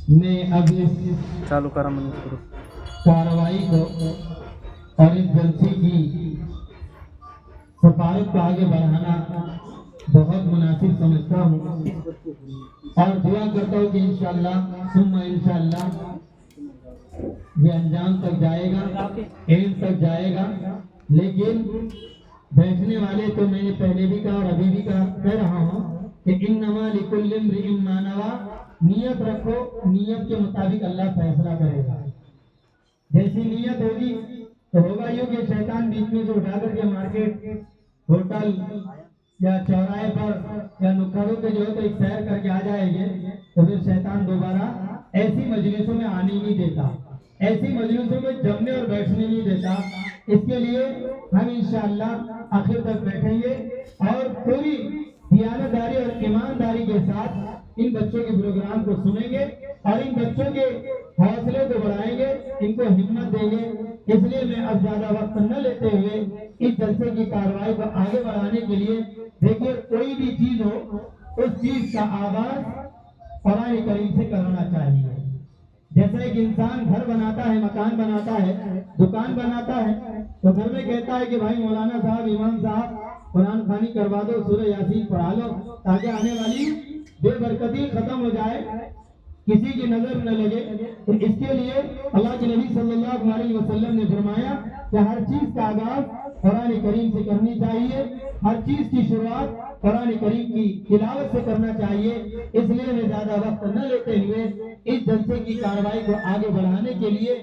मैं अब इस चालू करा मन करो कार्रवाई को और इस जलसे की सफारत को आगे बढ़ाना बहुत मुनासिब समझता हूँ और दुआ करता हूँ कि इंशाअल्लाह सुम्मा इंशाअल्लाह ये अंजाम तक जाएगा, एंड तक जाएगा। लेकिन बैठने वाले तो मैंने पहले भी कहा और अभी भी कह रहा हूँ कि इन्नमा लिकुल्लि इम्रिइन मा नवा, नियत रखो, नियत के मुताबिक अल्लाह फैसला करेगा। जैसी नियत होगी तो होगा यूँ कि शैतान बीच में से उठा करके मार्केट, होटल या चौराहे पर या नुक्कड़ों पे जो है तो एक सैर करके आ जाएंगे, तो फिर शैतान दोबारा ऐसी मजलिसों में आने नहीं देता, ऐसी मजलिसों में जमने और बैठने नहीं देता। इसके लिए हम इंशाअल्लाह आखिर तक बैठेंगे और पूरी दियानतदारी और ईमानदारी के साथ इन बच्चों के प्रोग्राम को सुनेंगे और इन बच्चों के हौसले को बढ़ाएंगे, इनको हिम्मत देंगे। इसलिए मैं अब ज्यादा वक्त न लेते हुए इस जलसे की कार्रवाई को आगे बढ़ाने के लिए, देखिए कोई भी चीज हो उस चीज का आगाज कुरान करीम से करना चाहिए। जैसे एक इंसान घर बनाता है, मकान बनाता है, दुकान बनाता है, तो घर में कहता है कि भाई मौलाना साहब, इमाम साहब कुरान खानी करवा दो, सूरह यासीन पढ़ा लो, ताकि आने वाली बेबरकती खत्म हो जाए, किसी की नजर न लगे। तो इसके लिए अल्लाह के नबी सल्लल्लाहु अलैहि वसल्लम ने फरमाया कि हर चीज का आगाज कुरान करीम से करनी चाहिए, हर चीज की शुरुआत कुरान करीम की तिलावत से करना चाहिए। इसलिए मैं ज्यादा वक्त न लेते हुए इस जलसे की कार्रवाई को आगे बढ़ाने के लिए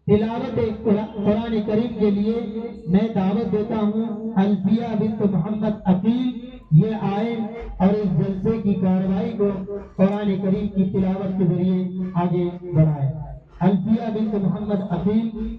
तिलावत कुरान करीम के लिए मैं दावत देता हूँ अल्फिया बिन्त मोहम्मद अकील, ये आए और इस जलसे की कार्रवाई को कुरान करीम की तिलावत के जरिए आगे बढ़ाए। अल्फिया बिन्त मोहम्मद अकील।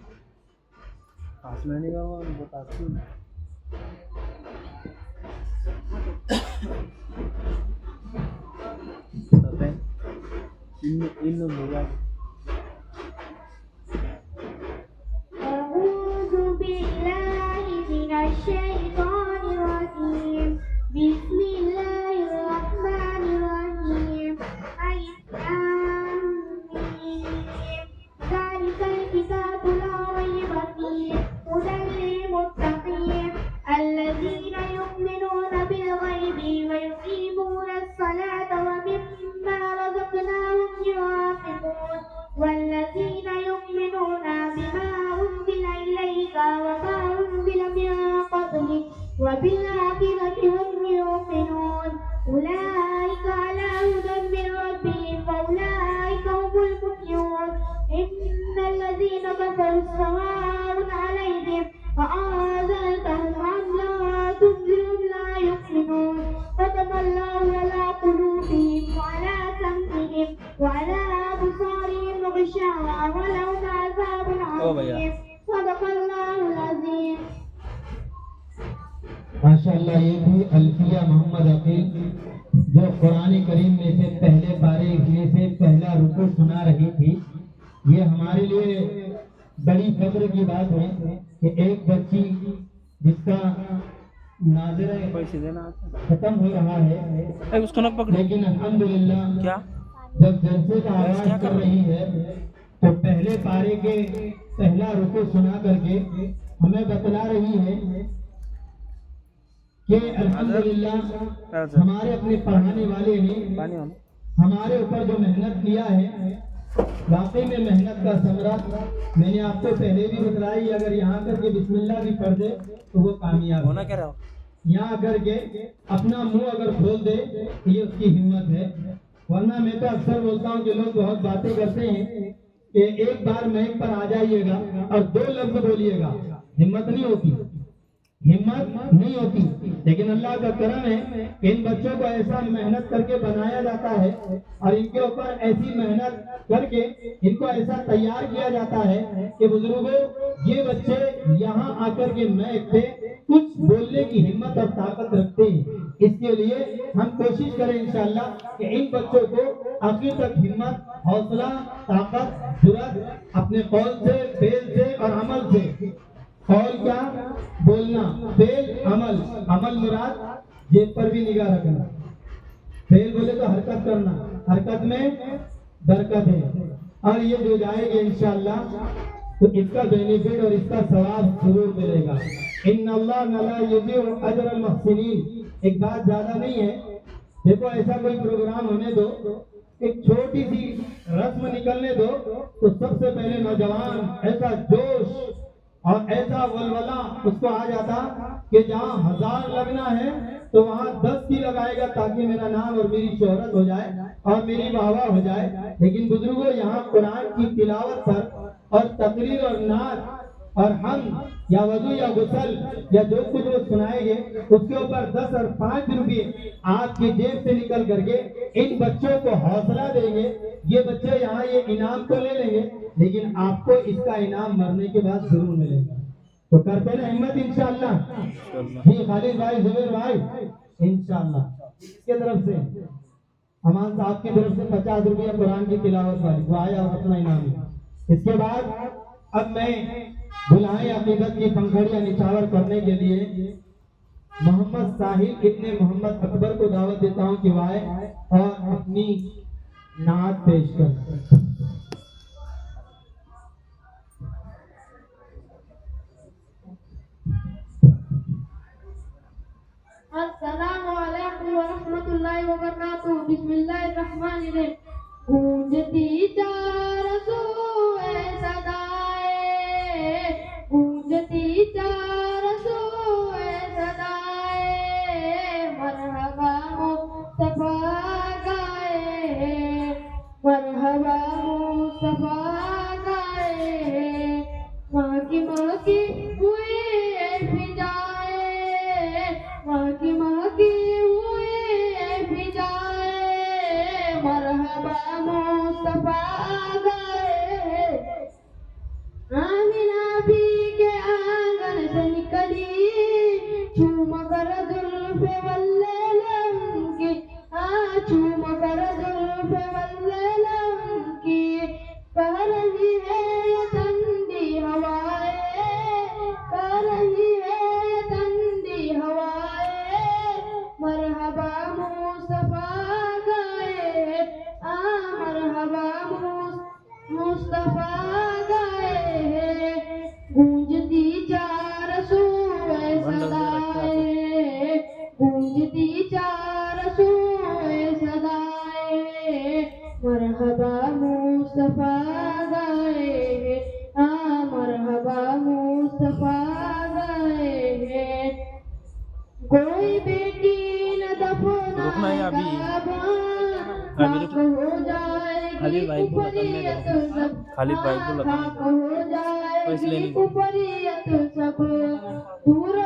माशाअल्लाह, ये थी अल्फिया मोहम्मद अकील जो कुरान करीम में से पहले पारे में से पहला रुकू सुना रही थी। ये हमारे लिए बड़ी फख्र की बात है कि एक बच्ची जिसका नाज़िरा खत्म हो रहा है, लेकिन अल्हम्दुलिल्लाह क्या जब जलसे का आगाज कर रही है तो पहले पारे के पहला रुकू सुना करके हमें बतला रही है कि अल्हम्दुलिल्लाह हमारे अपने पढ़ाने वाले ने हमारे ऊपर जो मेहनत किया है, वाकई में मेहनत का समरा। मैंने आपको पहले भी बतलाई, अगर यहाँ करके बिस्मिल्लाह भी पढ़ दे तो वो कामयाब होना क्या रहा, यहाँ करके अपना मुंह अगर खोल दे तो ये उसकी हिम्मत है। वरना मैं तो अक्सर बोलता हूँ कि लोग बहुत बातें करते हैं कि एक बार महक पर आ जाइएगा और 2 लफ्ज बोलिएगा, हिम्मत नहीं होती, हिम्मत नहीं होती। लेकिन अल्लाह का करम है कि इन बच्चों को ऐसा मेहनत करके बनाया जाता है और इनके ऊपर ऐसी मेहनत करके इनको ऐसा तैयार किया जाता है कि बुजुर्गों, ये बच्चे यहाँ आकर के महक पे कुछ बोलने की हिम्मत और ताकत रखते हैं। इसके लिए हम कोशिश करें इंशाअल्लाह कि इन बच्चों को आखिर तक हिम्मत, हौसला, ताकत, जुर्रत अपने कौल से, फेल से और अमल से, कौल क्या बोलना, फेल अमल, अमल मुराद जेब पर भी निगाह रखना, फेल बोले तो हरकत करना, हरकत में बरकत है। और ये जो जाएंगे इंशाअल्लाह तो इसका बेनिफिट और इसका सवाब जरूर मिलेगा। इन्नल्लाह ला युज़िउ अजरल मुहसिनीन। एक बात ज्यादा नहीं है, देखो ऐसा कोई प्रोग्राम होने दो, एक छोटी सी रस्म निकलने दो, तो सबसे पहले नौजवान ऐसा जोश और ऐसा वलवला उसको आ जाता कि जहाँ 1000 लगना है तो वहाँ 10 की लगाएगा ताकि मेरा नाम और मेरी शोहरत हो जाए और मेरी वाहवाह हो जाए। लेकिन बुजुर्गों, यहाँ कुरान की तिलावत पर और तकरीर और नात और हम या वजू या गुसल या जो कुछ वो सुनाएंगे उसके ऊपर 10 और 5 रुपये आपकी जेब से निकल करके इन बच्चों को हौसला देंगे। ये बच्चे यहाँ ये इनाम तो ले लेंगे, लेकिन आपको इसका इनाम मरने के बाद जरूर मिलेगा। तो करते ना हिम्मत इंशाअल्लाह। जी खालिद भाई, जुबैर भाई, इंशाअल्लाह इसके तरफ से अमान साहब की तरफ से 50 रुपया कुरान की तिलावत वाली वो आया और अपना इनाम है। इसके बाद अब मैं बुलाए अकीदत की पंखड़ियां निछावर करने के लिए मोहम्मद साहिल इब्ने मोहम्मद अकबर को दावत देता हूं कि वाए और अपनी नात पेश कर। अस्सलामु अलैकुम व रहमतुल्लाहि व बरकातुहू। बिस्मिल्लाहिर रहमानिर रहीम। गूंजती चार सूए सदाए, गूंजती चार सूए सदाए, मरहबा मुस्तफा गाए, मरहबा मुस्तफा गाए, महकी महकी हुई फिजाए, महकी महकी हुई फिजाए, मरहबा मुस्तफा गाए। आमिना भी के आंगन से निकली, चूम कर जुल्फ़े वल्ले लंकी, चूम कर जुल्फ़े वल्ले लंकी, कह रही है ये ठंडी हवाएं, कह रही है ये ठंडी हवाएं, मरहबा मुस्तफा गाए, मरहबा मुस्तफा गाए। गूंजती चार सूए सदाए, गूंजती चार सूए सदाए, मरहबा मुस्तफा गाए, मरहबा मुस्तफा गाए। कोई बेटी न रुकना है अभी, खाक हो जाएगी खालिद भाई को उपरियत सब, खालिद भाई को खाक हो जाएगी उपरियत सब, दूर हो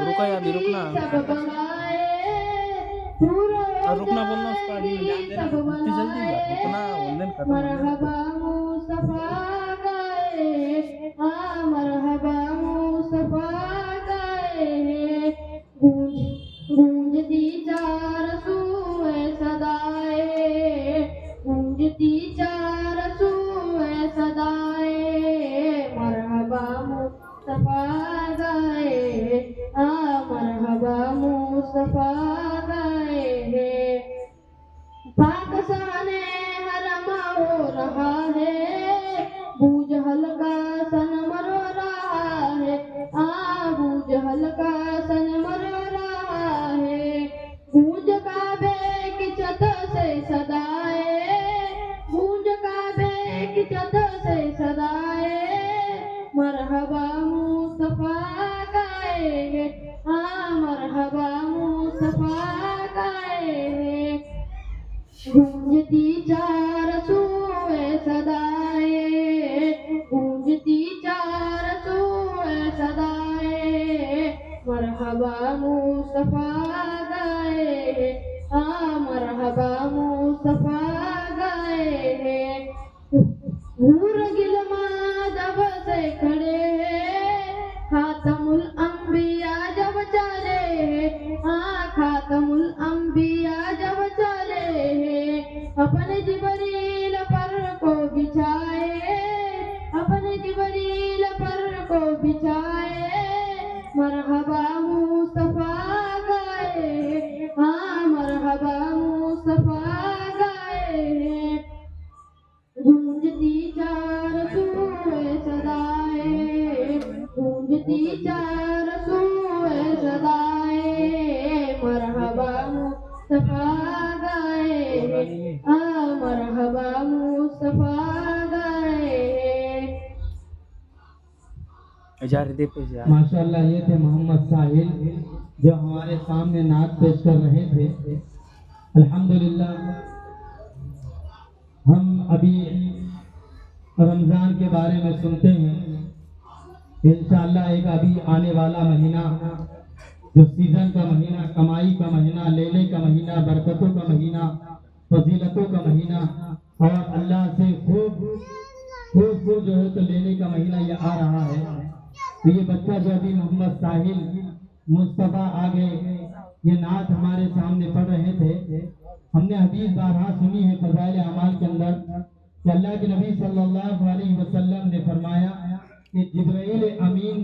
रुका या अभी, जाएगी रुकना। सब बलाए, दूर हो रुकना बोलना उसका अभी, जाएगी सब इतनी जल्दी बलाए, रुकना, वंदन खत्म हो गया। मरहबा मुस्तफा गाए, मरहबा मुस्तफा गाए। गूंजती चार सूए सदाए, गूंजती चार सूए सदाए, मरहबा मुस्तफा गाए, मरहबा मुस्तफा गाए। पाक सहने हरमा हो रहा है, बूझ हल्का सन मर रहा है, बूझ हल्का सन मर रहा है। गूंज काबे की छत से सदाए, गूंज काबे की छत से सदाए, मरहबा मुस्तफा गाए, मरहबा मुस्तफा गाए। गूंजती चार सूए सदाए, गूंजती चार सूए सदाए, मरहबा मुस्तफा गाए, मरहबा मुस्तफा गाए। नूर गिलमा जब से खड़े हैं, खातमुल अंबिया जब चले, खातमुल अंबिया जब चले, अपने जिबरील पर को बिछाए, अपने जिबरील पर को बिछाए, मरहबा मुस्तफा गाए, मरहबा मुस्तफा गाए। चार रसूए सदाए मरहबा मुस्तफा गाए मरहबा मुस्तफा गाए। माशाल्लाह ये थे मोहम्मद साहिल जो हमारे सामने नात पेश कर रहे थे। अल्हम्दुलिल्लाह हम अभी रमज़ान के बारे में सुनते हैं। इंशाअल्लाह एक अभी आने वाला महीना जो सीज़न का महीना, कमाई का महीना, लेने का महीना, बरकतों का महीना, फजीलतों का महीना और अल्लाह से खूब जो है तो लेने का महीना ये आ रहा है। तो ये बच्चा जो अभी मोहम्मद साहिल मुस्तफ़ा आगे ये नात हमारे सामने पढ़ रहे थे, हमने हदीस बारहा सुनी है फज़ाइल अमाल के अंदर कि अल्लाह के नबी सल्लल्लाहु अलैहि वसल्लम ने फरमाया कि जिब्राइल अमीन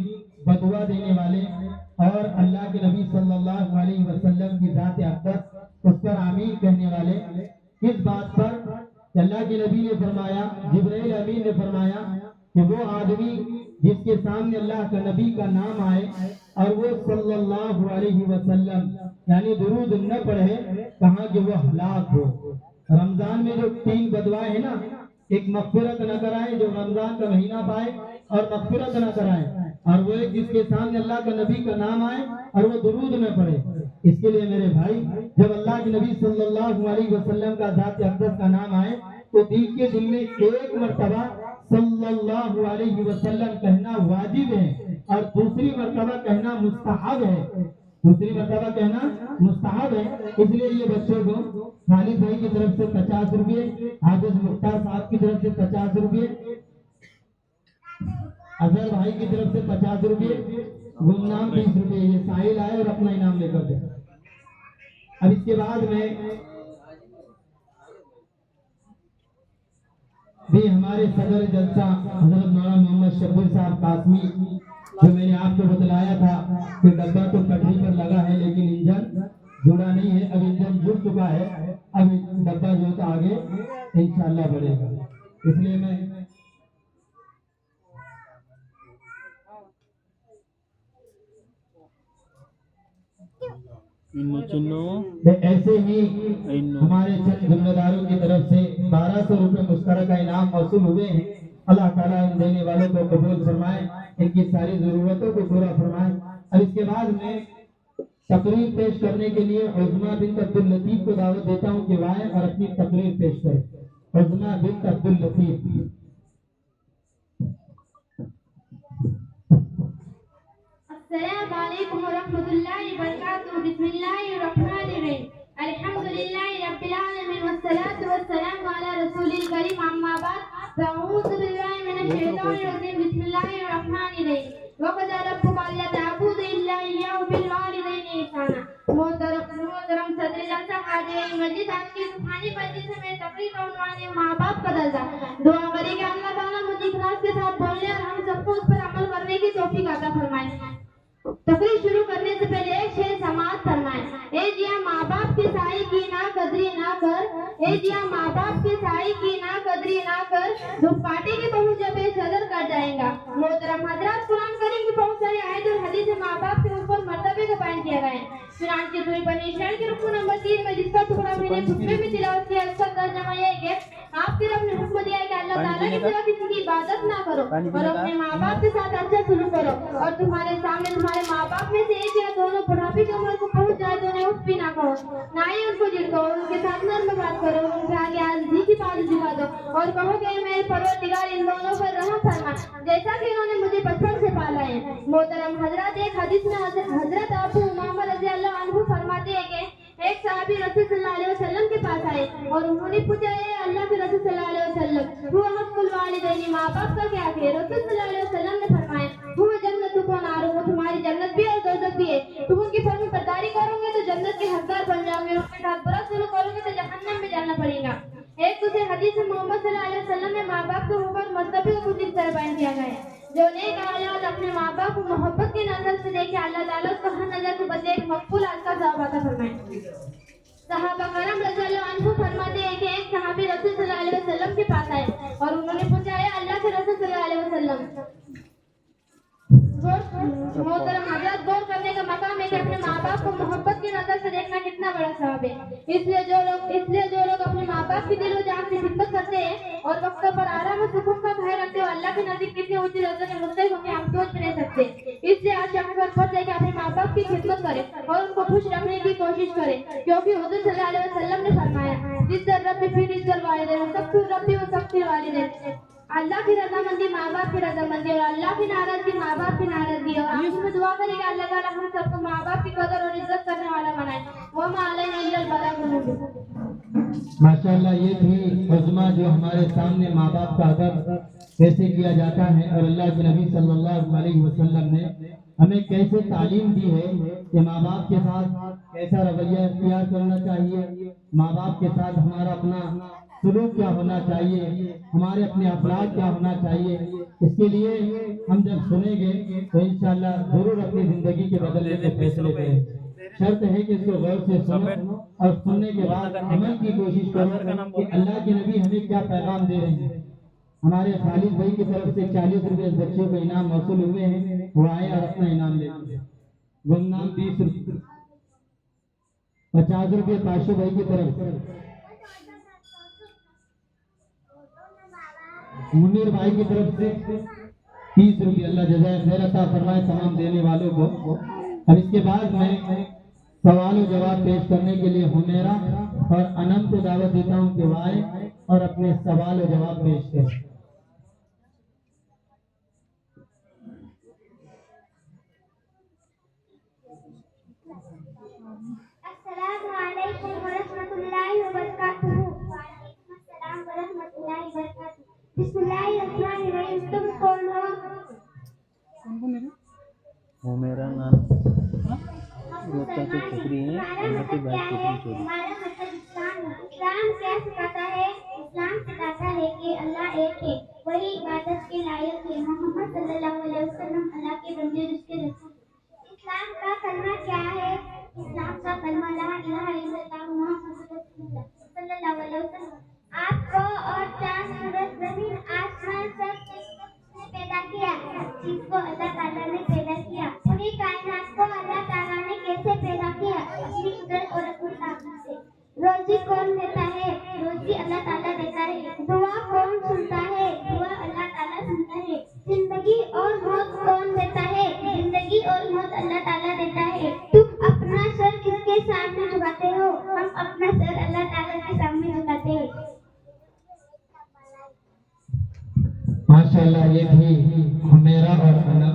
बदुआ देने वाले और अल्लाह के नबी सल्लल्लाहु अलैहि वसल्लम की ज़ात अक़दस उस पर आमीन कहने वाले। किस बात पर? अल्लाह के नबी ने फरमाया, जिब्राइल अमीन ने फरमाया कि वो आदमी जिसके सामने अल्लाह का नबी का नाम आए और वो सल्लल्लाहु अलैहि वसल्लम यानी दुरूद न पढ़े, कहा कि वो हलाक हो। रमजान में जो 3 बदवाएं है ना, एक मग़फ़िरत न कराए जो रमजान का महीना पाए और मग़फ़िरत न कराए, और वो एक जिसके सामने अल्लाह का नबी का नाम आए और वो दुरूद न पढ़े। इसके लिए मेरे भाई, जब अल्लाह के नबी सल्लल्लाहु अलैहि वसल्लम का ज़ात अक़दस का नाम आए तो दिल में एक मर्तबा सल्लल्लाहु अलैहि वसल्लम कहना वाजिब है और दूसरी मर्तबा कहना मुस्तहब है। दूसरी मर्तबा कहना मुस्तहब है। इसलिए ये बच्चों को खालिद भाई की तरफ से 50 रुपये, हाफिज मुख्तार साहब की तरफ से 50 रुपये, अजहर भाई की तरफ से 50 रुपये, गुमनाम 20 रुपये, ये साहिल आए और अपना इनाम लेकर दे। अब इसके बाद में भी हमारे सदर जलसा हजरत मौलाना मोहम्मद शब्बीर साहब कासमी, जो मैंने आपको बतलाया था कि डब्बा तो पटरी पर लगा है लेकिन इंजन जुड़ा नहीं है। अब इंजन जुड़ चुका है, अब डब्बा जो है आगे इंशाअल्लाह बढ़ेगा। इसलिए मैं ऐसे ही हमारे चंद जिम्मेदारों की तरफ से 1200 रुपये मुश्तरका इनाम मौसूल हुए हैं। अल्लाह ताला इन देने वालों को कबूल फरमाए, इनकी सारी जरूरतों को पूरा फरमाए। और इसके बाद में तकरीर पेश करने के लिए उज़मा बिन्त अब्दुल लतीफ को दावत देता हूँ कि वाए और अपनी तकरीर पेश करें। उज़मा बिन्त अब्दुल लतीफ। अस्सलामुअलैकुम वरहमतुल्लाहि वबरकातुहू। बिस्मिल्लाहिर्रहमानिर्रहीम। अल्हम्दुलिल्लाहि रब्बिल आलमीन वस्सलातु वस्सलामु अला रसूलिल करीम। अम्मा बाद, अऊज़ु बिल्लाहि मिनश शैतानिर रजीम। बिस्मिल्लाहिर्रहमानिर्रहीम। वक़ज़ा रब्बुका अल्ला तअबुदू इल्ला इय्याहु वबिल वालिदैनि ihsana। मोहतरम सदर जलसा हाज़िर मस्जिद, आज की रूहानी मजलिस में तकरीर का उन्वान है माँ बाप का दर्जा। दुआ करें कि अल्लाह ताला मुझे इखलास के साथ बोलने और हम सबको उस पर अमल करने की तौफीक अता फरमाए। तकरीर शुरू करने से पहले एक शेर समाअत फरमाए। ए जिया माँ बाप के साई की ना कदरी ना कर, ए जिया माँ बाप के साई की ना कदरी ना कर, दुख काटे की बहू जब सदर कर जाएगा। मोहतरम हजरात, कुरान करीम की बहुत सारी आयत और हदीस माँ बाप के ऊपर मर्तबे को बयान किया गया है। कुरान की सूरह बनी इसराइल के रुकू नंबर 3 में जिसका टुकड़ा मैंने खुतबे में तिलावत किया, उसका तर्जुमा यह है कि आपके रब ने हुक्म दिया है कि अल्लाह ताला के सिवा किसी की इबादत ना करो और अपने माँ बाप के साथ अच्छा सलूक करो। और तुम्हारे सामने तुम्हारे माँ बाप में से एक या दोनों बुढ़ापे की उम्र को पहुंच जाए तो उन्हें उठ भी ना कहो, ना ही उनको झिड़को, उनके साथ नर्म बात करो, उनके आगे आज़िज़ी की बात दिखा दो और कहो कि मेरे परवरदिगार इन दोनों पर रहम फरमा, जैसा कि इन्होंने मुझे बचपन से पाला है। मोहतरम हजरत, एक हदीस में हजरत अबू उमामा रज़ियल्लाहु अन्हु फरमाते हैं कि एक सहाबी रसूल सल्लल्लाहु अलैहि वसल्लम के पास आए और उन्होंने पूछा, है अल्लाह के रसूल सल्लल्लाहु अलैहि वसल्लम, वो हक़्क़ुल वालिदैनि, माँ बाप का क्या है? रसूल सल्लल्लाहु अलैहि वसल्लम ने फरमाया, वो जन्नतुक व नारुक, वो तुम्हारी जन्नत भी और दोज़ख भी है। तुम उनकी फरमाबरदारी करोगे तो जन्नत के हकदार बन जाओगे, उनके साथ बुरा सलूक करोगे तो जहन्नम में जाना पड़ेगा। एक दूसरे हदीस में मोहम्मद सल्लल्लाहु अलैहि वसल्लम में माँ बाप के ऊपर मर्तबे को कुछ इस तरह बयान किया गया है। जो नेक औलाद अपने माँ बाप को मोहब्बत के नजर से देखे, अल्लाह ताला उसको हर नजर से बदले एक मकबूल आज का सवाब अता फरमाए। सहाबा करम रज़ियल्लाहु अन्हु फरमाते हैं कि एक सहाबी रसूल सल्लल्लाहु अलैहि वसल्लम के पास आए और उन्होंने पूछा, है अल्लाह के रसूल सल्लल्लाहु अलैहि वसल्लम, सवाब है। इसलिए जो लोग अपने माँ बाप की दिलो जान से खिदमत करते हैं और वक्त पर आराम और सुकून का ख्याल रखते हो, अल्लाह के नजदीक कितनी ऊंची दर्जे में मुस्तहिक होंगे हम सोच भी नहीं सकते। इसलिए आज शख्स पर फर्ज है कि अपने माँ बाप की खिदमत करे और उनको खुश रखने की कोशिश करे, क्योंकि हुजूर सल्लल्लाहु अलैहि वसल्लम ने फरमाया इज्जत रब्बी फिर इज्जत वालिदैन सख्तुर रब्बी व सख्तुल वालिदैन। अल्लाह की रजामंदी माँ बाप की रजामंदी और अल्लाह की नाराजगी माँ बाप की नाराजगी। और आखिर में दुआ करेंगे अल्लाह ताला हम सबको माँ बाप की कदर और इज्जत करने वाला बनाए। वो अलैना इल्लल बलागुल मुबीन। माशाल्लाह, ये थी उज़्मा जो हमारे सामने माँ बाप का अदब कैसे किया जाता है और अल्लाह के नबी सल्लल्लाहु अलैहि वसल्लम ने हमें कैसे तालीम दी है कि माँ बाप के साथ कैसा रवैया इख्तियार करना चाहिए, माँ बाप के साथ हमारा अपना सुलूक क्या होना चाहिए, हमारे अपने अखलाक क्या होना चाहिए। इसके लिए हम जब सुनेंगे तो इंशाअल्लाह जरूर अपनी जिंदगी के बदलने के फैसले करें। शर्त है कि इसको गौर से सुनो और सुनने के बाद अमल की कोशिश करो कि अल्लाह के नबी हमें क्या पैगाम दे रहे हैं। हमारे खालिद भाई की तरफ से 40 रुपए बच्चों को इनाम मौसूल हुए हैं, वो आए और अपना इनाम ले लें। गुमनाम 20 रुपये, 50 रुपये पाशो भाई की तरफ से, मुनीर भाई की तरफ से 30 रुपये। अल्लाह जज़ाए खैर अता फरमाए तमाम देने वालों को। अब इसके बाद मैं सवाल और जवाब पेश करने के लिए हुमेरा और अनम को दावत देता हूँ कि वो आए और अपने सवाल और जवाब पेश करें। अस्सलामु अलैकुम व रहमतुल्लाहि व बरकातुहू। वालेकुम अस्सलाम व रहमतुल्लाहि व बरकातुहू। बिस्मिल्लाहिर्रहमानिर्रहीम। तुम कौन हो? वो मेरा नाम गोता की टुकड़ी है, उनकी भाई टुकड़ी चोरी। हमारा मतलब इस्लाम क्या सिखाता है? इस्लाम सिखाता है कि अल्लाह एक है, वही इबादत के लायक है। मोहम्मद सल्लल्लाहु अलैहि वसल्लम अल्लाह के बंदे उसके रसूल। इस्लाम का कलमा क्या है? इस्लाम का कलमा ला इलाहा इल्लल्लाह मुहम्मदुर रसूलुल्लाह सल्लल्लाहु अलैहि वसल्लम। आपको और चांद सूरज जमीन आसमान सब किसने पैदा किया? जिसको अल्लाह ताला ने पैदा किया। पूरी कायनात को अल्लाह ताला ने कैसे पैदा किया? अपनी कुदरत और अपनी ताकत से। रोजी कौन देता है? रोजी अल्लाह ताला देता है। दुआ कौन सुनता है? दुआ अल्लाह ताला सुनता है। जिंदगी और मौत कौन देता है? जिंदगी और मौत अल्लाह ताला देता है। तुम अपना सर किसके सामने झुकाते हो? हम अपना सर अल्लाह ताला के सामने झुकाते हैं। माशाल्लाह, ये थी हुमेरा और अनम।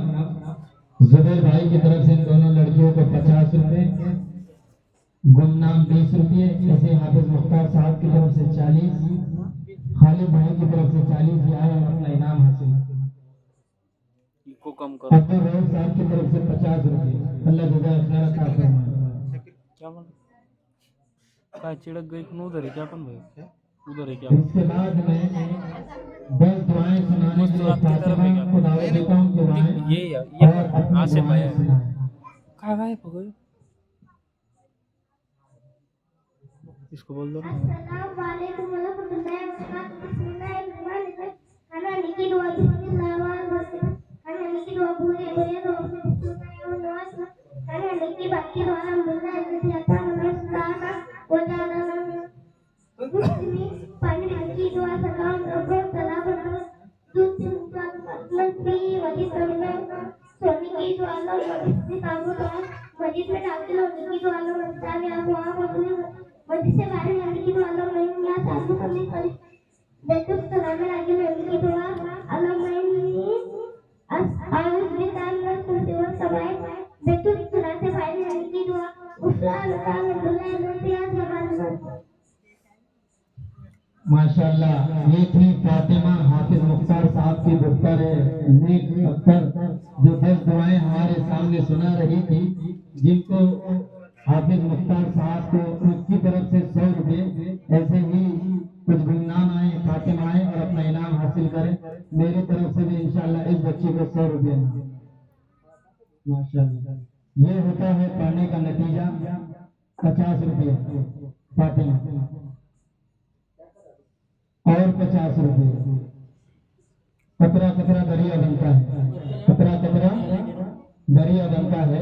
जुबैर भाई की तरफ से इन दोनों लड़कियों को 50 रुपए, गुमनाम 20 रुपये, ऐसे हाफिज मुख्तार साहब की तरफ से 40, खालिद भाई की तरफ से 40 ये आए और अपना इनाम हासिल। इको कम करो। अब्दुल रऊफ साहब की तरफ से 50 रुपये। अल्लाह जज़ाए खैर अता फरमाए। क्या बन का चिड़क गई उधर है क्या अपन भाई, उधर है क्या? इसके बाद मैं 10 दुआएं सुनाने के लिए फातिमा को दावत देता हूँ कि वहाँ ये और अपनी आसिफ भाई दुआएं सुनाएं। कहाँ गायब हो गए? इसको बोल दो ना। अस्सलाम वालेकुम व रहमतुल्लाहि व बरकातुहू। बिस्मिल्लाहिर्रहमानिर्रहीम। खाना लिखी दुआ बिस्मिल्लाहिर्रहमानिर्रहीम। खाना लिखी दुआ पूरी दुनिया को बिस्मिल्लाहिर्रहमानिर्रहीम। खाना लिखी बाकी दुआ अल्हम्दुलिल्लाह अल्लाज़ी अताना रज़क़ना व जअलना मुस्लिमीन। पानी लिखी दुआ सलाम रब्बो सलाम दूसरी दुआ नबी वली सल्लल्लाहु सोनी की दुआ लो इससे काबू दुआ मस्जिद में दाखिल होने की दुआ लो मस्जिद में हुआ मस्जिद से बाहर आने की दुआ लो मैं या साधु करने वाली बेटू सलाम आगे होने की दुआ अल्लाहुम्मा आउज़ बिकाल्ला तुझे वो सवाए बेटू सलाम से बाहर आने की दुआ उस्ताद का अल्लाह नबिया जबान। माशाल्लाह, ये थी फातिमा हाफिज मुख्तार साहब की पुत्र नेक अख्तर जो 10 दुआएं हमारे सामने सुना रही थी, जिनको हाफिज मुख्तार साहब को उसकी तरफ से 100 रुपये, ऐसे ही कुछ गुमनाम आए फातिमा आए और अपना इनाम हासिल करें। मेरी तरफ से भी इंशाल्लाह इस बच्चे को 100 रुपये। माशाल्लाह, ये होता है पढ़ने का नतीजा। 50 रुपये फातिमा और 50 रुपये। कतरा कतरा दरिया बनता है, कतरा कतरा दरिया बनता है।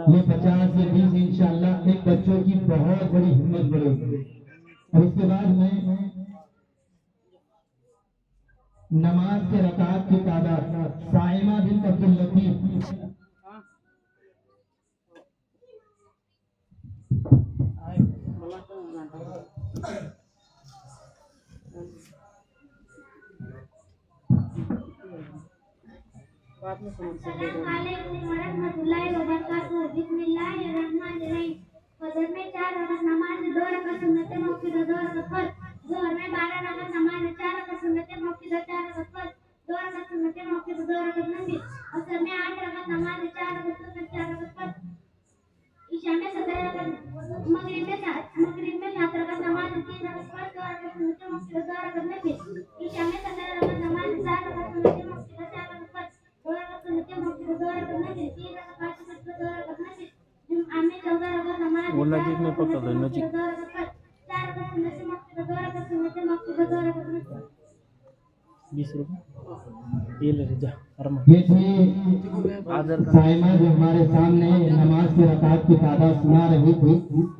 ये 50 से 20 इंशाल्लाह एक बच्चों की बहुत बड़ी और इसके बाद में नमाज के रकात की तादाद साइमा बिन अब्दुल लतीफ अस्सलामुअलैकुम वरहमतुल्लाहि वबरकातुहू। बिस्मिल्लाहिर्रहमानिर्रहीम। फजर में 4 रकात नमाज, 2 रकात सुन्नत मौक़ूदा, 2 रकात फर्ज। ज़ोहर में 12 रकात नमाज, 4 रकात सुन्नत मौक़ूदा, 4 रकात फर्ज, 2 रकात सुन्नत मौक़ूदा, 2 रकात नफिल। असर में 8 रकात नमाज, 4 रकात सुन्नत, 4 रकात फर्ज। ईशा में 17 रकात, मगरिब में 7 रकात नमाज, 3 रकात फर्ज, 2 रकात सुन्नत मौक़ूदा, 2 रकात नफिल। ईशा में 17 रकात नमाज, 4 रकात सुन्नत मौक़ूदा, 4 रकात फर्ज, 2 रकात सुन्नत मौक़ूदा, 2 रकात नफिल, 3 रकात फातिहा, 2 रकात नफिल। जुम्आ में 14 रकात नमाज, वो नजीक में पकड़ लो, नजीक। 2 रकात फर्ज, 4 रकात सुन्नत मौक़ूदा, 2 रकात सुन्नत मौक़ूदा, 2 रकात नफिल। 20 रुपये ये ले जा अरमा ये थी साइमा जो हमारे सामने नमाज की रकात की तादाद सुना रही थी।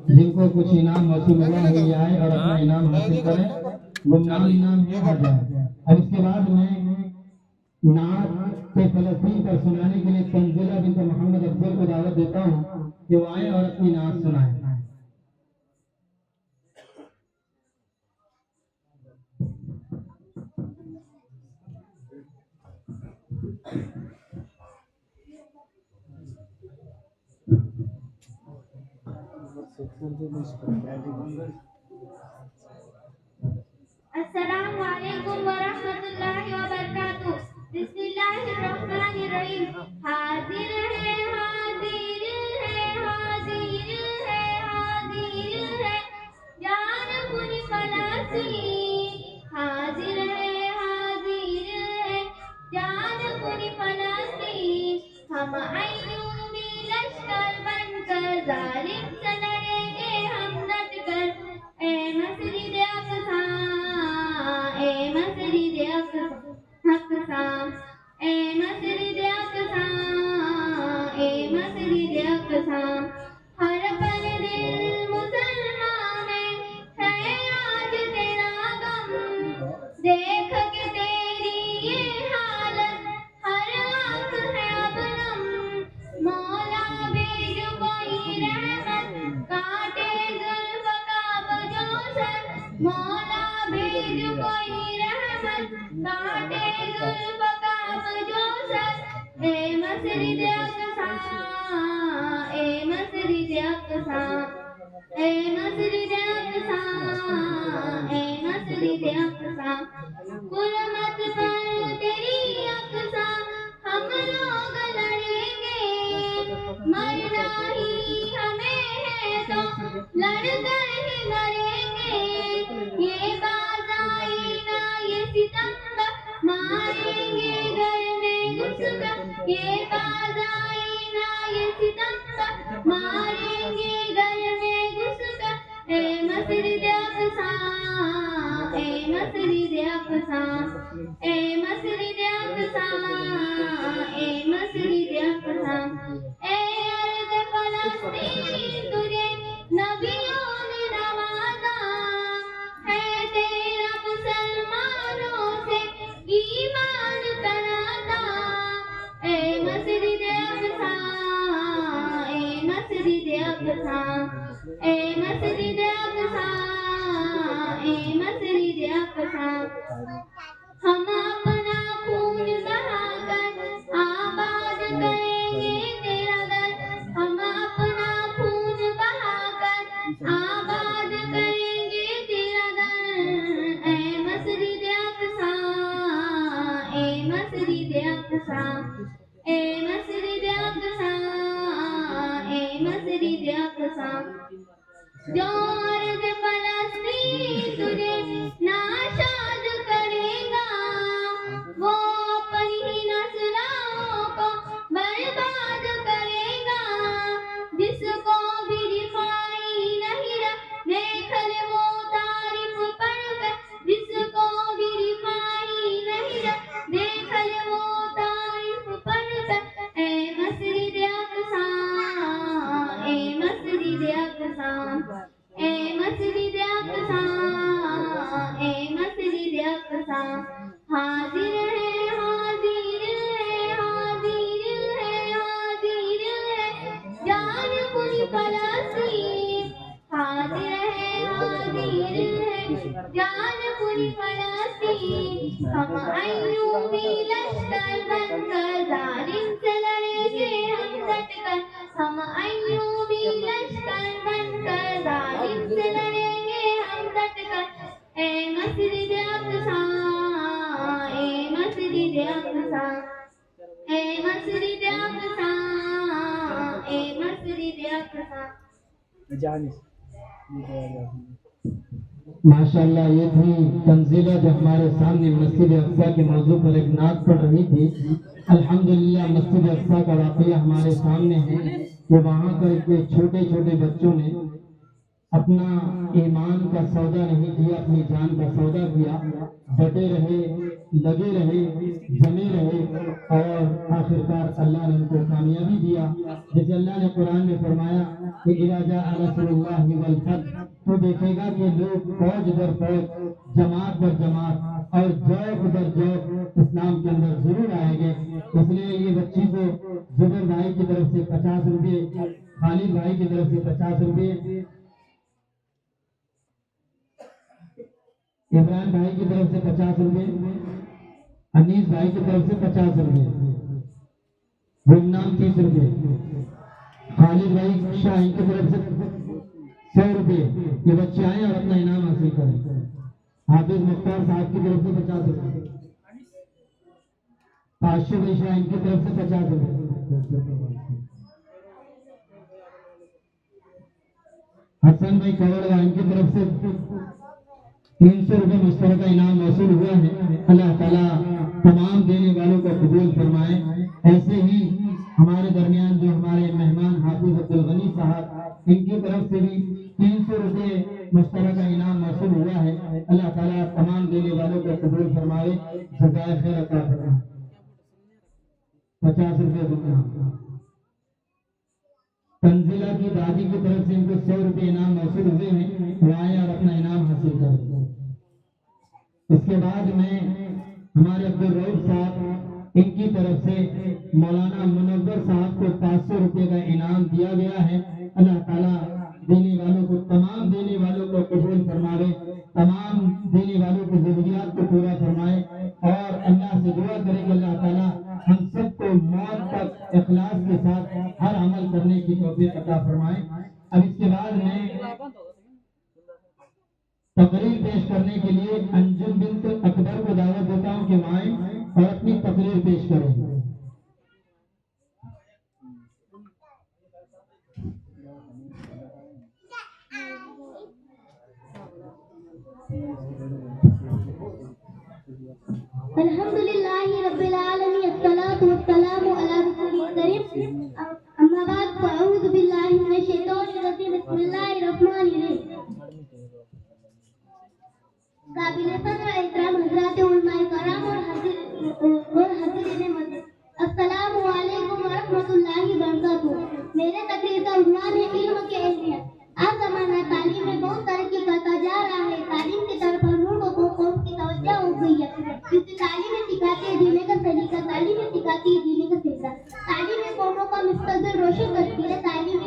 जिनको कुछ इनाम हासिल हुआ है ये आए और अपना इनाम हासिल करें, गुमनाम इनाम ये आ जाए। अब इसके बाद मैं नात से फलस्तीन पर सुनाने के लिए तंजीला बिन मोहम्मद अफजल को दावत देता हूँ कि वो आए और अपनी नात सुनाए। अस्सलामुअलैकुम वरहमतुल्लाहि वबरकातुहू। बिस्मिल्लाहिर्रहमानिर्रहीम। हाजिर है हाजिर है हाजिर है हाजिर है जान पूरी फलस्तीन। हाजिर है हाजिर है जान पूरी फलस्तीन। हम अय्यूबी लश्कर बनकर जालिम से लड़ेंगे हम डटकर। ए मस्जिद अक़सा, ए मस्जिद अक़सा, ए मस्जिद अक़सा, ए मस्जिद अक़सा। हर पल दिल मुसलमान में है आज तेरा गम। देख के तेरी ये हालत हर आँख है अब नम। मौला भेज कोई रहमत काटे जुल्फ़ का बजो सर। मौला भेज कोई रहमत काटे जुल्फ़ का बजो सर। ए मस्जिद अक़सा, ए मस्जिद अक़सा, ए मस्जिद अक़सा, ए मस्जिद अक़सा। गुलमत पर तेरी अक़सा हम लोग लड़ेंगे। मरना ही हमें है तो लड़कर ही मरेंगे। ये बाज़ाई ना ये सितंबर मारेंगे घर में घुसकर। ये बाज़ाई ना ये सितंबर मारेंगे घर में घुसकर। ए मस्जिद अक़सा, ए मस्जिद अक़सा, ए मस्जिद अक़सा, ए मस्जिद अक़सा। ए अर्ज़ फ़लस्तीन तुझे नबियों ने नवाज़ा है। तेरा मुसलमानों से ईमान कराता। ए मस्जिद अक़सा, ए मस्जिद अक़सा, ए मस्जिद अक़सा, ए मस्जिद अक़सा। हम अपना खून बहाकर आबाद करेंगे तेरा दर। हम अपना खून बहाकर आबाद करेंगे तेरा दर। ए मस्जिद अक़सा, ए मस्जिद अक़सा, ए मस्जिद अक़सा, ए मस्जिद अक़सा। जो अर्ज़ फ़लस्तीन तुझे नाशाद करेगा वो अपनी ही नस्लों को बर्बाद करेगा। जिसको भी रिफ़ाई नहीं रख देख ले वो तारीफ पढ़कर। जिसको भी रिफ़ाई नहीं रख देख ले वो तारीफ पढ़कर। ए मस्जिद अक़सा, ए मस्जिद अक़सा, ए सा हाजिर है हाजिर है हाजिर है हाजिर है जान पूरी फलस्तीन हाजिर है हाजिर है जान पूरी फलस्तीन हम अय्यूबी लश्कर बनकर जालिम से लड़ेंगे हम डटकर हम अय्यूबी लश्कर बनकर जालिम से लड़ेंगे हम डटकर ए मस्जिद अक़सा ए मस्जिद अक़सा ए मस्जिद अक़सा ए मस्जिद अक़सा माशाल्लाह ये थी तंजीला जो हमारे सामने मस्जिद अक़सा के मौजू पर एक नात पढ़ रही थी। अल्हम्दुलिल्लाह मस्जिद अक़सा का वाक़या हमारे सामने है कि वहाँ पर के छोटे छोटे बच्चों ने अपना ईमान का सौदा नहीं किया, अपनी जान का सौदा किया, डटे रहे, लगे रहे, जमे रहे और आखिरकार अल्लाह ने उनको कामयाबी दिया। जैसे अल्लाह ने कुरान में फरमाया कि इज़ा जाअ नस्रुल्लाहि वल फतह, तो देखेगा कि लोग फौज दर फौज, जमात दर जमात और जौक दर जौक इस्लाम के अंदर जरूर आएंगे। इसलिए ये बच्ची को जुबैर भाई की तरफ से 50 रुपये, खालिद भाई की तरफ से 50 रुपये, इमरान भाई की तरफ से 50 रुपये, अनीस भाई की तरफ से 50 रुपये, गुमनाम 30 रुपये, खालिद भाई शाहीन की तरफ से 100 रुपये। ये बच्चे आए और अपना इनाम हासिल करें। हाफिज मुख्तार साहब की तरफ से 50 रुपये, पाशा भाई शाहीन की तरफ से 50 रुपये, हसन भाई कवड़वा इनकी तरफ से 300 रुपये मुश्तरका इनाम मौसूल हुआ है। अल्लाह ताला तमाम देने वालों को कबूल फरमाए। ऐसे ही हमारे दरमियान जो हमारे मेहमान हाफिज अब्दुल गनी साहब, इनकी तरफ से भी 300 रुपये मुश्तरका इनाम मौसूल हुआ है। अल्लाह ताला तमाम देने वालों को कबूल फरमाए, जज़ाए खैर अता फरमाए। 50 रुपये दुनिया तंजीला की दादी की तरफ से इनको 100 रुपये इनाम मौसूल हुए हैं। वो आए और अपना इनाम हासिल करें। इसके बाद में हमारे अब्दुल रऊफ साहब, इनकी तरफ से मौलाना मुनव्वर साहब को 500 रुपये का इनाम दिया गया है। अल्लाह ताला देने वालों को, तमाम देने वालों को कबूल फरमाए, तमाम देने वालों की ज़रूरियात को पूरा फरमाए और अल्लाह से दुआ करें कि अल्लाह ताला हम सबको मौत तक इखलास के साथ हर अमल करने की तौफीक अता फरमाए। अब इसके बाद में तकरीर पेश करने के लिए अंजुम बिन्त अकबर को दावत देता हूँ कि वहाँ आएं और अपनी तकरीर पेश करें। अल्हम्दुलिल्लाहि रब्बिल आलमीन, अस्सलातु वस्सलामु अला रसूलिल करीम, अम्मा बाद, अऊज़ु बिल्लाहि मिनश शैतानिर रजीम, बिस्मिल्लाहिर रहमानिर रहीम। काबिले सदर एहतराम हज़रात उलमाए कराम और हाज़िरीन मजलिस, अस्सलामु अलैकुम व रहमतुल्लाहि व बरकातुहू। मेरे तकरीर का उन्वान है इल्म की अहमियत। आज ज़माना तालीम में बहुत तरक्की करता जा रहा है। तालीम की तरफ हर मुल्क को कौम की तवज्जो हो गई है, क्योंकि तालीम सिखाती है जीने का सलीका, तालीम सिखाती है जीने का तरीका। तालीम कौमों का मुस्तकबिल रोशन करती है, तालीम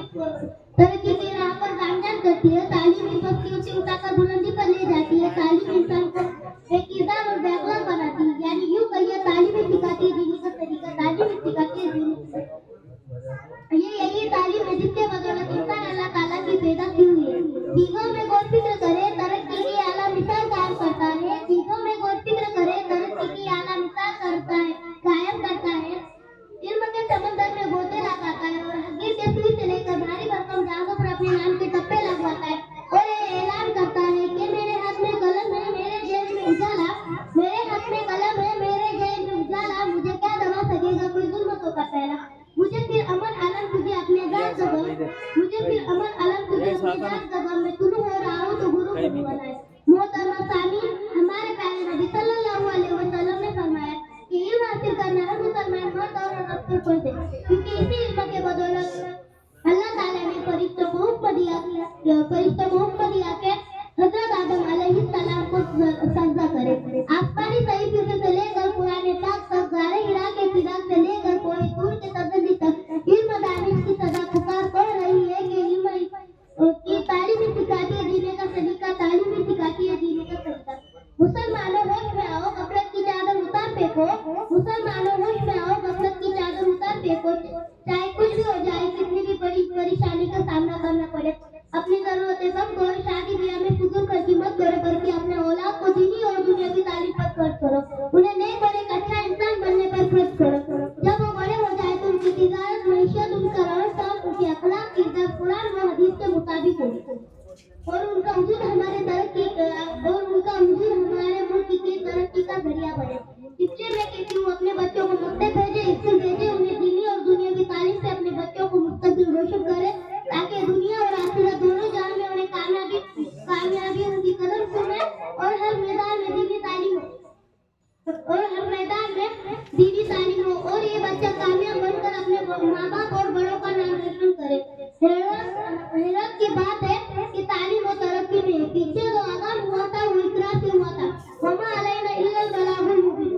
तरक्की की राह पर कामयाब करती है, तालीम पक्षियों से उठाकर बुलंदी पर ले जाती है, तालीम इंसान को बेकिरदार और बेअखलाक बनाती है। यानी यूं कहिए तालीम सिखाती है जीने का तरीका, तालीम सिखाती है जीने का तरीका। यही तालीम है जिसके बदौलत इंसान अल्लाह ताला की पैदा की हुई है। चीजों में गौर फिक्र करे, तरक्की की आला मिसाल कायम करता है। चीजों में गौर फिक्र करे, तरक्की की आला मिसाल कायम करता है। इल्म के समंदर में गोते लगाता है और हकीर के सुई से लेकर भारी भरकम जहाजों पर अपने नाम के टप्पे लगवाता है और ये ऐलान करता है कि मेरे हाथ में कलम है, मेरे जेब में उजाला, मेरे हाथ में कलम है, मेरे जेब में उजाला, मुझे क्या दबा सकेगा कोई जुल्मतों का पहला। मुझे फिर अमन अलम तुझे अपने जान कदम, मुझे फिर अमन अलम तुझे अपने जान कदम में तुलू हो रहा हूँ तो गुरु को बनाए। मोहतरमा सामीन, हमारे प्यारे नबी सल्लल्लाहु अलैहि वसल्लम ने फरमाया कि इल्म हासिल करना हर मुसलमान मर्द और औरत पर फर्ज है, क्योंकि इसी इल्म के बदौलत अल्लाह ताला ने फरिश्तों को हुक्म दिया कि हजरत आदम अलैहिस्सलाम को सजदा करे। आसमानी सहीफे से लेकर पुराने तख्त तक, गारे हिरा के चिराग से लेकर कोई दूर के तबदी तक इल्म दानिश की सदा पुकार पड़ रही है कि इल्म की तालीम ही सिखाती है जीने का सलीका, तालीम ही सिखाती है जीने का सलीका। मुसलमानों होश में आओ, गफलत की चादर उतार फेंको। मुसलमानों होश में आओ, गफलत की चादर उतार फेंको। चाहे कुछ भी हो जाए, कितनी भी बड़ी परेशानी का सामना करना पड़े, अपनी जरूरतें कम करो, शादी ब्याह में फिजूल खर्ची मत करो, बल्कि अपने औलाद को दीनी और दुनियावी तालीम पर खर्च करो। उन्हें नेक और एक अच्छा इंसान बनने पर खर्च करो। जब वो बड़े हो जाए तो उनकी तिजारत, मईशत, उनका रहन-सहन, उनके अखलाक, किरदार कुरान व हदीस के मुताबिक हो और उनका वजूद हमारे मुल्क की तरक्की का जरिया बने। इसलिए मैं कहती हूँ, अपने बच्चों को मकतब भेजे, स्कूल भेजे, उन्हें दीनी और दुनियावी तालीम से अपने बच्चों को मुस्तकबिल रोशन करे, ताकि दुनिया और आखिरत दोनों जहां में उन्हें कामयाबी उनकी कदम चूमे और हर मैदान में दीनी तालीम हो और ये बच्चा कामयाब बनकर अपने माँ बाप और बड़ों का नाम रोशन करे। हैरत की बात है कि तालीम और तरक्की में पीछे जो आगाम हुआ था वो इकरार से हुआ था। वमा अलैना इल्लल बलागुल मुबीन।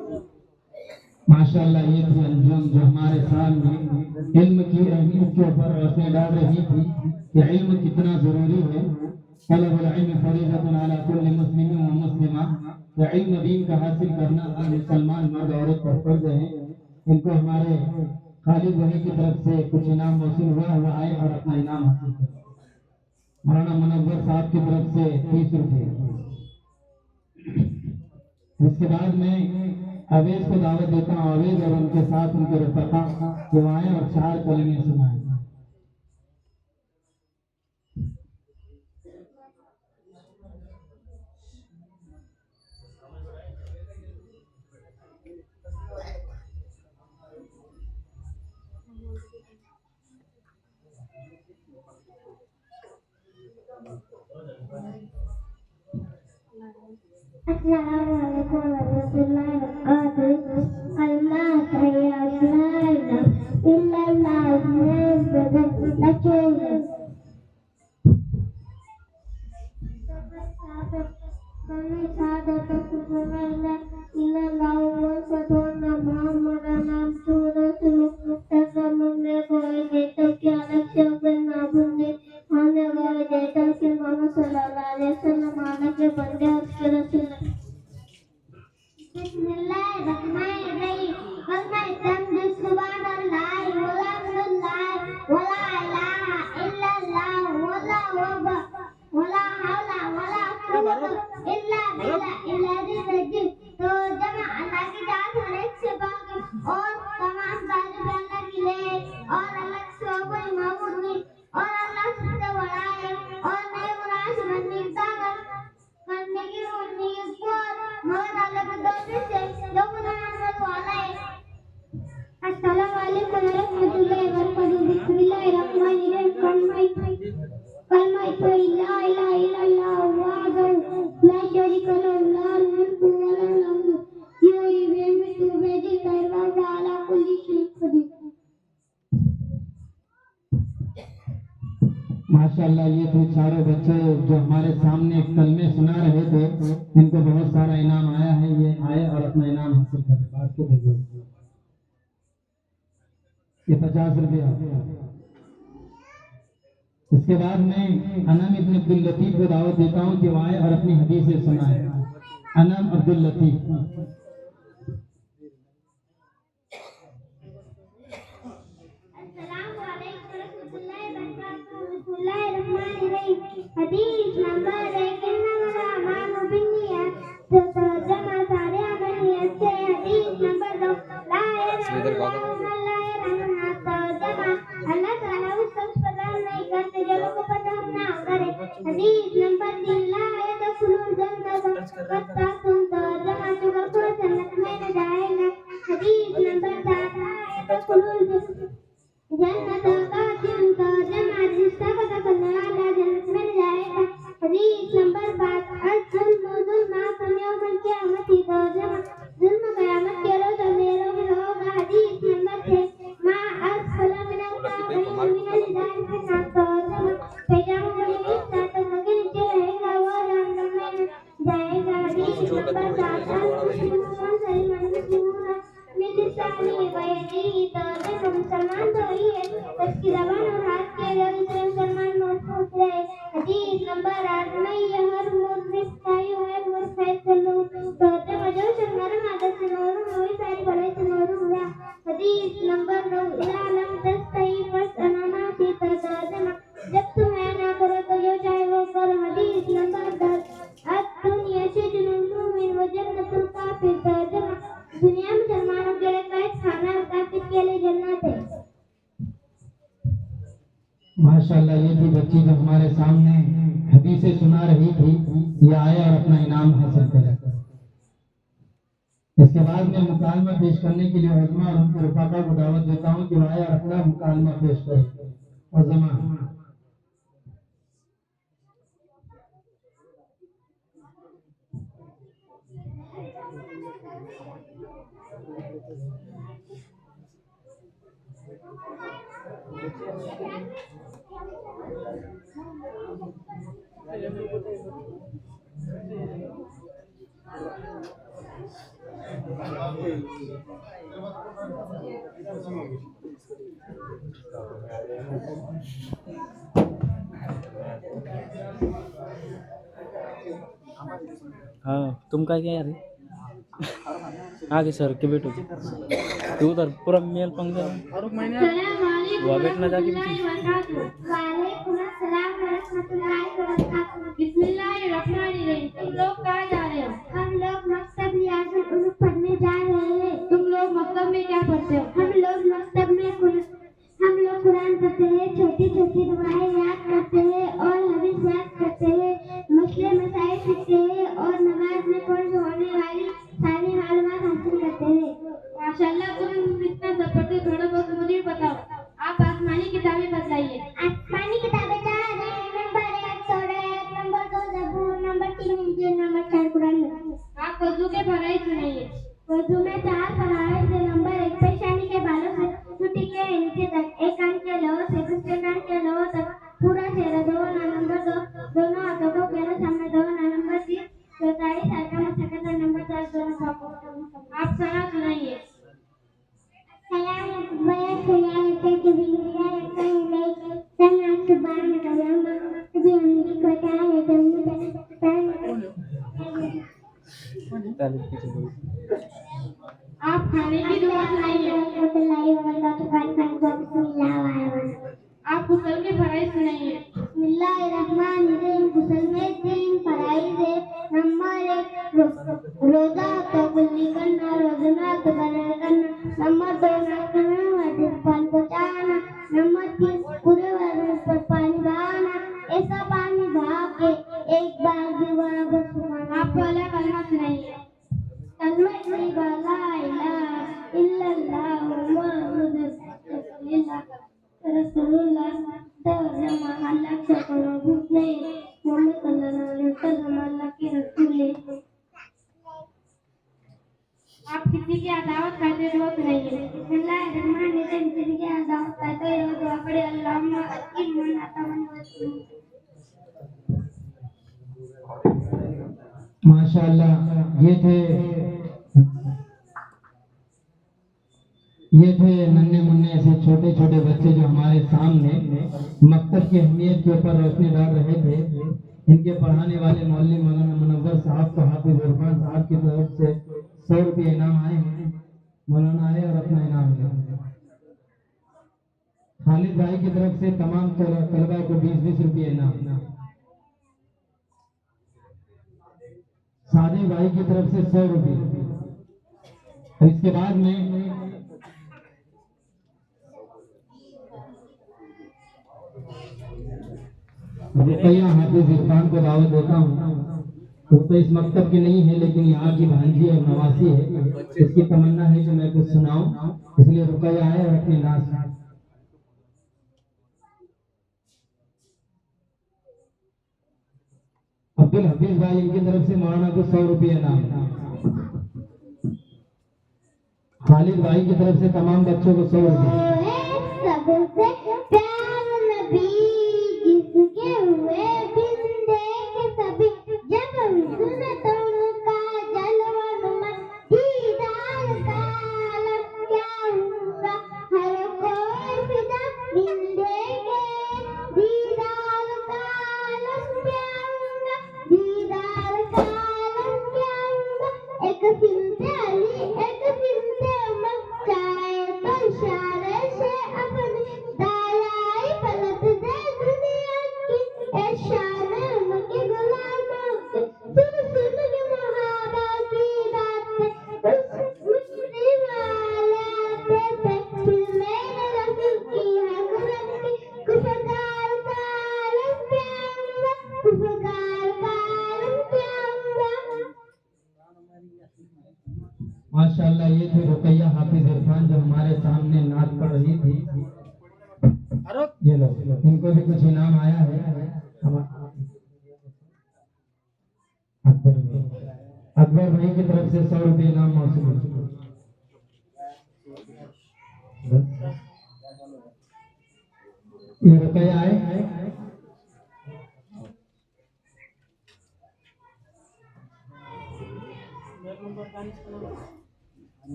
माशाअल्लाह, ये थी अंजुम जो हमारे सामने इल्म की अहमियत के ऊपर रोशनी डाल रही थी कि इल्म कितना जरूरी है। तलबुल इल्म फरीज़तुन अला कुल्लि मुस्लिमिन व मुस्लिमा। इल्म दीन का हासिल करना हर मुसलमान मर्द औरत पर फर्ज है। इनको हमारे खालिद वही की तरफ से कुछ इनाम मौसूल हुआ, वो आए और अपना इनाम हासिल करें। मौलाना मुनव्वर साहब की तरफ से 30 रुपये। उसके बाद में अवेज को दावत देता हूँ, अवेज और उनके साथ उनके रफका जो आए और 4 कलमे सुनाए। Assalamualaikum warahmatullahi wabarakatuh. Allah saya selaina illallah nabi. Kami sahadat selaina illallah wa sadona Muhammadan Rasulullah. Tasamne कोई देता कि अलग शब्द ना भूले, आने वाले देता कि मोहम्मद सल्लल्लाहु अलैहि वसल्लम आने के बंदे और उसके रसूल। बिस्मिल्लाहिर्रहमानिर्रहीम। वल्लाह तम्दु सुब्हानल्लाह वल्हम्दुलिल्लाह वला इलाहा इल्लल्लाह वल्लाहु अकबर वला हौला वला कुव्वता इल्ला बिल्लाहिल अलीय्यिल अज़ीम। तो जमा अल्लाह की जात हर एक से बाकी और तमाम तारीफ अल्लाह की ले और अलग से कोई माबूद नहीं और अल्लाह सबसे बड़ा है और नए मुराद बनने की ताकत करने की उम्मीद पर मगर अल्लाह के दौर से जो खुदा वाला है। अस्सलाम वालेकुम रहमतुल्लाहि व बरकातहू। बिस्मिल्लाहिर्रहमानिर्रहीम। कलमा ला इलाहा इल्लल्लाह वहदहू ला शरीका लहू लहुल मुल्कु व लहुल हम्दु युहयी व युमीतु बियदिहिल खैर व हुवा अला कुल्ली शैइन कदीर। माशाअल्लाह, ये थे चारों बच्चे जो हमारे सामने कलमे सुना रहे थे। इनको बहुत सारा इनाम आया है। ये आए और अपना इनाम हासिल करें। बात के देखो, ये 50 रुपया। इसके बाद में अनम इब्न अब्दुल लतीफ को दावत देता हूँ कि वो आए और अपनी हदीसें सुनाए। अनम अब्दुल लतीफ। हदीस नंबर 1 इन्नमा अमानु बिन्नियात। तर्जुमा सारे अमल नियत से। हदीस नंबर 2 ला इलाहा इल्लल्लाह। तर्जुमा अल्लाह ताला उस शख्स पर रहम नहीं करते जो लोगों पर रहम ना करे। हदीस नंबर 3 ला यदखुलुल जन्नत फत्ताकुम। तर्जुमा जो कोई जन्नत में न जाएगा। हदीस नंबर 4 ला यदखुलुल जन्नत कातिल। तर्जुमा जिसका पता करने वाला जन्नत में जाएगा। हदीस नंबर 5 जुल्म क़यामत के रोज़ अंधेरों में होगा। हदीस नंबर मुसलमान तो ही है उसकी जबान और हाथ के जरिए से मुसलमान महफूज रहे। हदीस नंबर 8 में यह हर मुस्लिम चाहिए है मुस्लिम चलो तो मजो शर्माना आदत से नूर हुई सारी बड़े से नूर हुआ। हदीस नंबर 9 इलालम तस्तई फस अनाना की तर्जमा जब तुम है ना करो तो जो चाहे वो करो। हदीस नंबर 10 दुनिया से जुनून में वो जन्नतुल काफिर तर्जमा दुनिया मुसलमानों के लिए कैद खाना और काफिर के लिए जन्नत है। माशाल्लाह ये थी बच्ची जो हमारे सामने हदीसें सुना रही थी, ये आया और अपना इनाम हासिल करा। इसके बाद मैं मुकालमा पेश करने के लिए उलमा और उनके रफाका को दावत देता हूँ कि वो आया और अपना मुकालमा पेश करे। और जमा हाँ तुम काय क्या यार आगे सर के बैठो तू उधर पूरा मेल पंगा वो बैठना जाके बिस्मिल्लाहिर्रहमानिर्रहीम। तुम लोग कहाँ जा रहे हो? हम लोग मकतब रियाजुल उलूम पढ़ने जा रहे हैं। तुम लोग मकतब में क्या पढ़ते हो? हम लोग मकतब में कुरान पढ़ते हैं, छोटी छोटी दुआएं याद करते हैं और हदीस याद करते हैं, मसले मसाइल सीखते हैं और नमाज में फर्ज होने वाली सारी मालूमात हासिल करते हैं। माशाल्लाह तुम इतना सब पढ़ते हो, थोड़ा बहुत मुझे बताओ। आप आसमानी किताबें बताइए। आसमानी किताबें क्या है? नंबर 1 तौरात, नंबर 2 ज़बूर, नंबर 3 इंजील, नंबर 4 कुरान। आप वज़ू के फराइज़ सुनाइए। वज़ू में 4 फराइज़ है। नंबर 1 पेशानी के बालों से छुट्टी के नीचे तक, एक कान के लोअर से दूसरे कान के लोअर तक पूरा चेहरा धोना। नंबर 2 दोनों हाथों को गहरे सामने धोना। नंबर 3 चौथाई सरका में सकता। नंबर 4 दोनों पापों को। आप सलाह सुनाइए। सलाम बया सलाम के बिल्ला कंगे सना सुभान अल्लाह भी हमने कोता है तुमने आप खाने की दुआ सुनाइए। आप गुस्ल के फराइज़ सुनाइए। बिस्मिल्लाहिर्रहमानिर्रहीम। गुस्ल में 3 फराइज़ है। नंबर 1 रोजा तौबली करना, रोजाना तौबा करना। नंबर 2 नाश्ता वाजिब पानी पहुंचाना। नंबर 3 पूरे वजन पर पानी बहाना। ऐसा पानी बहा के एक बार भी बराबर सुनाना। आप वाला कलमा सुनाइए। कलमा ला इलाहा इल्लल्लाह मुहम्मदुर रसूलुल्लाह तर्जमा अल्लाह का माबूद नहीं मोहम्मद सल्लल्लाहु अलैहि वसल्लम अल्लाह के रसूल है। आप किसी की अदावत करते हो सुनाइए। बिस्मिल्लाहिर्रहमानिर्रहीम। किसी की अदावत करते हो दुआ पढ़े। अल्लाहुम्मा अक्किल मन अतमन वसूल। माशाअल्लाह ये थे नन्हे मुन्ने ऐसे छोटे छोटे बच्चे जो हमारे सामने मकतब की अहमियत के ऊपर रोशनी डाल रहे थे। इनके पढ़ाने वाले मौलवी मौलाना मुनव्वर साहब को हाफिज इरफान साहब की तरफ से 100 रुपये इनाम आए हैं। मौलाना आए और अपना इनाम दिया। खालिद भाई की तरफ से तमाम तलबा को 20-20 रुपये इनाम। सादे भाई की तरफ से 100 रुपये। और इसके बाद में रुकैया हाफिज इरफान को दावत देता हूँ। वो तो इस मकतब की नहीं है लेकिन यहाँ की भांजी और नवासी है। इसकी तमन्ना है कि मैं कुछ सुनाऊं, इसलिए रुकैया आए और अपनी नाज। अब्दुल हफीज भाई इनकी तरफ से मौलाना को 100 रुपये इनाम। खालिद भाई की तरफ से तमाम बच्चों को 100 रुपये। सबसे प्यार नबी जिसके हुए बिंदे के सभी जब सुनतों का एक सिमटे अली एक सिमटे उमर चाहे तो इशारे से अपने दालाई पलट दे दुनिया की ए शान उनके गुलामों के सुन सुन के मुहाबा की बातें उस मुश्किल वाले आते थे फिर मेरे रसूल की हक रखी कुफगार का आलम क्या हुआ कुफगार का आलम क्या हुआ। माशाअल्लाह ये थे रुकैया हाफिज इरफान जो हमारे सामने नाच पढ़ रही थी। ये लो इनको भी कुछ इनाम आया है। अकबर भाई की तरफ से 100 रुपये इनाम मौसूल है। ये रुकैया आए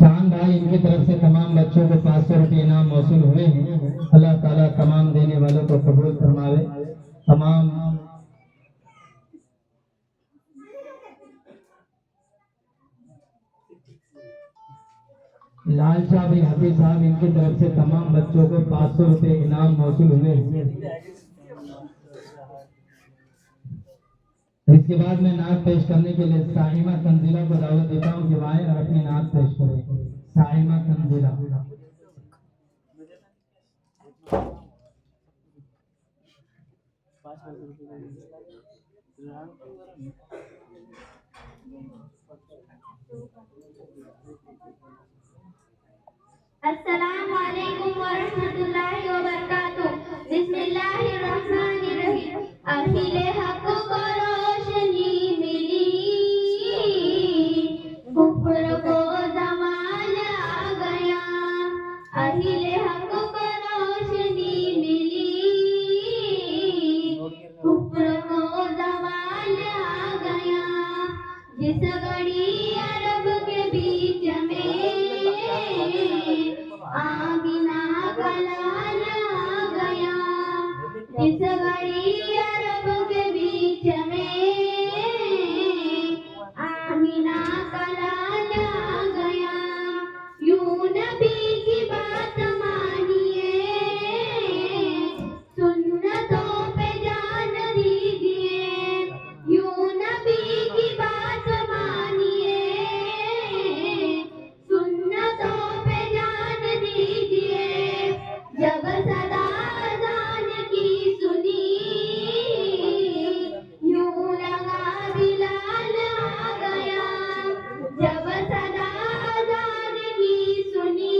चांद भाई इनकी तरफ से तमाम बच्चों को 500 रुपये इनाम मौसूल हुए हैं। अल्लाह ताला तमाम देने वालों को कबूल फरमावे। तमाम लाल शाह भी हफीज साहब इनकी तरफ से तमाम बच्चों को 500 रुपये इनाम मौसूल हुए हैं। इसके बाद मैं नात पेश करने के लिए साहिमा तंजीला को दावत देता हूँ कि आए और अपनी नात पेश करें। साहिमा तंजीला। अस्सलामु अलैकुम व रहमतुल्लाहि व बरकातुहू। बिस्मिल्लाहिर्रहमानिर्रहीम। अहिले हक को रोशनी मिली कुफ्र को ज़माना आ गया। अहिले हक को रोशनी मिली कुफ्र को ज़माना आ गया। जिस घड़ी अरब के बीच में आमिना का लाला आ गया। जिस घड़ी अरब के बीच में आमिना का लाला आ गया। यूं नबी की बात मानिए सुन्नतों पे जान दीजिए। यूं नबी की बात मानिए सुन्नतों पे जान दीजिए। जब सदा अज़ान की सुनी यूं लगा बिलाल आ गया। जब सदा अज़ान की सुनी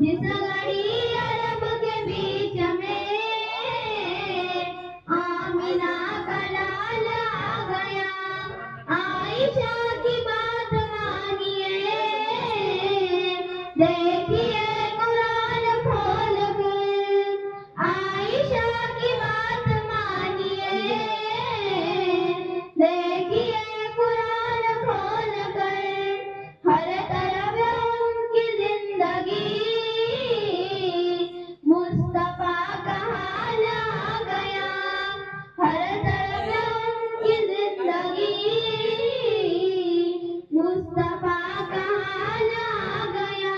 जिस घड़ी अरब के बीच में आमिना का लाल आ गया, आयशा की बात मानिए, देखिए कुरान खोल कर, आयशा की बात मानिए, देखिए कुरान खोल कर, हर तरफ उनकी जिंदगी मुस्तफा का हाल आ गया, हर तरफ उनकी जिंदगी मुस्तफा का हाल आ गया,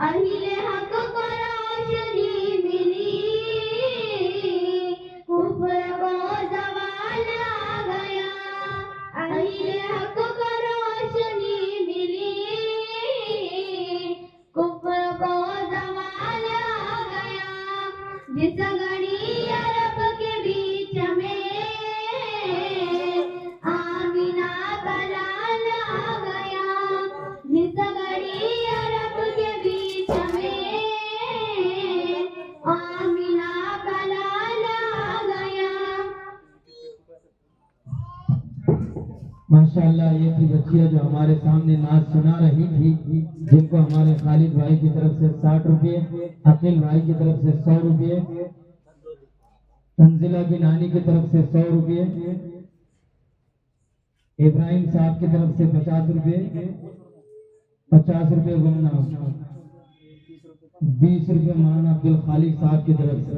अहिल हक को रोशनी मिली, कुफ्र को ज़वाल आ गया, अहिल हक को रोशनी मिली, कुफ्र को ज़वाल आ गया, जिस घड़ी अरब के बीच में आमिना का लाल आ गया, जिस घड़ी अरब के बीच में आमिना का लाल आ गया। माशाअल्लाह, ये थी बच्चियां जो हमारे सामने नाच सुना रही थी, जिनको हमारे खालिद भाई की तरफ से 60 रुपये, अकील भाई की तरफ से 100 रुपये, तंजिला की नानी की तरफ से 100 रुपये, इब्राहिम साहब की तरफ से 50 रुपये, 50 रुपये गुमनाम, 20 रुपये मौलाना अब्दुल खालिक साहब की तरफ से।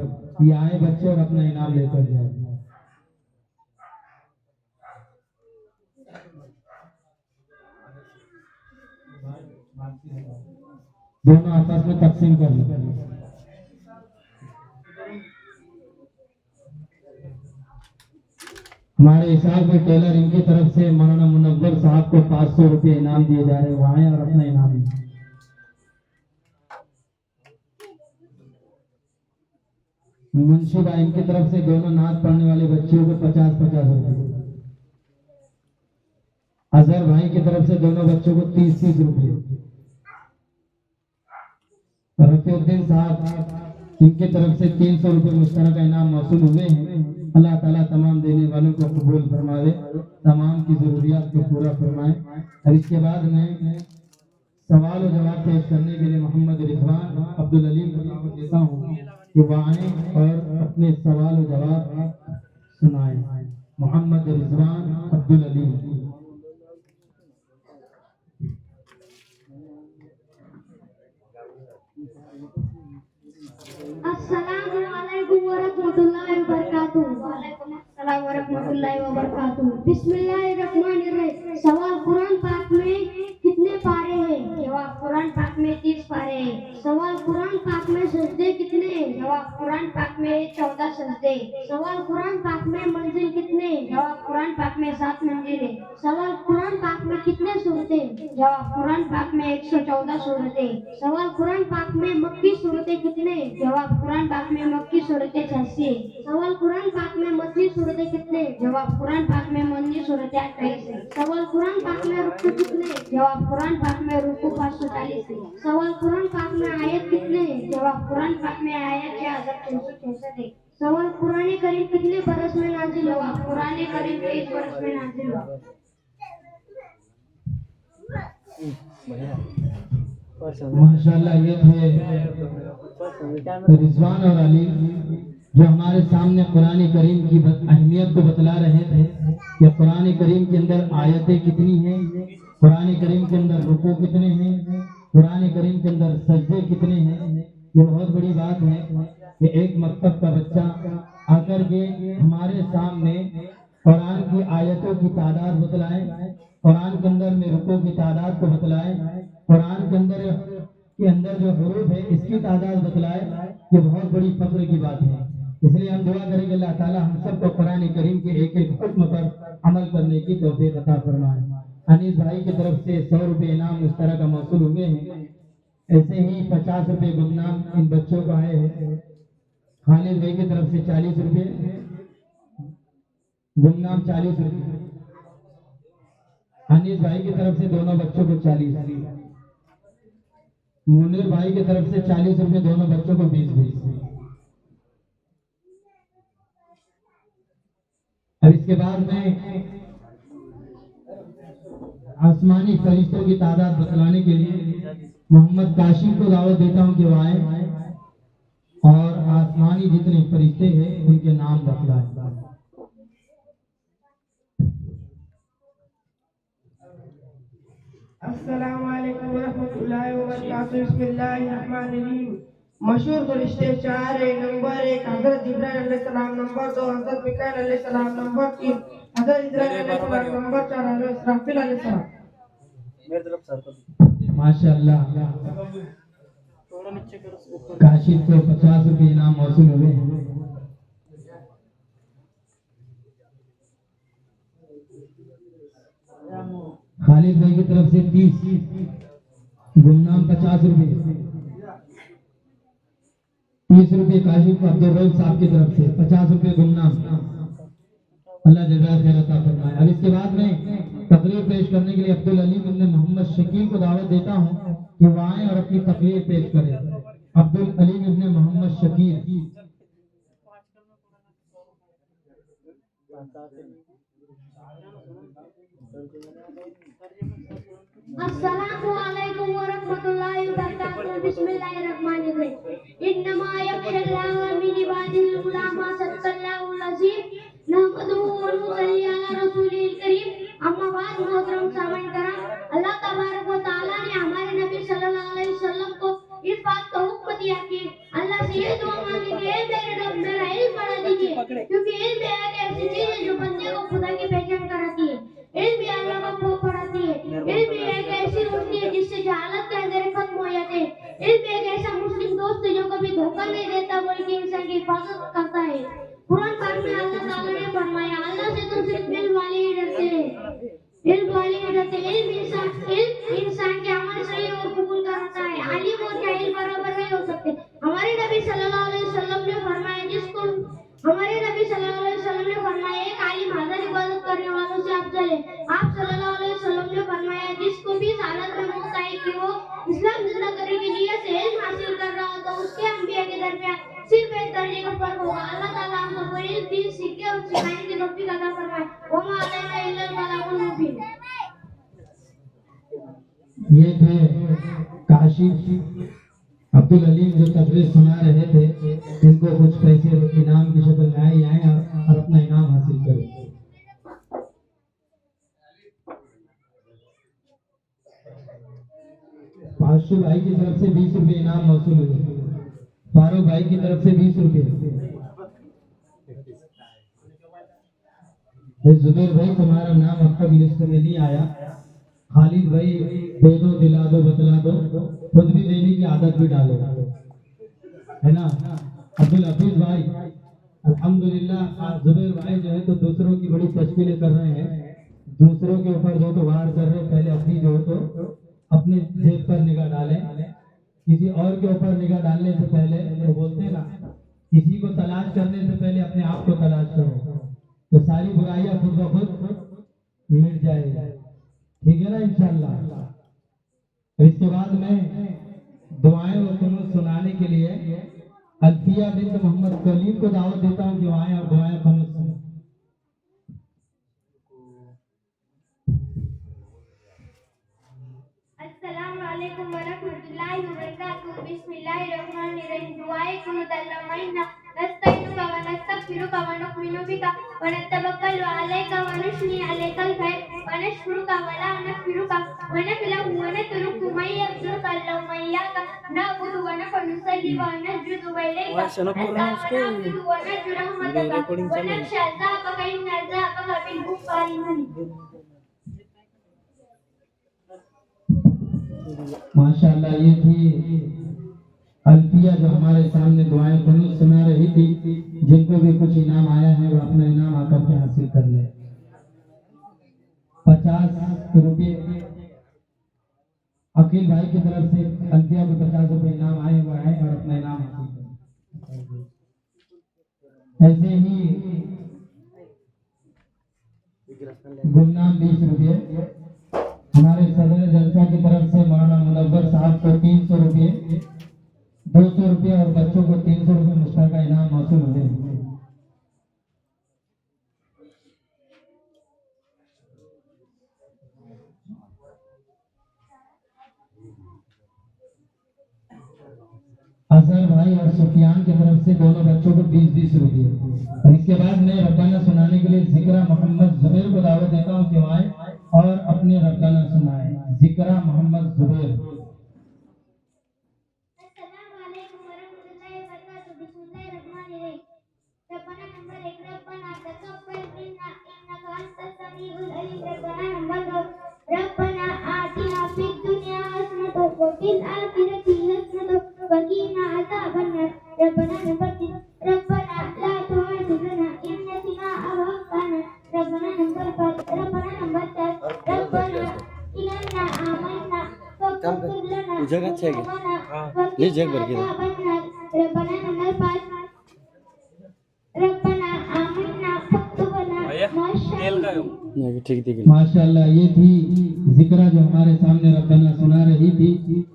ये आए बच्चे और अपना इनाम लेकर जाए। दोनों आपस में तकसीम कर लो। हमारे हिसाब में टेलर इनकी तरफ से मौलाना मुनव्वर साहब को 500 रुपये इनाम दिए जा रहे हैं, वहां और अपना इनाम है। मुंशीबा इनकी तरफ से दोनों नाच पढ़ने वाले बच्चियों को 50-50 रुपये। अजहर भाई की तरफ से दोनों बच्चों को 30-30 रुपये। रफीउद्दीन साहब इनकी तरफ से 300 रुपये मुश्तरक इनाम मौसूल हुए हैं। अल्लाह ताला तमाम देने वालों को कबूल फरमावे, तमाम की जरूरियात को पूरा फरमाए। और इसके बाद मैं सवाल और जवाब पेश करने के लिए मोहम्मद रिजवान अब्दुल अलीम को देता हूँ कि वह आए और अपने सवाल और जवाब सुनाए। मोहम्मद रिजवान अब्दुल अलीम। अस्सलामु अलैकुम वरहमतुल्लाहि वबरकातुहू। वालेकुम अस्सलाम वरहमतुल्लाहि वबरकातुहू। बिस्मिल्लाहिर्रहमानिर्रहीम। सवाल कुरान पाक में कितने पारे हैं? जवाब कुरान पाक में 30 पारे हैं। सवाल कुरान पाक में सजदे कितने हैं? जवाब कुरान पाक में 14 सजदे। सवाल कुरान पाक में मंजिल कितने हैं? जवाब कुरान पाक में 7 मंजिल है। सवाल कुरान पाक में कितने सूरतें? जवाब कुरान पाक में 114 सूरतें। सवाल कुरान पाक में मक्की सूरतें कितने? जवाब कुरान पाक में मक्की सूरतें 86। सवाल कुरान पाक में मदनी सूरतें कितने? जवाब कुरान पाक में मदनी सूरतें 28 है। सवाल कुरान पाक में रुकू कितने? जवाब कुरान पाक में रुकू 540 है। सवाल कुरान पाक में आयत कितने? जवाब कुरान पाक में आयत 4666 है। सवाल कुरान करीम कितने बरस में नाजिल हुआ? कुरान करीम 23 बरस में नाजिल हुआ। माशाअल्लाह, ये थे रिजवान और अली जो हमारे सामने कुरान करीम की अहमियत को बतला रहे थे कि कुरान करीम के अंदर आयतें कितनी हैं, कुरान करीम के अंदर रुकू कितने हैं, कुरान करीम के अंदर सजदे कितने हैं। ये बहुत बड़ी बात है कि एक मकतब का बच्चा आकर के हमारे सामने कुरान की आयतों की तादाद बतलाए, कुरान के अंदर में रुकू की तादाद को बतलाए, कुरान के अंदर जो हुरूफ है इसकी तादाद बतलाए। ये बहुत बड़ी फख्र की बात है। इसलिए हम दुआ करेंगे अल्लाह ताला हम सबको कुरान करीम के एक एक हुक्म पर अमल करने की तौफीक अता फरमाए। अनीस भाई की तरफ से 100 रुपये इनाम मुश्तरक मौसूल हुए हैं। ऐसे ही 50 रुपये गुमनाम इन बच्चों को आए हैं। खालिद भाई की तरफ से 40 रुपये गुमनाम, 40 रुपये। अनीस भाई की तरफ से दोनों बच्चों को 40। मुनीर भाई की तरफ से 40 रुपए, दोनों बच्चों को 20-20। अब इसके बाद में आसमानी फरिश्तों की तादाद बतलाने के लिए मोहम्मद काशिफ को दावत देता हूं कि वो आए और आसमानी जितने फरिश्ते हैं उनके नाम बतलाएं। अस्सलाम वालेकुम वरहमतुल्लाहि वबरकातुहू। बिस्मिल्लाहिर्रहमानिर्रहीम। मशहूर फरिश्ते 4 है। नंबर 1 हजरत जिब्राइल अलैहिस्सलाम, नंबर 2 हजरत मिकाईल अलैहिस्सलाम, नंबर 3 हजरत इस्राफील अलैहिस्सलाम, नंबर 4 हजरत इस्राफील अलैहिस्सलाम। मेरी तरफ सर माशाअल्लाह काशिफ को 50 रुपए इनाम मौसूल हुए। खालिद भाई की तरफ से 30, गुमनाम 50 रुपए, 30 रुपए काशिफ अब्दुल रऊफ साहब की तरफ से, 50 रुपए गुमनाम। अल्लाह जज़ा खैर अता फरमाए। अब इसके बाद में तकरीर पेश करने के लिए अब्दुल अलीम इब्ने मोहम्मद शकील को दावत देता हूं कि वो आए और अपनी तकरीर पेश करें। अब्दुल अलीम इब्ने मोहम्मद शकील। अस्सलामु अलैकुम वरहमतुल्लाहि वबरकातुहू। बिस्मिल्लाहिर्रहमानिर्रहीम। इन्नमा यख्शल्लाह मिन इबादिल उलमा सल्लल्लाहु अलैहि नहमदुहु व नुसल्ली अला रसूलिल करीम। अम्मा बाद मोहतरम सामईन कराम, अल्लाह तबारक व तआला ने हमारे नबी सल्लल्लाहु अलैहि वसल्लम को इस बात का हुक्म दिया कि अल्लाह से ये दुआ मांगी कि ए मेरे रब मेरा इल्म बढ़ा दीजिए, क्योंकि इल्म एक ऐसी चीज है जो बंदे को खुदा की पहचान कराती है। इल्म भी अल्लाह का खौफ बढ़ाती है। इल्म भी एक ऐसी रोशनी है जिससे जहालत के अंधेरे खत्म हो जाते हैं। इल्म एक ऐसा मुस्लिम दोस्त है जो कभी धोखा नहीं देता बल्कि इंसान की हिफाजत करता है। कुरान पाक में अल्लाह ताला ने फरमाया, अल्लाह से तो सिर्फ इल्म वाले ही डरते हैं, इल्म वाले ही डरते हैं। इल्म इंसान के अमल सही और कबूल कराता है। आलिम और जाहिल बराबर नहीं हो सकते। हमारे नबी सल्लल्लाहु अलैहि वसल्लम ने फरमाया, एक आलिम हजार इबादत करने वालों से अफजल है। आप सल्लल्लाहु अलैहि वसल्लम ने फरमाया, जिसको भी इस हालत में मौत आए कि वो इस्लाम जिंदा करने की नियत से इल्म हासिल कर रहा हो, तो उसके अंबिया के दरमियान सिर्फ एक दर्जे का फर्क होगा। अल्लाह ताला हम सबको इल्म दीन सीखे और सिखाने की तौफीक अता फरमाए। व मा अलैना इल्लल बलागुल मुबीन। ये थे काशिफ अब्दुल अलीम जो तकरीर सुना रहे थे। इनको कुछ पैसे इनाम की शक्ल में आए और अपना इनाम हासिल करें। पाशु भाई की तरफ से 20 रुपए इनाम मौसूल हुए। फारूक भाई की तरफ से 20 रुपए। जुबैर भाई तुम्हारा नाम अब तक लिस्ट में नहीं आया। खालिद भाई दे दो, दिला दो, बतला दो, खुद भी देने की आदत भी डालो, है ना। अब्दुल हफीज भाई अल्हम्दुलिल्लाह, जुबैर भाई जो है तो दूसरों की बड़ी तशकीलें कर रहे हैं, दूसरों के ऊपर जो तो वार कर रहे हैं। पहले अपनी जो तो अपने जेब पर निगाह डालें, किसी और के ऊपर निगाह डालने से पहले तो बोलते हैं ना, किसी को तलाश करने से पहले अपने आप को तलाश करो, तो सारी बुराइयां खुद ब खुद मिट जाएगी। ठीक है ना इंशाअल्लाह। इसके बाद में दुआएं और कुनूत सुनाने के लिए अल्फिया बिन्त मोहम्मद कलीम को दावत देता हूं कि वो आए और दुआएं कुनूत सुने। अस्सलामु अलैकुम वरहमतुल्लाहि वबरकातुहू। बिस्मिल्लाहिर्रहमानिर्रहीम। दुआए कुनूत अल्लाहुम्मा इन्ना नस्तईनुका व नस्तगफिरुका व नु'मिनु बिका व नतवक्कलु अलैका व नुस्नी अलैकल खैर व नशकुरुका व ला नकफिरुका व नफलहु व नतरुकु मै यब्दुका अल्लाहुम्मा इय्याका नअबुदु व नुसल्ली व नस्जुदु व इलैका नस्तगफिरु व नरजु रहमतका व नख्शा अज़ाबका इन्ना अज़ाबका बिल कुफ़ारि मुहीत। माशाअल्लाह, ये थी अल्फिया जो हमारे सामने दुआएं कुनूत सुना रही थी। जिनको भी कुछ इनाम आया है वो अपना इनाम आकर के हासिल कर ले। 50 रुपये अकील भाई की तरफ से अल्फिया को 50 रुपये इनाम आए हुए हैं और अपना इनाम हासिल करें। ऐसे ही गुमनाम 20 रुपये, हमारे सदर जलसा की तरफ से मौलाना मुनव्वर साहब को 300 रुपये, 200 रुपये और बच्चों को 300 रुपये मुश्तरका इनाम मौसूल हुए। अजहर भाई और सुफियान की तरफ से दोनों बच्चों को 20-20 रुपये। और इसके बाद मैं रब्बाना सुनाने के लिए जिक्रा मोहम्मद जुबैर को दावत देता हूँ कि आए और अपने रब्बाना सुनाए। जिक्रा मोहम्मद जुबैर। अस्सलामु अलैकुम वरहमतुल्लाहि वबरकातुहू। बिस्मिल्लाहिर्रहमानिर्रहीम। रब्बाना नंबर 1 रब्बाना तक़ब्बल मिन्ना इन्नका अंतस समीउल अलीम। रब्बाना नंबर 2 रब्बाना आतिना फिद दुनिया हसनतन व फिल आखिरति हसनतन व क़िना अज़ाबन्नार। रब्बाना नंबर 3 रब्बाना ला तुआखिज़ना इन नसीना अव अख़्ताना। रब्बाना नंबर 4 रब्बाना इन्ना आमन्ना फ़ग़फ़िर लना जगह अच्छी है क्या? ये जग भर के दो। रब्बाना नंबर 5 रब्बाना आमन्ना फ़क्तुबना नहीं ठीक ठीक है। माशाल्लाह, ये थी जिक्रा जो हमारे सामने रब्बाना सुना रही थी,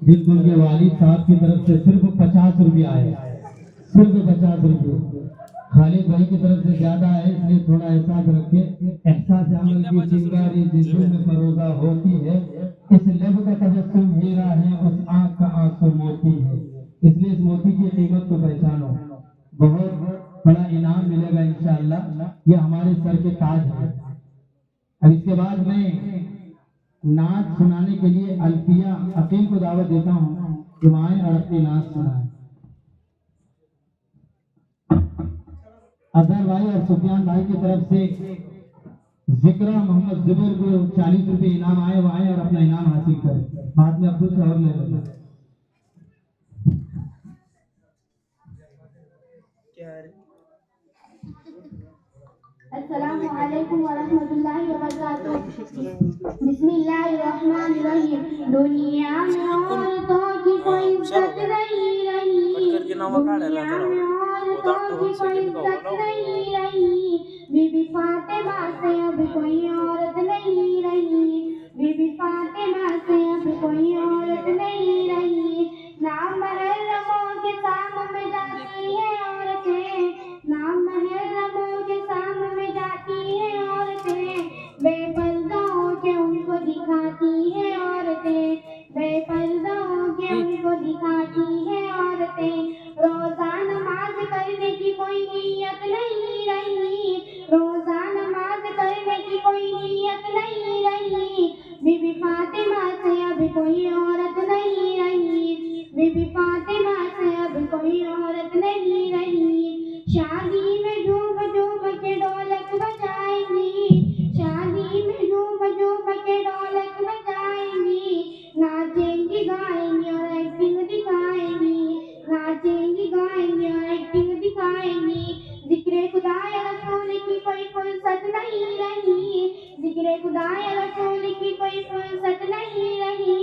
जिनको उनके वालिद साहब की तरफ से सिर्फ 50 रुपये आए। सिर्फ 50 रुपये। खालिद भाई की तरफ से ज्यादा है, इसलिए थोड़ा एहसास रखे। एहसास अमल की चिंगारी जिस दिल में फरोजा होती है, इस लब का तबस्सुम हीरा है, उस आंख का आंसू मोती है। इसलिए इस मोती की कीमत को पहचानो। बहुत बड़ा इनाम मिलेगा इंशाअल्लाह। ये हमारे सर के ताज है। अब इसके बाद मैं नाच सुनाने के लिए अल्फिया अकील को दावत देता हूँ कि वहाँ आए और अपनी नाच सुनाए। अजहर भाई और सुफियान भाई की तरफ से जिक्रा मोहम्मद जुबैर को 40 रुपये इनाम आए, वो आए और अपना इनाम हासिल करें। बाद में अब्दुल और ले लेंगे। अस्सलामु अलैकुम वरहमतुल्लाहि वबरकातुहू। बिस्मिल्लाहिर्रहमानिर्रहीम। दुनिया में औरतों की कोई इज्जत नहीं रही। दुनिया में औरतों की कोई इज्जत नहीं रही। बीबी फातिमा से अब कोई औरत नहीं रही। बीबी फातिमा से अब कोई औरत नहीं रही। नाम मुहर्रमों के सामने जाती है औरतें। नाम मुहर्रमों के सामने जाती है औरतें। बेपर्दा होके उनको दिखाती है औरतें। बेपर्दा होके उनको दिखाती है औरतें। रोजा नमाज करने की कोई नियत नहीं रही। रोजा नमाज करने की कोई नियत नहीं रही। बीबी फातिमा से अब कोई औरत नहीं रही। बीबी फातिमा से अब कोई औरत नहीं रही। शादी में झूम झूम के ढोलक बजाएंगी। शादी में झूम झूम के ढोलक बजाएंगी। नाचेंगी गाएंगी और एक्टिंग दिखाएंगी। नाचेंगी गाएंगी और एक्टिंग दिखाएंगी। जिक्र खुदाए रसूल की कोई फुर्सत नहीं रही। जिक्र खुदाए रसूल की कोई फुर्सत नहीं रही।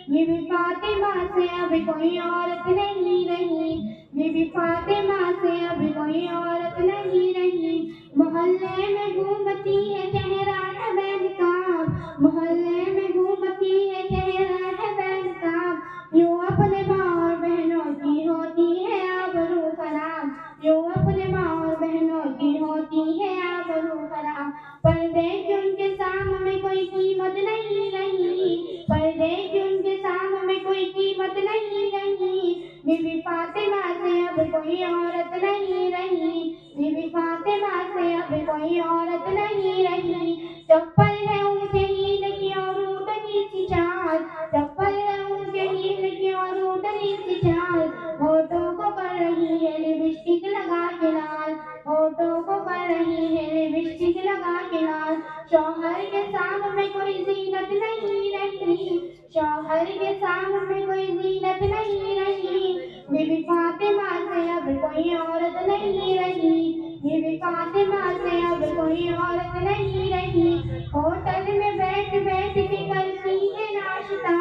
बीबी फातिमा से अब कोई औरत नहीं रही। बीबी फातिमा से अब कोई औरत नहीं रही। मोहल्ले में घूमती है चेहरा है बेनकाब। मोहल्ले में घूमती है चेहरा है बेनकाब। यूं अपने माँ और बहनों की होती है आबरू खराब। यूं अपने माँ और बहनों की होती है आबरू खराब। पर्दे की उनके सामने कोई कीमत नहीं रही। पर्दे की उनके सामने कोई कीमत नहीं रही। बीबी फातिमा से अब कोई औरत नहीं रही। बीबी फातिमा से अब कोई औरत नहीं रही। चप्पल है उनके हील की और ऊँटनी सी चाल। चप्पल है उनके हील की और ऊँटनी सी चाल। होठों को कर रही है लिपस्टिक लगा के लाल। होठों को कर रही है लिपस्टिक लगा के लाल। शौहर के सामने कोई जीनत नहीं रही। शौहर के सामने कोई जीनत नहीं रही। बीबी फातिमा से अब कोई औरत नहीं रही। बीबी फातिमा से अब कोई औरत नहीं रही। होटल में बैठ बैठ के करती है नाश्ता।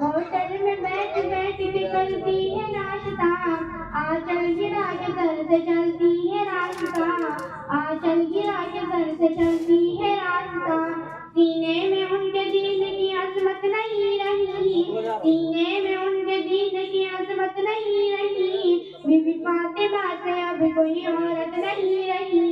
होटल में बैठ बैठ के करती है नाश्ता। आंचल गिरा के सर से चलती है रास्ता। आंचल गिरा के सर से चलती है रास्ता। सीने में उनके दीन की अजमत नहीं रही, सीने में उनके दीन की अजमत नहीं रही। बीबी फातिमा से अब कोई औरत नहीं रही,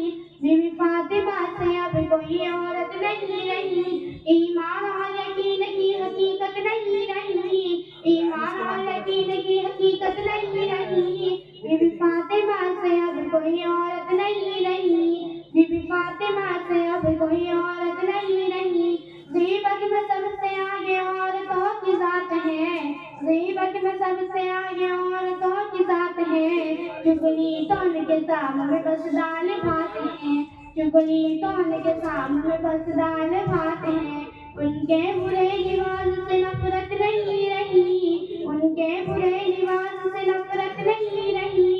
बीबी फातिमा से अब कोई औरत नहीं रही। ईमान और यकीन की हकीकत नहीं रही, ईमान और यकीन की हकीकत नहीं रही। बीबी फातिमा से अब कोई औरत नहीं रही, बीबी फातिमा से अब कोई औरत नहीं रही। ग़ीबत में सबसे आगे औरतों की जात है, ग़ीबत में सबसे आगे औरतों की जात है। चुगली तो उनके सामने बस दाल भात है, चुगली तो उनके सामने बस दाल भात है। उनके बुरे लिबास से नफरत नहीं रही, उनके बुरे लिबास से नफरत नहीं रही।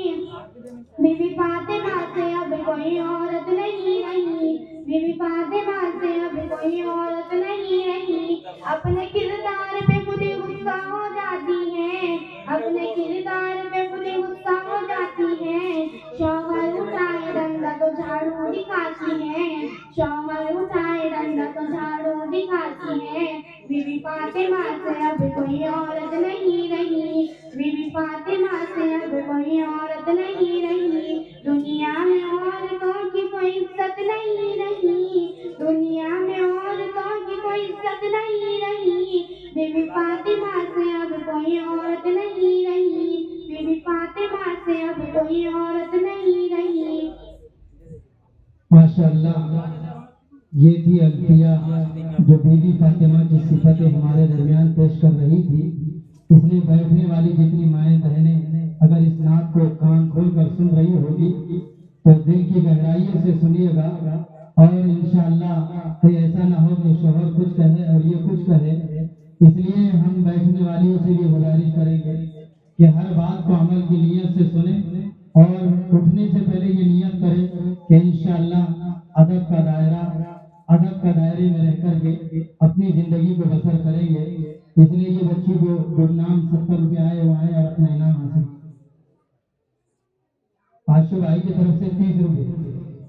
बीबी फातिमा से अब कोई औरत नहीं रही, बीबी फातिमा से अब कोई औरत नहीं रही। अपने किरदार पे खुद ही गुस्सा हो जाती है, अपने किरदार पे खुद ही गुस्सा हो जाती है। शौहर उठाए डंडा तो झाड़ू दिखाती है, शौहर उठाए डंडा तो झाड़ू दिखाती है। बीबी फातिमा से अब कोई औरत नहीं रही, बीबी फातिमा से अब कोई औरत नहीं रही। दुनिया में औरतों की कोई इज्जत नहीं रही, दुनिया में औरतों की कोई इज्जत नहीं रही। बीबी फातिमा से अब कोई औरत नहीं रही, बीबी फातिमा से अब कोई औरत नहीं रही। माशाअल्लाह, ये थी अल्फिया जो बीबी फातिमा की सिफतें हमारे दरमियान पेश कर रही थी। इसलिए बैठने वाली जितनी माएँ बहनें अगर इस नात को कान खोल कर सुन रही होगी तो दिल की गहराइयों से सुनिएगा, और इंशाअल्लाह कोई ऐसा ना हो कि शोहर कुछ कहे और ये कुछ कहे। इसलिए हम बैठने वालियों से भी गुजारिश करेंगे कि हर बात को अमल की नीयत से सुने और उठने से पहले ये नियत करें कि इंशाअल्लाह अदब का दायरे में रह करके अपनी जिंदगी को बसर करेंगे। इसलिए ये बच्ची को गुमनाम 70 रुपये आए वो आए और अपना इनाम हासिल। आशु भाई की तरफ से 30 रुपये,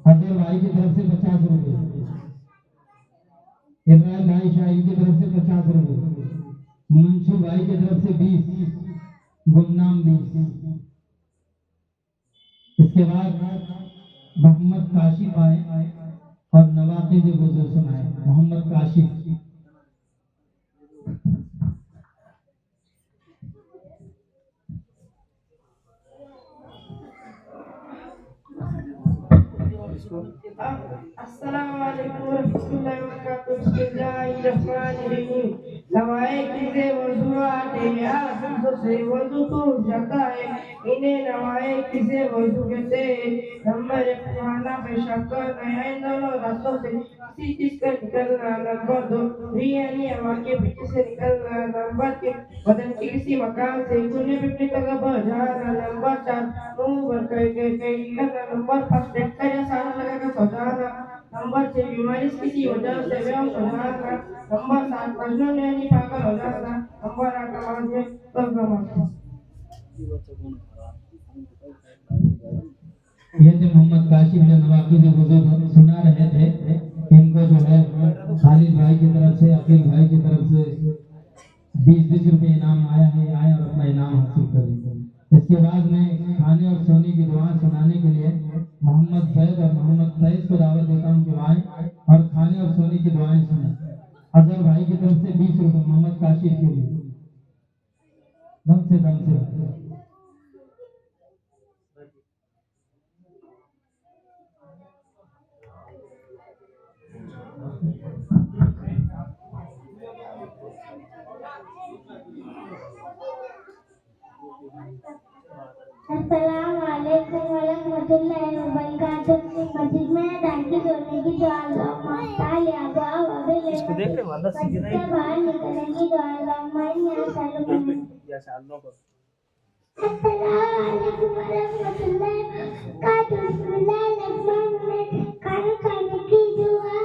अजहर भाई की तरफ से 50 रुपये, इब्राहिम भाई शाही की तरफ से 50 रुपये, मंशू भाई की तरफ से 20, गुमनाम 20। इसके बाद मोहम्मद काशिफ आए और नवाकिज़ वुज़ू सुनाए। मोहम्मद काशिफ। अस्सलामु अलैकुम वरहमतुल्लाहि वबरकातुहू। बिस्मिल्लाहिर्रहमानिर्रहीम। नवाए किसे वज़ू आते हैं, से वज़ू तो जाता है, इन्हें नवाए किसे वज़ू कहते हैं। नंबर 1 खाना पेशाब करना है, इन दोनों रास्तों से किसी चीज का निकलना। नंबर 2 यानी हवा के पीछे से निकलना। नंबर 3 बदन के किसी मकान से कोने पे अपनी तरफ जाना। नंबर 4 मुंह भर करके लगना। नंबर 5 देखकर या सारा लगा कर सो जाना। नंबर 6 बीमारी किसी वजह से बेहोश हो जाना। नंबर 7 मजनून यानी पागल हो जाना। नंबर 8 नमाज में कलमा। ये थे मोहम्मद काशिफ जो नवाकिज़ वुज़ू सुना रहे थे। इनको जो है खालिद भाई की तरफ से, अकील भाई की तरफ से 20-20 रुपये इनाम आया है, आए और अपना इनाम हासिल करें। इसके बाद में खाने और सोने की दुआ सुनाने के लिए मोहम्मद सैद और मोहम्मद फैज को दावत देता हूँ कि आए और खाने और सोने की दुआएं सुने। अजहर भाई की तरफ से 20 रुपये मोहम्मद काशिफ के लिए। दम से अस्सलाम वालेकुम वरहमतुल्लाहि वबरकातुहू। मस्जिद में दाखिल होने की दुआ बाहर निकलने की दुआ। अस्सलाम वालेकुम वरहमतुल्लाहि वबरकातुहू। खाना खाने की दुआ।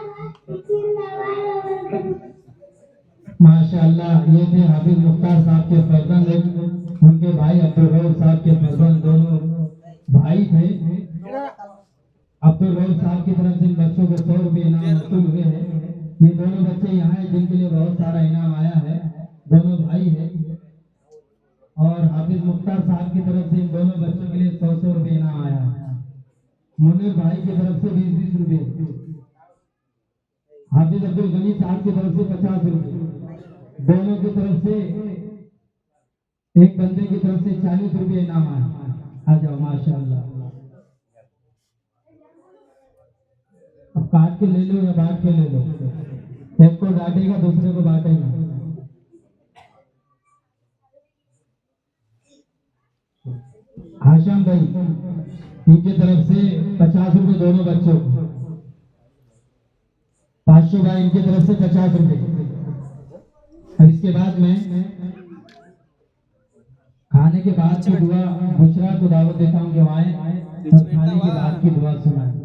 माशाअल्लाह, ये थे हाफिज मुख्तार साहब के फर्जंद, उनके भाई अब्दुल रऊफ साहब के फर्जंद, दोनों भाई थे। अब्दुल रऊफ साहब की तरफ से इन बच्चों को 100 रुपये इनाम हासिल हुए हैं। ये दोनों बच्चे यहाँ हैं जिनके लिए बहुत सारा इनाम आया है, दोनों भाई है। और हाफिज मुख्तार साहब की तरफ से इन दोनों बच्चों के लिए 100-100 रुपये इनाम आया है। मुनीर भाई की तरफ से 20-20 रुपये, हाफिज अब्दुल गनी साहब की तरफ से 50 रुपये, दोनों की तरफ से एक बंदे की तरफ से 40 रुपये इनाम आया। आ जाओ माशाअल्लाह। अब काट के ले लो या बांट के ले लो, एक को डांटेगा दूसरे को बांटेगा। हाशम भाई इनकी तरफ से 50 रुपये दोनों बच्चों को, 500 भाई इनकी तरफ से 50 रुपये। और इसके बाद में खाने के बाद की दुआ बुशरा को दावत देता हूँ कि आए और खाने के बाद की दुआ सुनाए।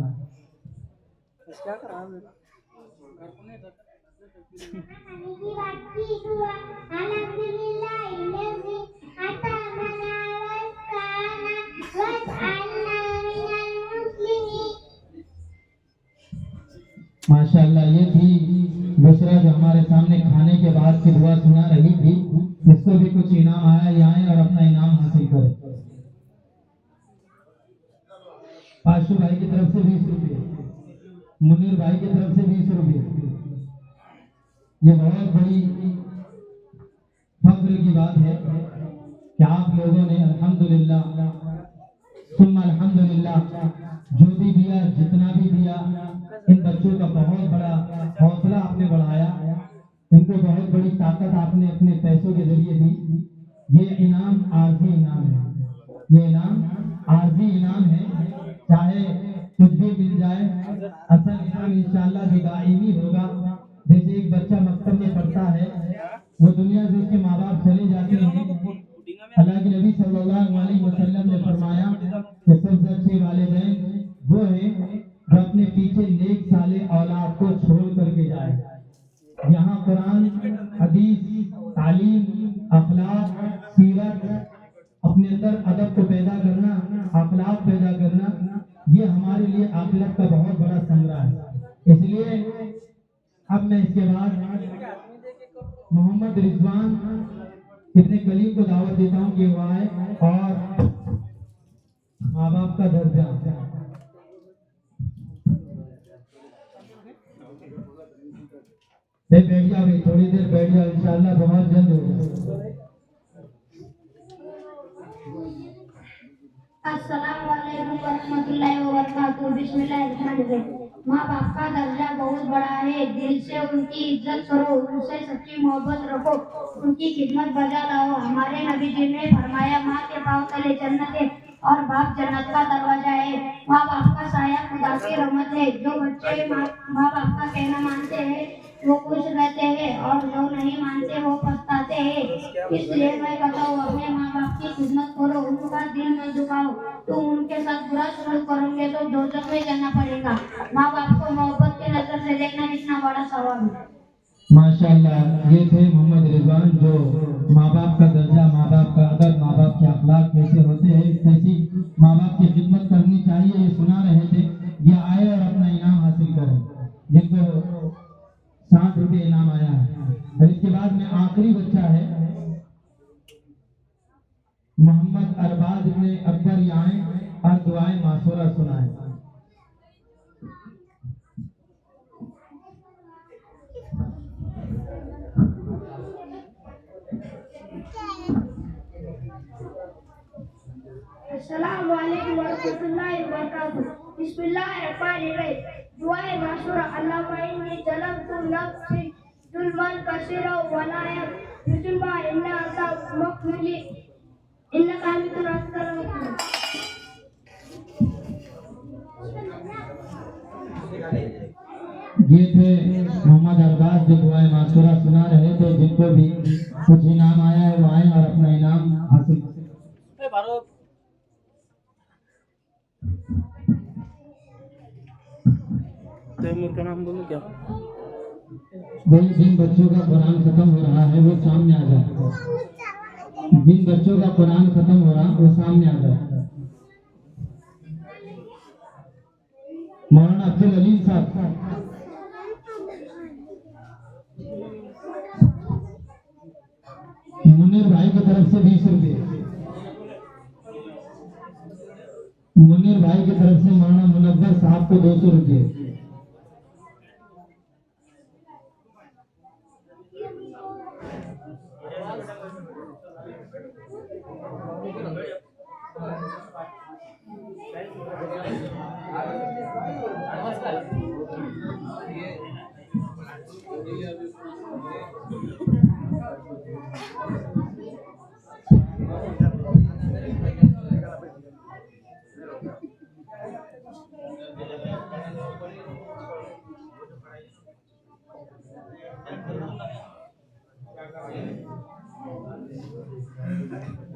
माशाअल्लाह ये थी बुशरा जो हमारे सामने खाने के बाद की दुआ सुना रही थी। इसको भी कुछ इनाम आया, ये आए और अपना इनाम हासिल करें। पाशु भाई की तरफ से 20 रुपये, मुनीर भाई की तरफ से 20 रुपये। ये बहुत बड़ी फख्र की बात है कि आप लोगों ने अल्हम्दुलिल्लाह सुम्मा अल्हम्दुलिल्लाह जो भी दिया, जितना भी दिया, इन बच्चों का बहुत बड़ा हौसला आपने बढ़ाया, इनको बहुत बड़ी ताकत आपने अपने पैसों के जरिए दी। ये इनाम आर्जी इनाम है, ये इनाम आर्जी इनाम है, चाहे कुछ भी मिल जाए, असल इनाम इंशाअल्लाह जो दाईमी होगा। जैसे एक बच्चा मकतब में पढ़ता है, वो दुनिया से उसके माँ बाप चले जाते हैं। अल्लाह के नबी सल्लल्लाहु अलैहि वसल्लम ने फरमाया कि सबसे अच्छे वालिदैन वो हैं जो अपने पीछे नेक साले औलाद को छोड़ करके जाए। यहाँ कुरान, हदीस, तालीम, अखलाक, सीरत, अपने अंदर अदब को पैदा करना, अखलाक पैदा करना, ये हमारे लिए आखिरत का बहुत बड़ा समरा है। इसलिए अब मैं इसके बाद मोहम्मद रिजवान इब्ने कलीम को दावत देता हूँ कि वो आए और माँ बाप का दर्जा। बैठ जाओ भाई, थोड़ी देर बैठ जाओ, इंशाअल्लाह बहुत जल्द हो जाए। अस्सलामु अलैकुम वरहमतुल्लाहि वबरकातुहू। बिस्मिल्लाहिर्रहमानिर्रहीम। माँ बाप का दर्जा बहुत बड़ा है, दिल से उनकी इज्जत करो, उनसे सच्ची मोहब्बत रखो, उनकी खिदमत बजा लाओ। हमारे नबी जी ने फरमाया, माँ के पाँव तले जन्नत है और बाप जन्नत का दरवाजा है। माँ बाप का साया खुदा की रहमत है। जो बच्चे माँ बाप का कहना मानते हैं वो खुश रहते हैं और जो नहीं मानते वो पछताते हैं। इसलिए मैं कहता हूँ, अपने माँ बाप की खिदमत करो, उनका दिल न दुखाओ। तुम उनके साथ बुरा सलूक करोगे तो दोजख में जाना पड़ेगा। माँ बाप को मोहब्बत की नजर से देखना कितना बड़ा सवाब है। माशाअल्लाह ये थे मोहम्मद रिजवान जो माँ बाप का दर्जा, माँ बाप का अदब, माँ बाप के अखलाक कैसे होते हैं, कैसी माँ बाप की खिदमत करनी चाहिए, ये सुना रहे थे। ये आए और अपना इनाम हासिल करें, जिनको 60 रुपये इनाम आया है। और इसके बाद में आखिरी बच्चा है मोहम्मद अरबाज इब्ने अकबर, ये आए और दुआएं मासूरा सुनाए। अस्सलामु अलैकुम वरहमतुल्लाहि वबरकातुहू। बिस्मिल्लाहिर्रहमानिर्रहीम। दुआए माशूरा। अल्लाहुम्मा इन्नी ज़लमतु नफ्सी ज़ुल्मन कसीरा व ला यग़फ़िरु इल्ला अंता मग़फ़िरली इन्नका अंतल अज़्ज़ाक़ुर रहीम। ये थे मोहम्मद अरबाज जो दुआएं मासूरा सुना रहे थे। जिनको भी कुछ इनाम आया है वो आए और अपना इनाम हासिल करें। तैमूर का नाम बोलो क्या? भाई जिन बच्चों का कुरान खत्म हो रहा है वो सामने आ जाए। जिन बच्चों का कुरान खत्म हो रहा वो सामने आ जाए। मौलाना अब्दुल अलीम साहब 120 रुपये। मुनीर भाई की तरफ से मौलाना मुनव्वर साहब को 200 रुपये।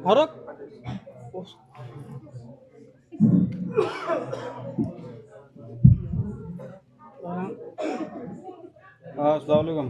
हरक अस्सलाम वालेकुम।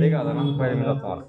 देखा था ना पहले मिला था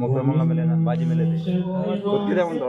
मुफ्त मुल्ला मिले ना बाजी मिले थे खुद किधर बंद हो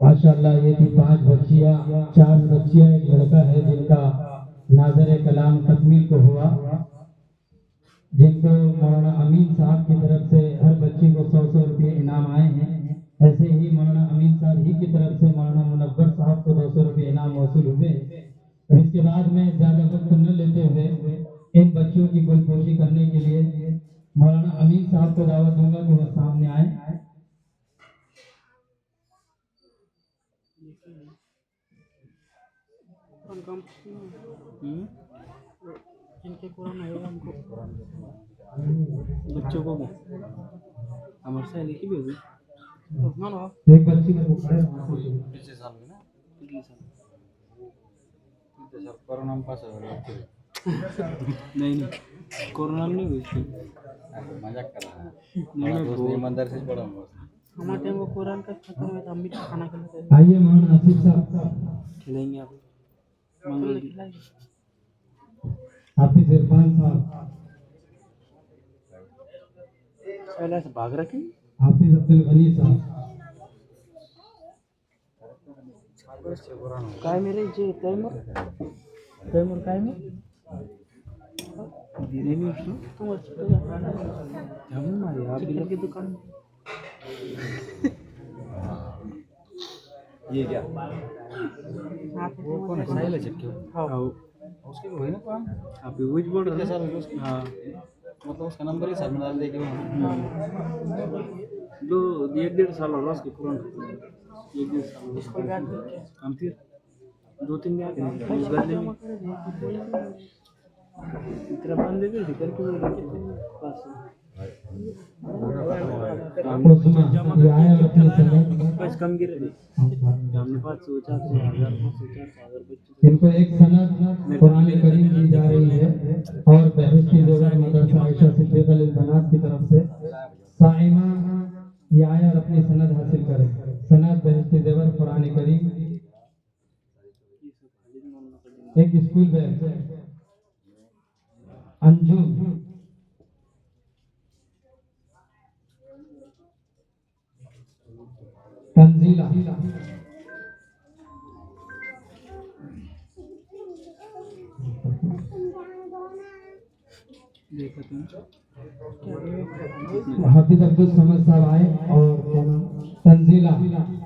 माशाअल्लाह ये थी 5 बच्चियाँ 4 बच्चियाँ एक लड़का है जिनका नाज़र कलाम तकमील को हुआ, जिनको मौलाना अमीन साहब की तरफ से हर बच्ची को 100 रुपये इनाम आए हैं। ऐसे ही मौलाना अमीन साहब ही की तरफ से मौलाना मुनव्वर साहब को 200 रुपये इनाम मौसूल हुए। और इसके बाद में ज़्यादा वक्त न लेते हुए इन बच्चियों की गोलपोशी करने के लिए मौलाना अमीन साहब को दावत दूंगा कि वह सामने आए। जिनके कुरान है उनको बच्चों को भी हमारे से लिखी भी हुई एक बच्ची को पकड़े पिछले साल में ना पिछले साल कोरोना में पास हो गया नहीं कोरोना में नहीं हुई थी। मजाक कर रहा है नहीं दोस्त ईमानदार से पढ़ा हूँ हमारे टाइम को कुरान का खत्म हुआ था, हम भी खाना खिलाते थे। आइए मौलाना आसिफ साहब खिलाएंगे आप मंगल खिलाएंगे हाफिज इरफान साहब पहले से भाग रखे हाफिज अब्दुल गनी साहब काय मेरे जे तैमूर काय में धीरे नहीं उठना तुम अच्छे तो हम मारे आप बिल्कुल की दुकान में ये क्या आप वो कौन है साहिल है चिपके हाँ उसकी भी हुई ना काम आप वही बोल रहे कितने हैं साल हो गए उसकी हाँ मतलब उसका नंबर ही साल में डाल दे के दो 1-1.5 साल हो रहा उसके पुराना 1-1.5 साल हम फिर दो तीन में उस गले में इतना बांध दे थे करके वो पास उस्मान ये आया अपनी सनद बस कम गिर रही हमने पास सोचा तो 1000 बच्चे इनको एक सनद कुरान करीम दी जा रही है और बहस्ती ज़ेवर मदरसा आयशा सिद्दीक़ा लिल बनात की तरफ से साइमा ये आया और अपनी सनद हासिल करें। सनद बहस्ती ज़ेवर कुरान करीम एक स्कूल बैग अंजुम तंजीला देखा तुम हाफिज अब्दुल समद साहब आए और क्या नाम तंजीला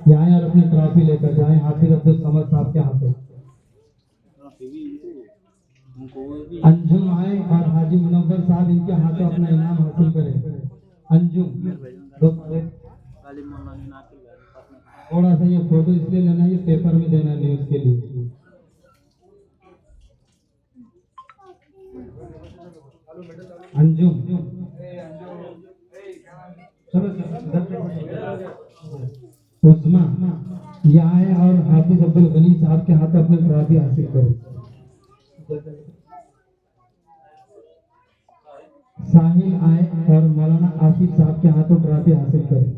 ये आए और अपनी ट्रॉफी लेकर जाए हाफिज अब्दुल समद साहब के हाथ अंजुम आए और हाजी मुनव्वर साहब इनके हाथों अपना इनाम हासिल करें। अंजुम थोड़ा सा ये फोटो इसलिए लेना है, ये पेपर में देना न्यूज के लिए। अंजुम उस्मा ये आए और हाफिज अब्दुल गनी साहब के हाथ अपनी ट्रॉफी हासिल करें। साहिल आए और मौलाना आसिफ साहब के हाथों ट्रॉफी हासिल करें।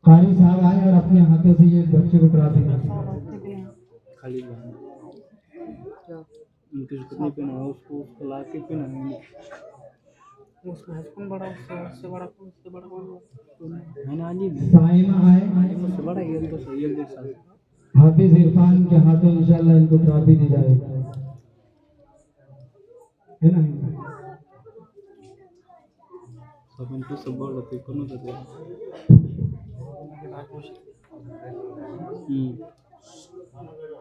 कारी साहब आए और अपने हाथों से ये बच्चे को ट्रॉफी खाली उनके कितने पेन है उसको ला के पेन है उसको हेडफोन बड़ा उससे बड़ा कौन है ना जी साइमा आए उससे बड़ा ये तो सही है देख सकते हाफिज इरफान के हाथों इंशाल्लाह इनको ट्रॉफी दी जाएगी, है ना। सब इनको सब बड़ा पेपर न करते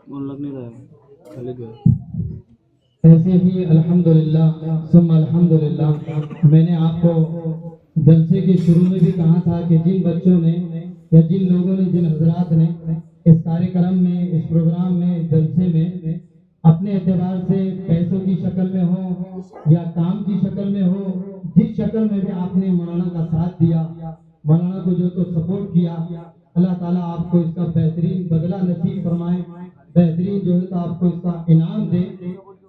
मन लग नहीं रहा खाली गया। ऐसे ही अल्हम्दुलिल्लाह सुम्मा अल्हम्दुलिल्लाह मैंने आपको जलसे के शुरू में भी कहा था कि जिन बच्चों ने या जिन लोगों ने जिन हजरात ने इस कार्यक्रम में इस प्रोग्राम में जलसे में अपने एतबार से पैसों की शक्ल में हो या काम की शक्ल में हो, जिस शक्ल में भी आपने मौलाना का साथ दिया, मौलाना को जो तो सपोर्ट किया, अल्लाह ताला आपको इसका बेहतरीन बदला नसीब फरमाए, बेहतरीन जो है तो आपको इसका इनाम दे।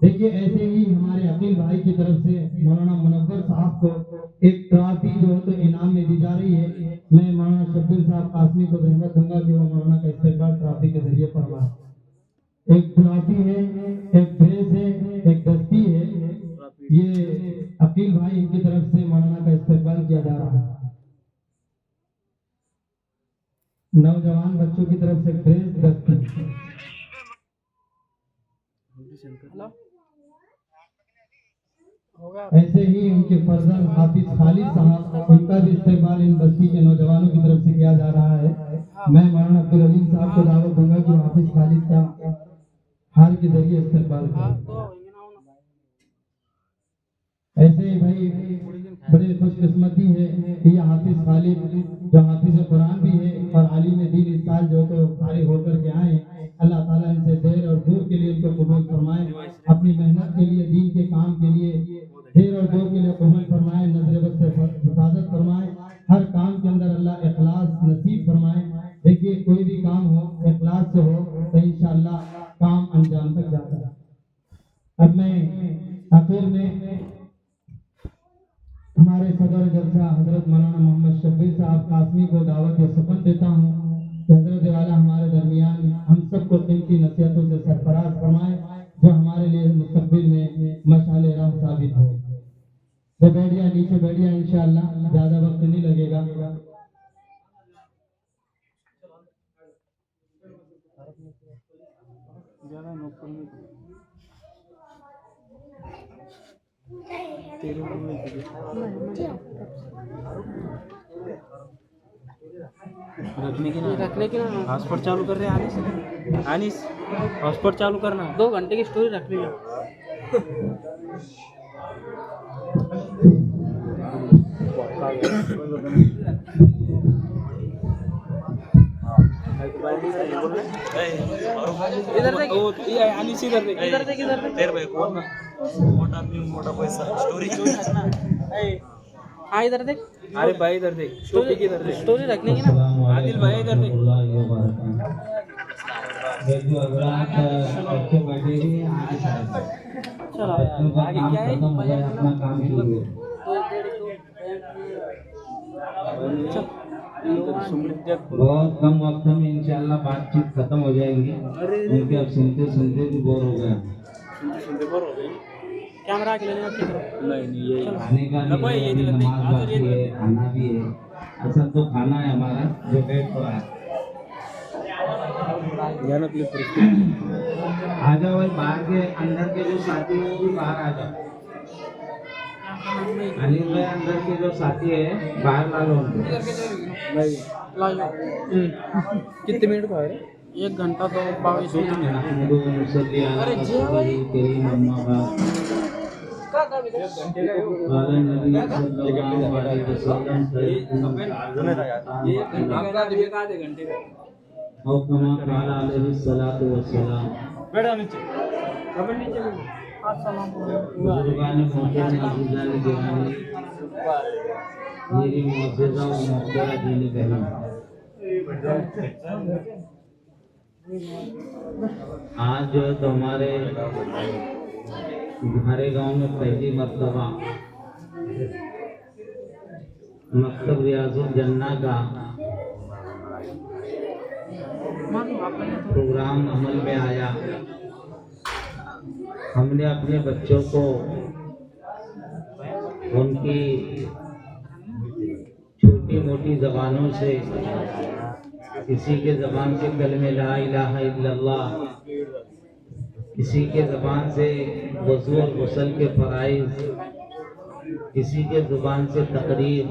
देखिए ऐसे ही हमारे अकील भाई की तरफ से मौलाना मुनव्वर साहब को एक ट्रॉफी जो है तो इनाम में दी जा रही है। मैं मौलाना शब्बीर साहब कासमी को रहमत दूंगा कि वो मौलाना का इस्तेमाल ट्रॉफी के जरिए फरमाए। एक ट्रॉफी है, एक ड्रेस है, एक दस्ती है, ये अकील भाई इनकी तरफ से मौलाना का इस्तेमाल किया जा रहा है। नौजवान बच्चों की तरफ से ड्रेस दस्ती। ऐसे ही उनके फर्जंद हाफिज खालिद साहब, उनका भी इस्तेमाल इन बस्ती के नौजवानों की तरफ से किया जा रहा है। मैं मौलाना अब्दुल अलीम साहब को दावत दूंगा कि वो हाफिज खालिद का हार के जरिए इस्तेमाल करें। ऐसे ही भाई बड़े खुशकिस्मती है कि ये हाफिज खालिद जो हाफिज कुरान भी है और आलिम दीन इस साल जो तो फारिग होकर के आए, अल्लाह ताला इनसे देर और दूर के लिए इनको कबूल फरमाए, अपनी मेहनत के लिए दीन के काम के लिए देर और दूर के लिए कबूल फरमाए, नजर बद से हिफाजत फरमाए, हर काम के अंदर अल्लाह इखलास नसीब फरमाए। देखिए कोई भी काम हो इखलास से हो तो इंशाअल्लाह काम अंजाम तक जाता है। अब मैं आखिर में हमारे सदर जलसा हजरत मौलाना मोहम्मद शब्बीर साहब कासमी को दावत या सपन देता हूँ कि हजरत वाला हमारे दरमियान हम सबको कीमती नसीहतों से सरफराज फरमाए, जो हमारे लिए मुस्तकबिल में मशाले राह साबित हो। तो बैठिया नीचे बैठिया, इंशाअल्लाह ज्यादा वक्त नहीं लगेगा। रखने की ना हॉटस्पॉट चालू कर रहे हैं आनिस हॉटस्पॉट चालू करना 2 घंटे की स्टोरी रख ली है। इधर देख, ये अनिश इधर देख, इधर देख, इधर देख। तेरे भाई कौन ना मोटा पैसा स्टोरी हाँ इधर देख, अरे भाई इधर देख, स्टोरी किधर देख, स्टोरी रखने की ना, आदिल भाई इधर देख। बच्चे बैठे हुए आगे साइड चलो बच्चों का आगे काम क्या है, खत्म हो गया, अपना काम शुरू हो। बहुत कम वक्त में इंशाल्लाह बातचीत खत्म हो जाएगी, क्योंकि अब सुनते सुनते भी बोर हो गए। कैमरा के लेने की तरफ नहीं ये खाने का भी है, अभी नमाज बाकी है, खाना भी है। असल तो खाना है हमारा जो पेट पर है। आ जाओ भाई, बाहर के अंदर के जो साथी हैं वो भी बाहर आ जाओ। अनिल भाई अंदर के जो साथी है बाहर ला लो उनको। कितने मिनट का है? 1 घंटा तो 22 मिनट। अरे बैठो नीचे, कब नीचे बैठो। अस्सलाम आज जो है तो हमारे गांव में पहली मर्तबा मकतब रियाजुल जन्ना का प्रोग्राम अमल में आया। हमने अपने बच्चों को उनकी छोटी मोटी जबानों से, किसी के जबान से कलमे ला इलाहा इल्लल्लाह, किसी के जबान से वज़ू और गुस्ल के फराइज़, किसी के जुबान से तकरीर,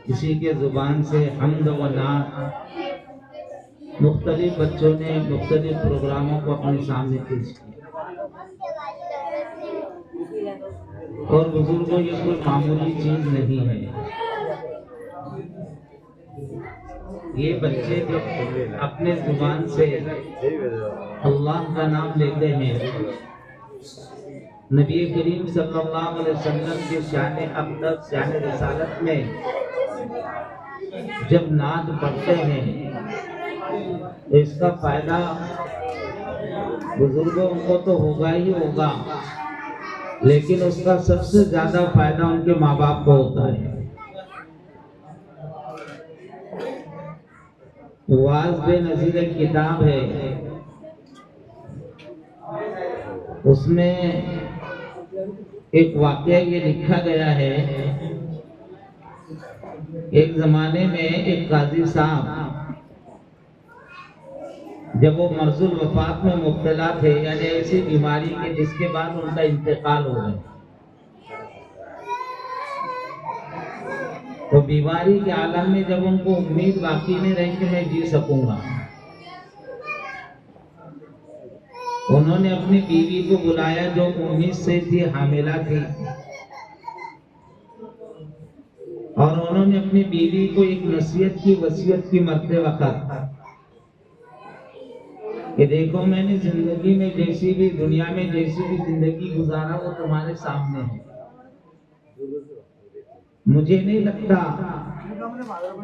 किसी के जुबान से हम्द व नात, मुख्तलिफ बच्चों ने मुख्तलिफ प्रोग्रामों को अपने सामने पेश किया। और बुजुर्गों, ये कोई मामूली चीज नहीं है। ये बच्चे जब अपने जुबान से अल्लाह का नाम लेते हैं, नबी करीम सल्लल्लाहु अलैहि वसल्लम के शान अक़दस, शान रिसालत में जब नात पढ़ते हैं तो इसका फायदा बुजुर्गों को तो होगा ही होगा, लेकिन उसका सबसे ज्यादा फायदा उनके माँ बाप को होता है। वाज बेनज़ीर एक किताब है, उसमें एक वाक़या ये लिखा गया है। एक जमाने में एक काजी साहब जब वो मर्जुल वफात में मुब्तला थे, यानी ऐसी बीमारी के जिसके बाद उनका इंतकाल हो गया, तो बीमारी के आलम में जब उनको उम्मीद बाकी नहीं रही कि मैं जी सकूंगा, उन्होंने अपनी बीवी को बुलाया जो 19 से थी, हामिला थी, और उन्होंने अपनी बीवी को एक नसीहत की, वसीयत की मरते वक्त कि देखो, मैंने जिंदगी में जैसी भी, दुनिया में जैसी भी जिंदगी गुजारा वो तुम्हारे सामने है। मुझे नहीं लगता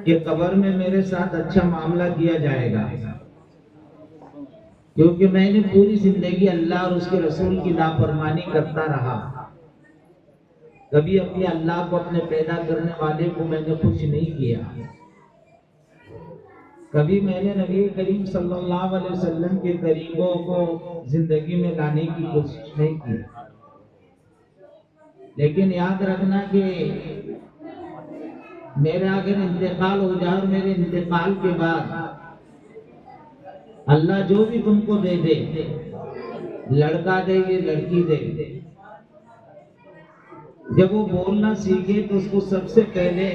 कि कब्र में मेरे साथ अच्छा मामला किया जाएगा, क्योंकि मैंने पूरी जिंदगी अल्लाह और उसके रसूल की नाफरमानी करता रहा। कभी अपने अल्लाह को, अपने पैदा करने वाले को मैंने खुश नहीं किया। कभी मैंने नबी करीम सल्लल्लाहु अलैहि वसल्लम के तरीकों को जिंदगी में लाने की कोशिश नहीं की। लेकिन याद रखना कि मेरा अगर इंतकाल हो जाए और मेरे इंतकाल के बाद अल्लाह जो भी तुमको दे दे, लड़का दे या लड़की दे, जब वो बोलना सीखे तो उसको सबसे पहले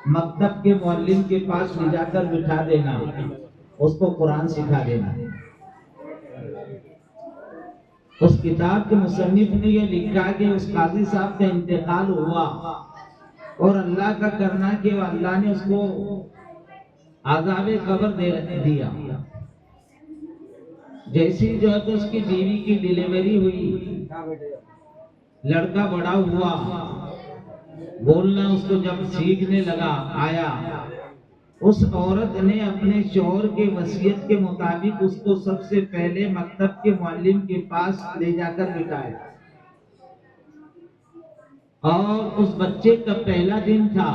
मकतब के मुअल्लिम के पास ले जाकर बिठा देना, उसको कुरान सिखा देना। उस किताब के मुसन्निफ ने ये लिखा कि उस काजी साहब का इंतकाल हुआ और अल्लाह का करना कि अल्लाह ने उसको आज़ाब कब्र दे दिया। जैसी जो है तो उसकी बीवी की डिलीवरी हुई, लड़का बड़ा हुआ, बोलना उसको जब सीखने लगा आया, उस औरत ने अपने शौहर के वसीयत के मुताबिक उसको सबसे पहले मकतब के मुअल्लिम के पास ले जाकर बिठाया। और उस बच्चे का पहला दिन था।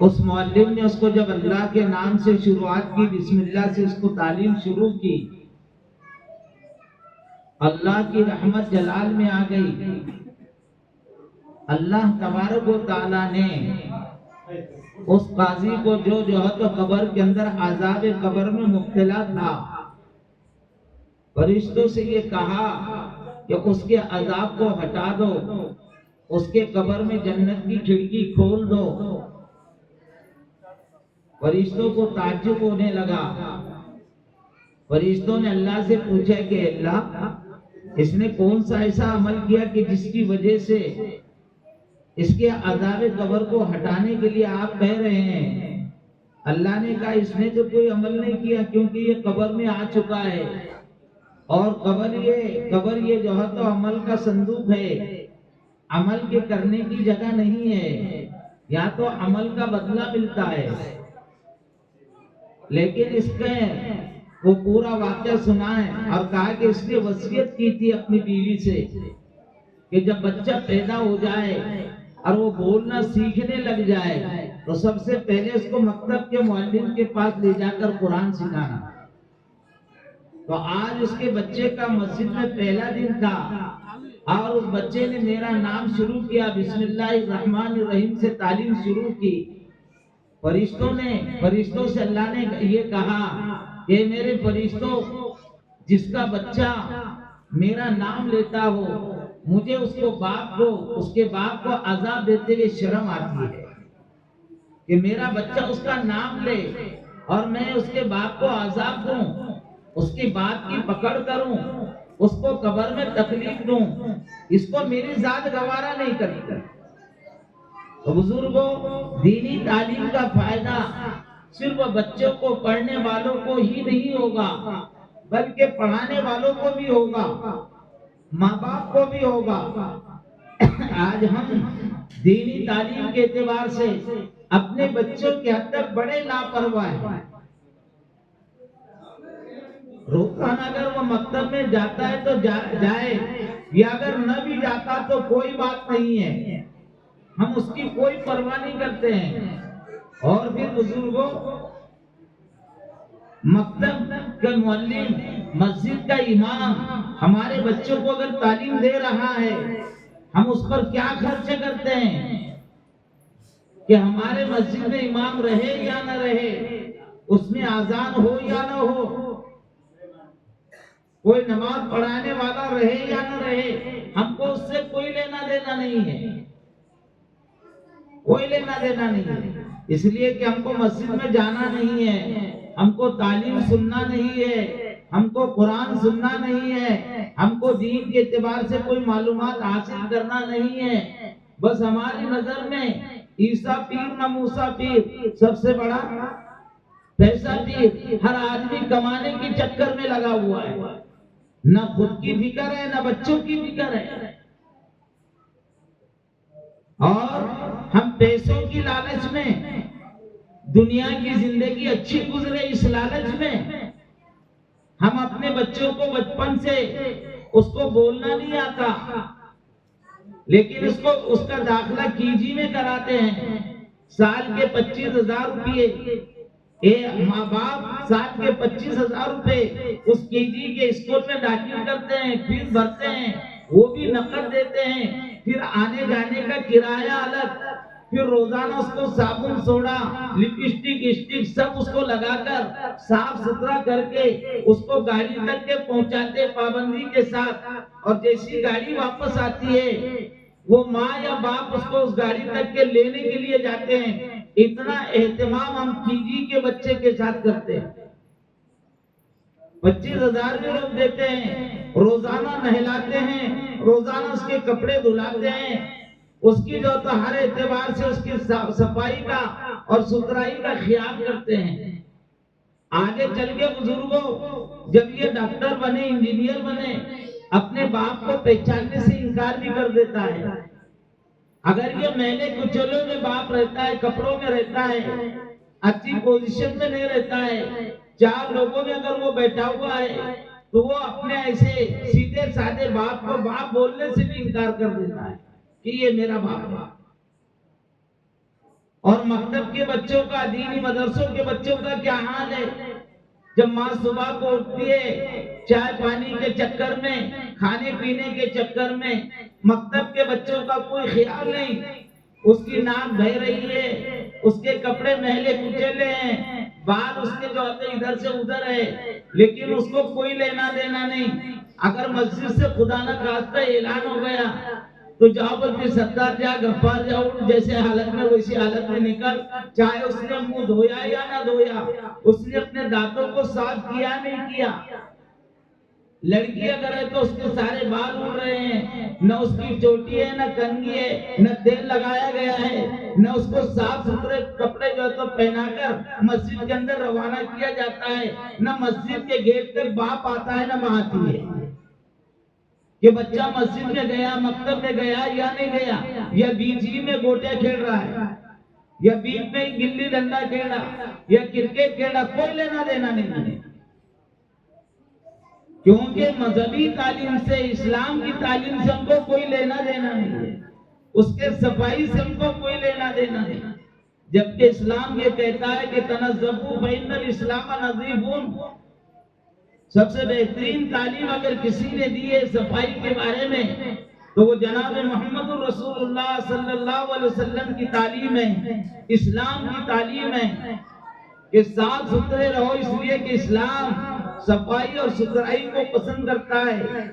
उस मुअल्लिम ने उसको जब अल्लाह के नाम से शुरुआत की, बिस्मिल्लाह से उसको तालीम शुरू की, अल्लाह की रहमत जलाल में आ गई। अल्लाह तबारक व तआला ने उस काजी को जो है तो कब्र के अंदर आज़ाब कब्र में मुब्तला था, फरिश्तों से ये कहा कि उसके अजाब को हटा दो, उसके कब्र में जन्नत की खिड़की खोल दो। फरिश्तों को ताज्जुब होने लगा। फरिश्तों ने अल्लाह से पूछा कि अल्लाह, इसने कौन सा ऐसा अमल किया कि जिसकी वजह से इसके अज़ाब कब्र को हटाने के लिए आप कह रहे हैं? अल्लाह ने कहा इसने तो कोई अमल नहीं किया, क्योंकि ये कब्र में आ चुका है और कब्र ये जो है तो अमल का संदूक है, अमल के करने की जगह नहीं है, या तो अमल का बदला मिलता है। लेकिन इसके वो पूरा वाक़या सुना है और कहा कि इसने वसीयत की थी अपनी बीवी से कि जब बच्चा पैदा हो जाए और वो बोलना सीखने लग जाए तो सबसे पहले उसको मकतब के मुअल्लिम के पास ले जाकर कुरान सिखाना। तो आज उसके बच्चे का मस्जिद में पहला दिन था और उस बच्चे ने मेरा नाम शुरू किया, बिस्मिल्लाहिर्रहमानिर्रहीम से तालीम शुरू की। फरिश्तों से अल्लाह ने ये कहा कि मेरे फरिश्तों, जिसका बच्चा मेरा नाम लेता हो, मुझे उसके बाप को अजाब देते हुए शर्म आती है कि मेरा बच्चा उसका नाम ले और मैं उसके बाप को अजाब दूं, उसकी बात की पकड़ करूं, उसको कब्र में तकलीफ दूं, इसको मेरी जात गवारा नहीं करती। तो बुजुर्गों, दीनी तालीम का फायदा सिर्फ बच्चों को, पढ़ने वालों को ही नहीं होगा, बल्कि पढ़ाने वालों को भी होगा, माँ बाप को भी होगा। आज हम दीनी तालीम के एतबार से अपने बच्चों के हद तक बड़े लापरवाह हैं। रोजाना अगर वो मकतब में जाता है तो जाए, या अगर न भी जाता तो कोई बात नहीं है, हम उसकी कोई परवाह नहीं करते हैं। और फिर बुजुर्गों, मकतब का मुअल्लिम, मस्जिद का इमाम हमारे बच्चों को अगर तालीम दे रहा है, हम उस पर क्या खर्च करते हैं कि हमारे मस्जिद में इमाम रहे या न रहे, उसमें आजान हो या न हो, कोई नमाज पढ़ाने वाला रहे या न रहे, हमको उससे कोई लेना देना नहीं है, कोई लेना देना नहीं है। इसलिए कि हमको मस्जिद में जाना नहीं है, हमको तालीम सुनना नहीं है, हमको कुरान सुनना नहीं है, हमको दीन के एतबार से कोई मालूमात हासिल करना नहीं है। बस हमारी नजर में ईसा पीर न मूसा पीर सबसे बड़ा पैसा पीर, हर आदमी कमाने के चक्कर में लगा हुआ है, न खुद की फिक्र है न बच्चों की फिक्र है। और हम पैसों की लालच में, दुनिया की जिंदगी अच्छी गुजरे इस लालच में, हम अपने बच्चों को बचपन से उसको बोलना नहीं आता, लेकिन उसका दाखिला कीजी में कराते हैं। साल के 25,000 रुपये माँ बाप साल के 25,000 रुपये उस कीजी के स्कूल में दाखिल करते हैं, फीस भरते हैं, वो भी नकद देते हैं, फिर आने जाने का किराया अलग, फिर रोजाना उसको साबुन सोडा लिपस्टिक स्टिक सब उसको लगाकर साफ सुथरा करके उसको गाड़ी तक के पहुंचाते पाबंदी के साथ। और जैसी गाड़ी वापस आती है वो माँ या बाप उसको उस गाड़ी तक के लेने के लिए जाते हैं। इतना एहतमाम हम कीजी के बच्चे के साथ करते हैं। 25,000 भी लोग देते हैं, रोजाना नहलाते हैं, रोजाना उसके कपड़े धुलाते हैं, उसकी जो तो हर एतबार से उसकी सफाई का और सुथराई का ख्याल करते हैं। आगे चल के बुजुर्गों जब ये डॉक्टर बने, इंजीनियर बने, अपने बाप को पहचानने से इनकार भी कर देता है। अगर ये मैले कुचलों में बाप रहता है, कपड़ों में रहता है, अच्छी पोजीशन में नहीं रहता है, 4 लोगों में अगर वो बैठा हुआ है, तो वो अपने ऐसे सीधे साधे बाप को बाप बोलने से भी इनकार कर देता है कि ये मेरा बाप है। और मकतब के बच्चों का, दीनी मदरसों के बच्चों का क्या हाल है? जब माँ सुबह को उठती है, चाय पानी के चक्कर में, खाने पीने के चक्कर में, मकतब के बच्चों का कोई ख्याल नहीं। उसकी नाक बह रही है, उसके कपड़े मैले कुचले हैं, बाल उसके जो होते इधर से उधर है, लेकिन उसको कोई लेना देना नहीं। अगर मस्जिद से खुदा न खास्ता ऐलान हो गया तो जाओ बोलते सत्तार जा, गफ्फार जा, उठ, जैसे हालत में वैसी हालत में निकल। चाहे उसने मुंह धोया या ना धोया, उसने अपने दांतों को साफ किया नहीं किया। लड़की अगर है तो उसके सारे बाल उड़ रहे हैं, न उसकी चोटी है, न कंघी है, न तेल लगाया गया है, न उसको साफ सुथरे कपड़े जो है तो पहनाकर मस्जिद के अंदर रवाना किया जाता है, न मस्जिद के गेट तक बाप आता है, न बहाती है कि बच्चा मस्जिद में गया, मकतब में गया या नहीं गया, या बीच ही में गोटे खेल रहा है, या बीच में ही गिल्ली डंडा खेला, या क्रिकेट खेला, कोई लेना देना नहीं है। क्योंकि मजहबी तालीम से, इस्लाम की तालीम से हमको कोई लेना देना नहीं है, उसके सफाई से हमको कोई लेना देना नहीं। जबकि इस्लाम ये कहता है कि तनज़्ज़फ़ू फ़इन्नल इस्लाम नज़ीफ़ुन। सबसे बेहतरीन तालीम अगर किसी ने दी है सफाई के बारे में, तो वो जनाब मोहम्मद रसूलुल्लाह सल्लल्लाहु अलैहि वसल्लम की तालीम है, इस्लाम की तालीम है कि साफ सुथरे रहो, इसलिए कि इस्लाम सफाई और सुथराई को पसंद करता है।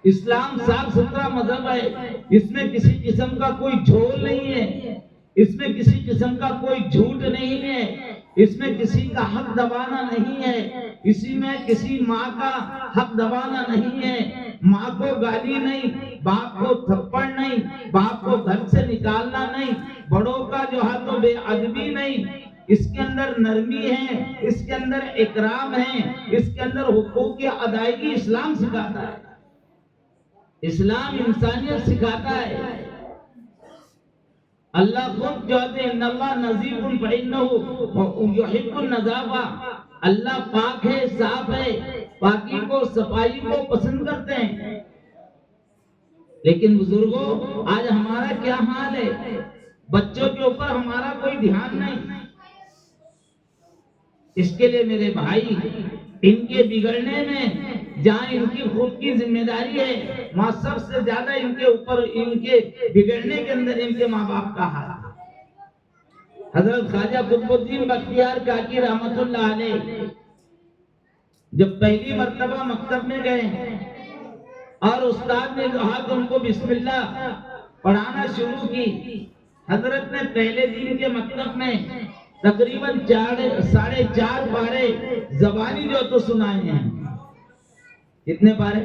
इस्लाम साफ सुथरा मजहब है, इसमें किसी किस्म का कोई झोल नहीं है, इसमें किसी किस्म का कोई झूठ नहीं है, इसमें किसी का हक दबाना नहीं है, इसी में किसी माँ का हक दबाना नहीं है। माँ को गाली नहीं, बाप को थप्पड़ नहीं, बाप को घर से निकालना नहीं, बड़ों का जो है तो बेअदबी नहीं। इसके अंदर नरमी है, इसके अंदर इकराम है, इसके अंदर हुकूक की अदायगी इस्लाम सिखाता है। इस्लाम इंसानियत सिखाता है। अल्लाह खुद जो है इन्नल्लाह नज़ीफ़ुन फ़इन्नहु युहिब्बुन नज़ाफ़ा। अल्लाह पाक है, साफ है, पाकी को, सफाई को पसंद करते हैं। लेकिन बुजुर्गों, आज हमारा क्या हाल है? बच्चों के ऊपर हमारा कोई ध्यान नहीं। इसके लिए मेरे भाई, इनके बिगड़ने में जहाँ इनकी खुद की जिम्मेदारी है, वहाँ सबसे ज्यादा इनके ऊपर, इनके बिगड़ने के अंदर इनके माँ बाप का हाथ है। हजरत ख्वाजा कुतुबुद्दीन बख्तियार काकी रहमतुल्लाह अलैह जब पहली मर्तबा मकतब में गए और उस्ताद ने कहा कि उनको बिस्मिल्लाह पढ़ाना शुरू की, हजरत ने पहले दिन के मकतब में तकरीबन 4.5 पारे ज़बानी जो तो सुनाए हैं। कितने पारे?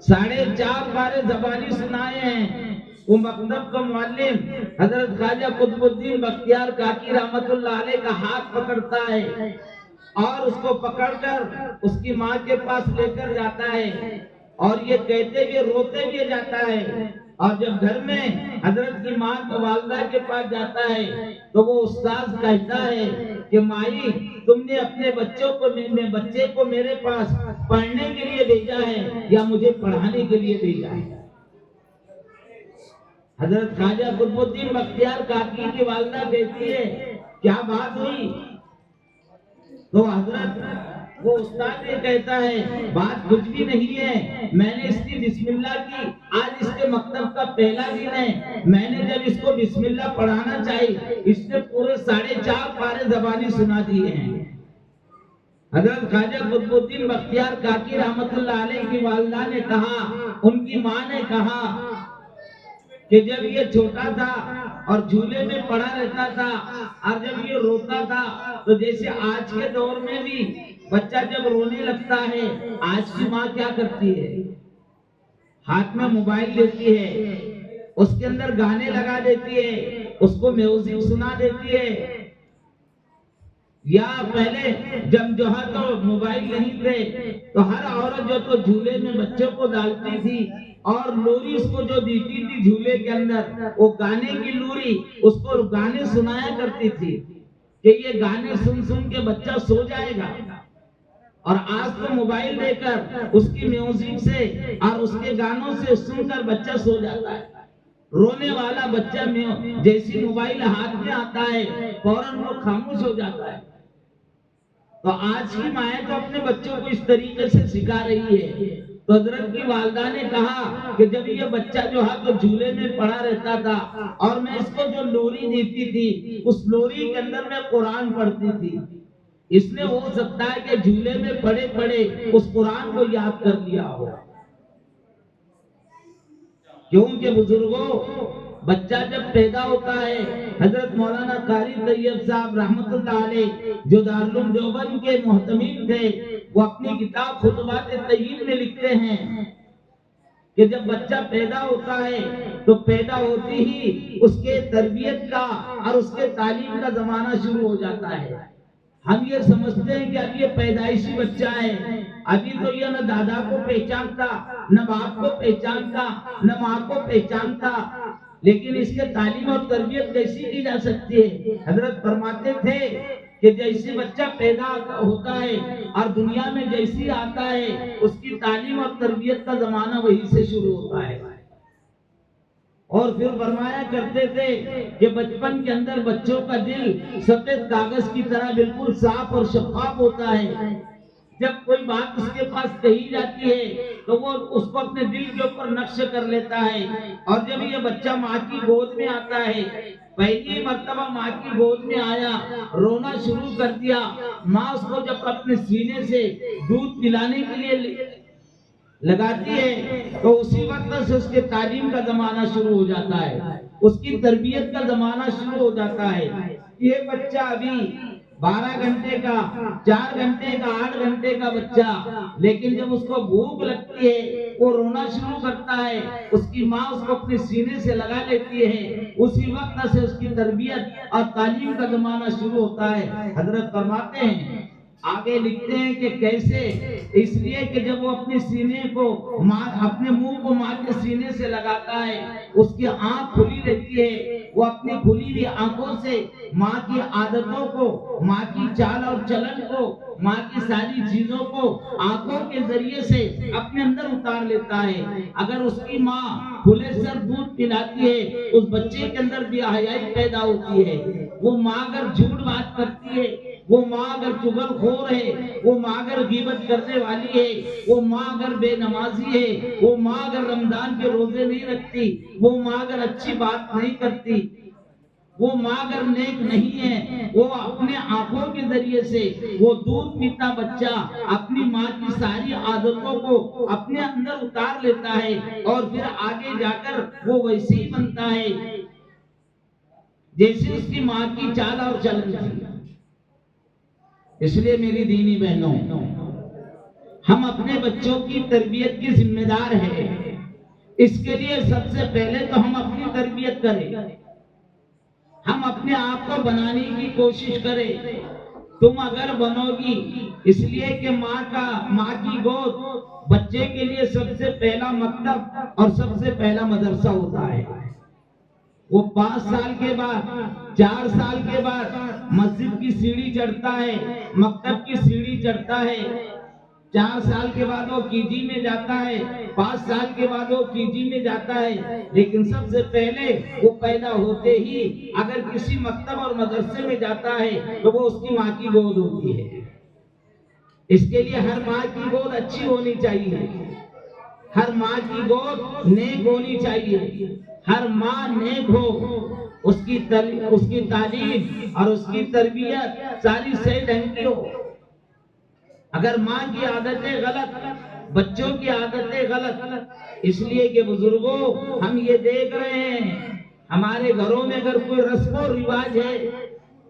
4.5 पारे ज़बानी सुनाए हैं। वो मकतब का मुअल्लिम हजरत ख्वाजा कुतुबुद्दीन बख्तियार काकी रहमतुल्लाह अलैह का हाथ पकड़ता है और उसको पकड़कर उसकी माँ के पास लेकर जाता है, और ये कहते हुए रोते हुए जाता है। और जब घर में हजरत की माँ वालिदा के पास जाता है तो वो उस्ताद कहता है कि माई, तुमने अपने बच्चे को मेरे पास पढ़ने के लिए भेजा है या मुझे पढ़ाने के लिए भेजा है? हजरत ख्वाजा कुतुबुद्दीन बख्तियार काकी की वालिदा कहती है, क्या बात हुई? तो हजरत वो उस्ताद ये कहता है, बात कुछ भी नहीं है, मैंने इसकी बिस्मिल्लाह की, आज इसके मकतब का पहला दिन है, मैंने जब इसको बिस्मिल्लाह पढ़ाना चाहिए, इसने पूरे 4.5 पारे ज़बानी सुना दिए हैं। हजरत ख्वाजा कुतुबुद्दीन बख्तियार काकी रहमतुल्लाह अलैह की वालिदा ने कहा, उनकी माँ ने कहा कि जब ये छोटा था और झूले में पड़ा रहता था और जब ये रोता था, तो जैसे आज के दौर में भी बच्चा जब रोने लगता है, आज की माँ क्या करती है? हाथ में मोबाइल लेती है, उसके अंदर गाने लगा देती है, उसको म्यूजिक सुना देती है। या पहले जब जो है तो मोबाइल नहीं थे तो हर औरत जो तो झूले में बच्चों को डालती थी और लोरी उसको जो देती थी झूले के अंदर, वो गाने की लोरी, उसको गाने सुनाया करती थी कि ये गाने सुन सुन के बच्चा सो जाएगा। और आज तो मोबाइल देकर उसकी म्यूजिक से और उसके गानों से सुनकर बच्चा सो जाता है। रोने वाला बच्चा जैसी मोबाइल हाथ में आता है फौरन वो खामोश हो जाता है। तो आज की माएँ तो अपने बच्चों को इस तरीके से सिखा रही है। तो हजरत की वालदा ने कहा कि जब ये बच्चा जो है तो झूले में पड़ा रहता था और मैं इसको जो लोरी देती थी उस लोरी के अंदर मैं कुरान पढ़ती थी, इसलिए हो सकता है कि झूले में पड़े पड़े उस कुरान को याद कर लिया हो। क्योंकि बुजुर्गों, बच्चा जब पैदा होता है, हजरत मौलाना कारी तैयब साहब रहमतुल्लाह अलैह जो दारुल देवबंद के मुहतमिम थे, वो अपनी किताब खुतबात तय्यब में लिखते हैं कि जब बच्चा पैदा होता है तो पैदा होते ही उसके तरबियत का और उसके तालीम का जमाना शुरू हो जाता है। हम ये समझते हैं कि अब ये पैदाइशी बच्चा है, अभी तो ये न दादा को पहचानता, न बाप को पहचानता, न माँ को पहचानता, लेकिन इसके तालीम और तरबियत कैसी की जा सकती है। हजरत फरमाते थे कि जैसे बच्चा पैदा होता है और दुनिया में जैसी आता है उसकी तालीम और तरबियत का जमाना वहीं से शुरू होता है। और फिर फरमाया करते थे कि बचपन के अंदर बच्चों का दिल सफेद कागज की तरह बिल्कुल साफ और शफाफ होता है। जब कोई बात उसके पास कही जाती है तो वो उसको अपने दिल के ऊपर नक्श कर लेता है। और जब ये बच्चा माँ की गोद में आता है, पहली मर्तबा माँ की गोद में आया, रोना शुरू कर दिया, माँ उसको जब अपने सीने से दूध पिलाने के लिए लगाती है तो उसी वक्त से उसके तालीम का जमाना शुरू हो जाता है, उसकी तरबियत का जमाना शुरू हो जाता है। ये बच्चा अभी 12 घंटे का, 4 घंटे का, 8 घंटे का बच्चा, लेकिन जब उसको भूख लगती है वो रोना शुरू करता है, उसकी माँ उसको अपने सीने से लगा लेती है, उसी वक्त से उसकी तरबियत और तालीम का जमाना शुरू होता है। हजरत फरमाते हैं, आगे लिखते हैं कि कैसे, इसलिए कि जब वो अपने सीने को माँ, अपने मुंह को माँ के सीने से लगाता है, उसकी आंख खुली रहती है, वो अपनी खुली हुई आंखों से माँ की आदतों को, माँ की चाल और चलन को, माँ की सारी चीजों को आंखों के जरिए से अपने अंदर उतार लेता है। अगर उसकी माँ खुले सर दूध पिलाती है, उस बच्चे के अंदर बेहयाई पैदा होती है। वो माँ अगर झूठ बात करती है, वो माँ अगर चुगलखोर है, वो माँ अगर गीबत करने वाली है, वो माँ अगर बेनमाजी है, वो माँ अगर रमजान के रोजे नहीं रखती, वो माँ अगर अच्छी बात नहीं करती, वो माँ अगर नेक नहीं है, वो अपने आंखों के जरिए से वो दूध पीता बच्चा अपनी माँ की सारी आदतों को अपने अंदर उतार लेता है और फिर आगे जाकर वो वैसे ही बनता है जैसे उसकी माँ की चाल और चलन थी। इसलिए मेरी दीनी बहनों, हम अपने बच्चों की तरबियत के जिम्मेदार हैं। इसके लिए सबसे पहले तो हम अपनी तरबियत करें, हम अपने आप को बनाने की कोशिश करें। तुम अगर बनोगी, इसलिए कि माँ की गोद बच्चे के लिए सबसे पहला मकतब और सबसे पहला मदरसा होता है। वो 5 साल के बाद, 4 साल के बाद मस्जिद की सीढ़ी चढ़ता है, मकतब की सीढ़ी चढ़ता है, 4 साल के बाद वो कीजी में जाता है, 5 साल के बाद वो कीजी में जाता है। लेकिन सबसे पहले वो पैदा होते ही अगर किसी मकतब और मदरसे में जाता है तो वो उसकी माँ की गोद होती है। इसके लिए हर माँ की गोद अच्छी होनी चाहिए, हर माँ की गोद नेक होनी चाहिए। हर माँ नेक हो, उसकी तालीम और उसकी तरबियत सारी सही ढंग की हो। अगर माँ की आदतें गलत, बच्चों की आदतें गलत, इसलिए कि बुजुर्गों हम ये देख रहे हैं हमारे घरों में अगर कोई रस्म और रिवाज है,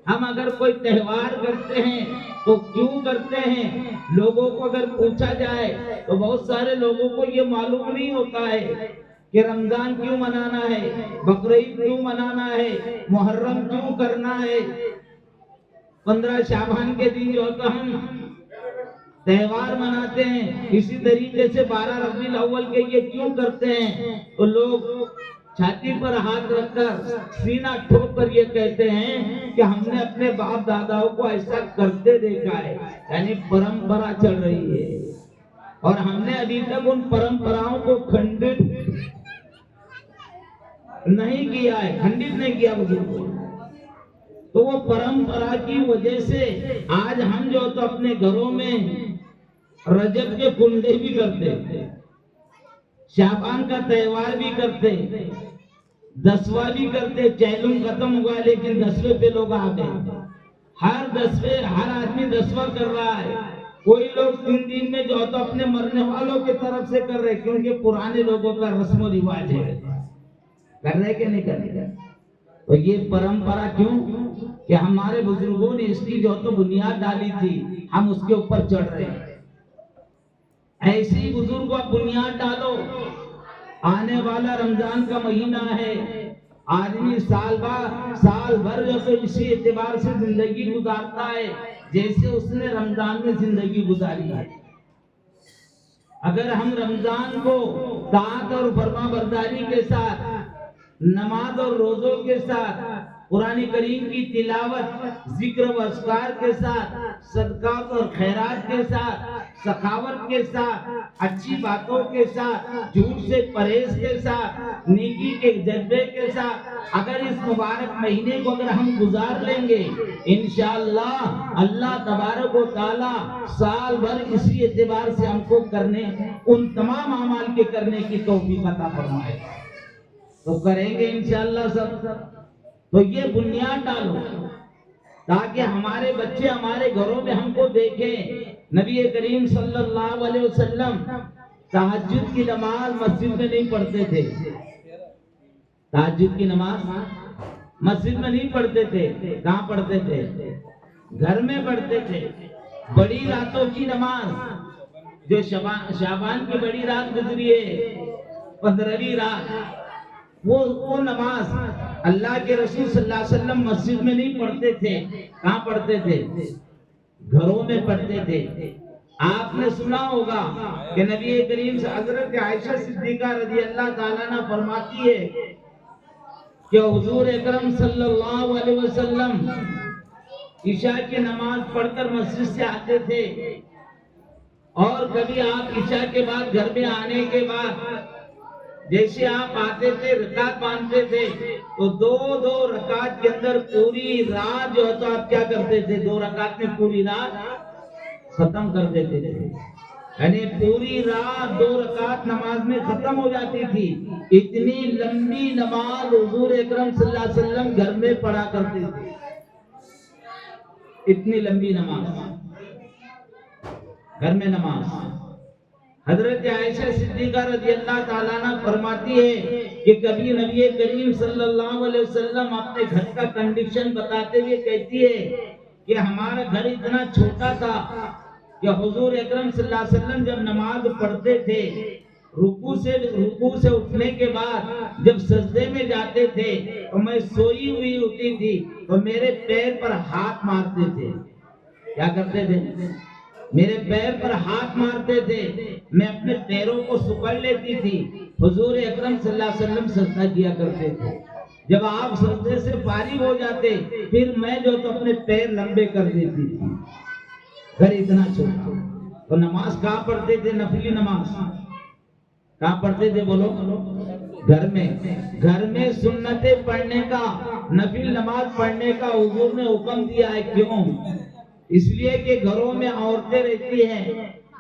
हम अगर कोई त्योहार करते हैं तो क्यों करते हैं, लोगों को अगर पूछा जाए तो बहुत सारे लोगों को ये मालूम नहीं होता है। कि रमजान क्यों मनाना है, बकरीद क्यों मनाना है, मुहर्रम क्यों करना है। 15 शाबान के दिन जो तो हम त्योहार मनाते हैं, इसी तरीके से 12 रबीउल अव्वल के ये क्यों करते हैं। तो लोग छाती पर हाथ रखकर सीना ठोक कर ये कहते हैं कि हमने अपने बाप दादाओं को ऐसा करते देखा है, यानी परंपरा चल रही है और हमने अभी तक उन परंपराओं को खंडित नहीं किया है, खंडित नहीं किया बुजुर्गों। तो वो परंपरा की वजह से आज हम जो तो अपने घरों में रजब के कुंडे भी करते, शाबान का त्योहार भी करते, 10वां भी करते। चैलुम खत्म हुआ लेकिन 10वें पे लोग आ गए। हर आदमी 10वां कर रहा है। कोई लोग 3 दिन में जो तो अपने मरने वालों की तरफ से कर रहे, क्योंकि पुराने लोगों का रस्म रिवाज है। कर रहे कि नहीं कर रहे। तो ये परंपरा क्यों कि हमारे बुजुर्गों ने इसकी जो तो बुनियाद डाली थी, हम उसके ऊपर चढ़ रहे हैं। ऐसे ही बुजुर्ग आप बुनियाद डालो। आने वाला रमजान का महीना है, आदमी साल भर जो तो इसी एतबार से जिंदगी गुजारता है जैसे उसने रमजान में जिंदगी गुजारी है। अगर हम रमजान को ताअत और फरमाबरदारी के साथ, नमाज और रोजों के साथ, कुरान करीम की तिलावत, जिक्र व अस्कार के साथ, सदकात और खैरात के साथ, सखावत के साथ, अच्छी बातों के साथ, झूठ से परहेज के साथ, नेकी के जज्बे के साथ अगर इस मुबारक महीने को अगर हम गुजार लेंगे, इंशाअल्लाह अल्लाह तबारक व तआला साल भर इसी एतबार से हमको करने, उन तमाम अमाल के करने की तौफीक अता फरमाए। तो करेंगे इंशाअल्लाह सब। तो ये बुनियाद डालो ताकि हमारे बच्चे हमारे घरों में हमको देखें। नबी करीम सल्लल्लाहु अलैहि वसल्लम तहज्जुद की नमाज मस्जिद में नहीं पढ़ते थे। तहज्जुद की नमाज मस्जिद में नहीं पढ़ते थे। कहाँ पढ़ते थे? घर में पढ़ते थे। बड़ी रातों की नमाज जो शाबान की बड़ी रात गुजरी है, 15वीं रात, वो नमाज अल्लाह के रसूल सल्लल्लाहु अलैहि वसल्लम मस्जिद में नहीं पढ़ते थे। कहाँ पढ़ते थे? घरों में पढ़ते थे। आपने सुना होगा कि नबी करीम से हजरत आयशा सिद्दीका रज़ी अल्लाह ताला अन्हा फरमाती है कि हुजूर अकरम सल्लल्लाहु अलैहि वसल्लम ईशा की नमाज पढ़कर मस्जिद से आते थे और कभी आप ईशा के बाद घर में आने के बाद जैसे आप आते थे रकात बांधते थे तो दो रकात के अंदर पूरी रात जो है तो आप क्या करते थे? 2 रकात में पूरी रात खत्म कर देते थे। यानी पूरी रात 2 रकात नमाज में खत्म हो जाती थी। इतनी लंबी नमाज हुजूर अकरम सल्लल्लाहु अलैहि वसल्लम घर में पढ़ा करते थे। इतनी लंबी नमाज घर में नमाज। हजरत आयशा सिद्दीका रज़ी अल्लाह ताला अन्हा फरमाती है कि कभी नबी करीम सल्लल्लाहु अलैहि वसल्लम अपने घर का कंडीशन बताते हुए कहती है कि हमारा घर इतना छोटा था कि हुजूर अकरम सल्लल्लाहु अलैहि वसल्लम जब नमाज पढ़ते थे, रुकू से उठने के बाद जब सजदे में जाते थे तो मैं सोई हुई होती थी तो मेरे पैर पर हाथ मारते थे। क्या करते थे? मेरे पैर पर हाथ मारते थे। मैं अपने पैरों को सुकड़ लेती थी। हुजूर अकरम सल्लल्लाहु अलैहि वसल्लम सजदा किया करते थे। जब आप सजदे से फारिग हो जाते फिर मैं जो तो अपने पैर लंबे कर देती थी। घर इतना छोटा। तो नमाज कहाँ पढ़ते थे? नफली नमाज कहाँ पढ़ते थे? बोलो। घर में सुन्नतें पढ़ने का, नफिल नमाज पढ़ने का हुजूर ने हुक्म दिया है। क्यों? इसलिए कि घरों में औरतें रहती हैं,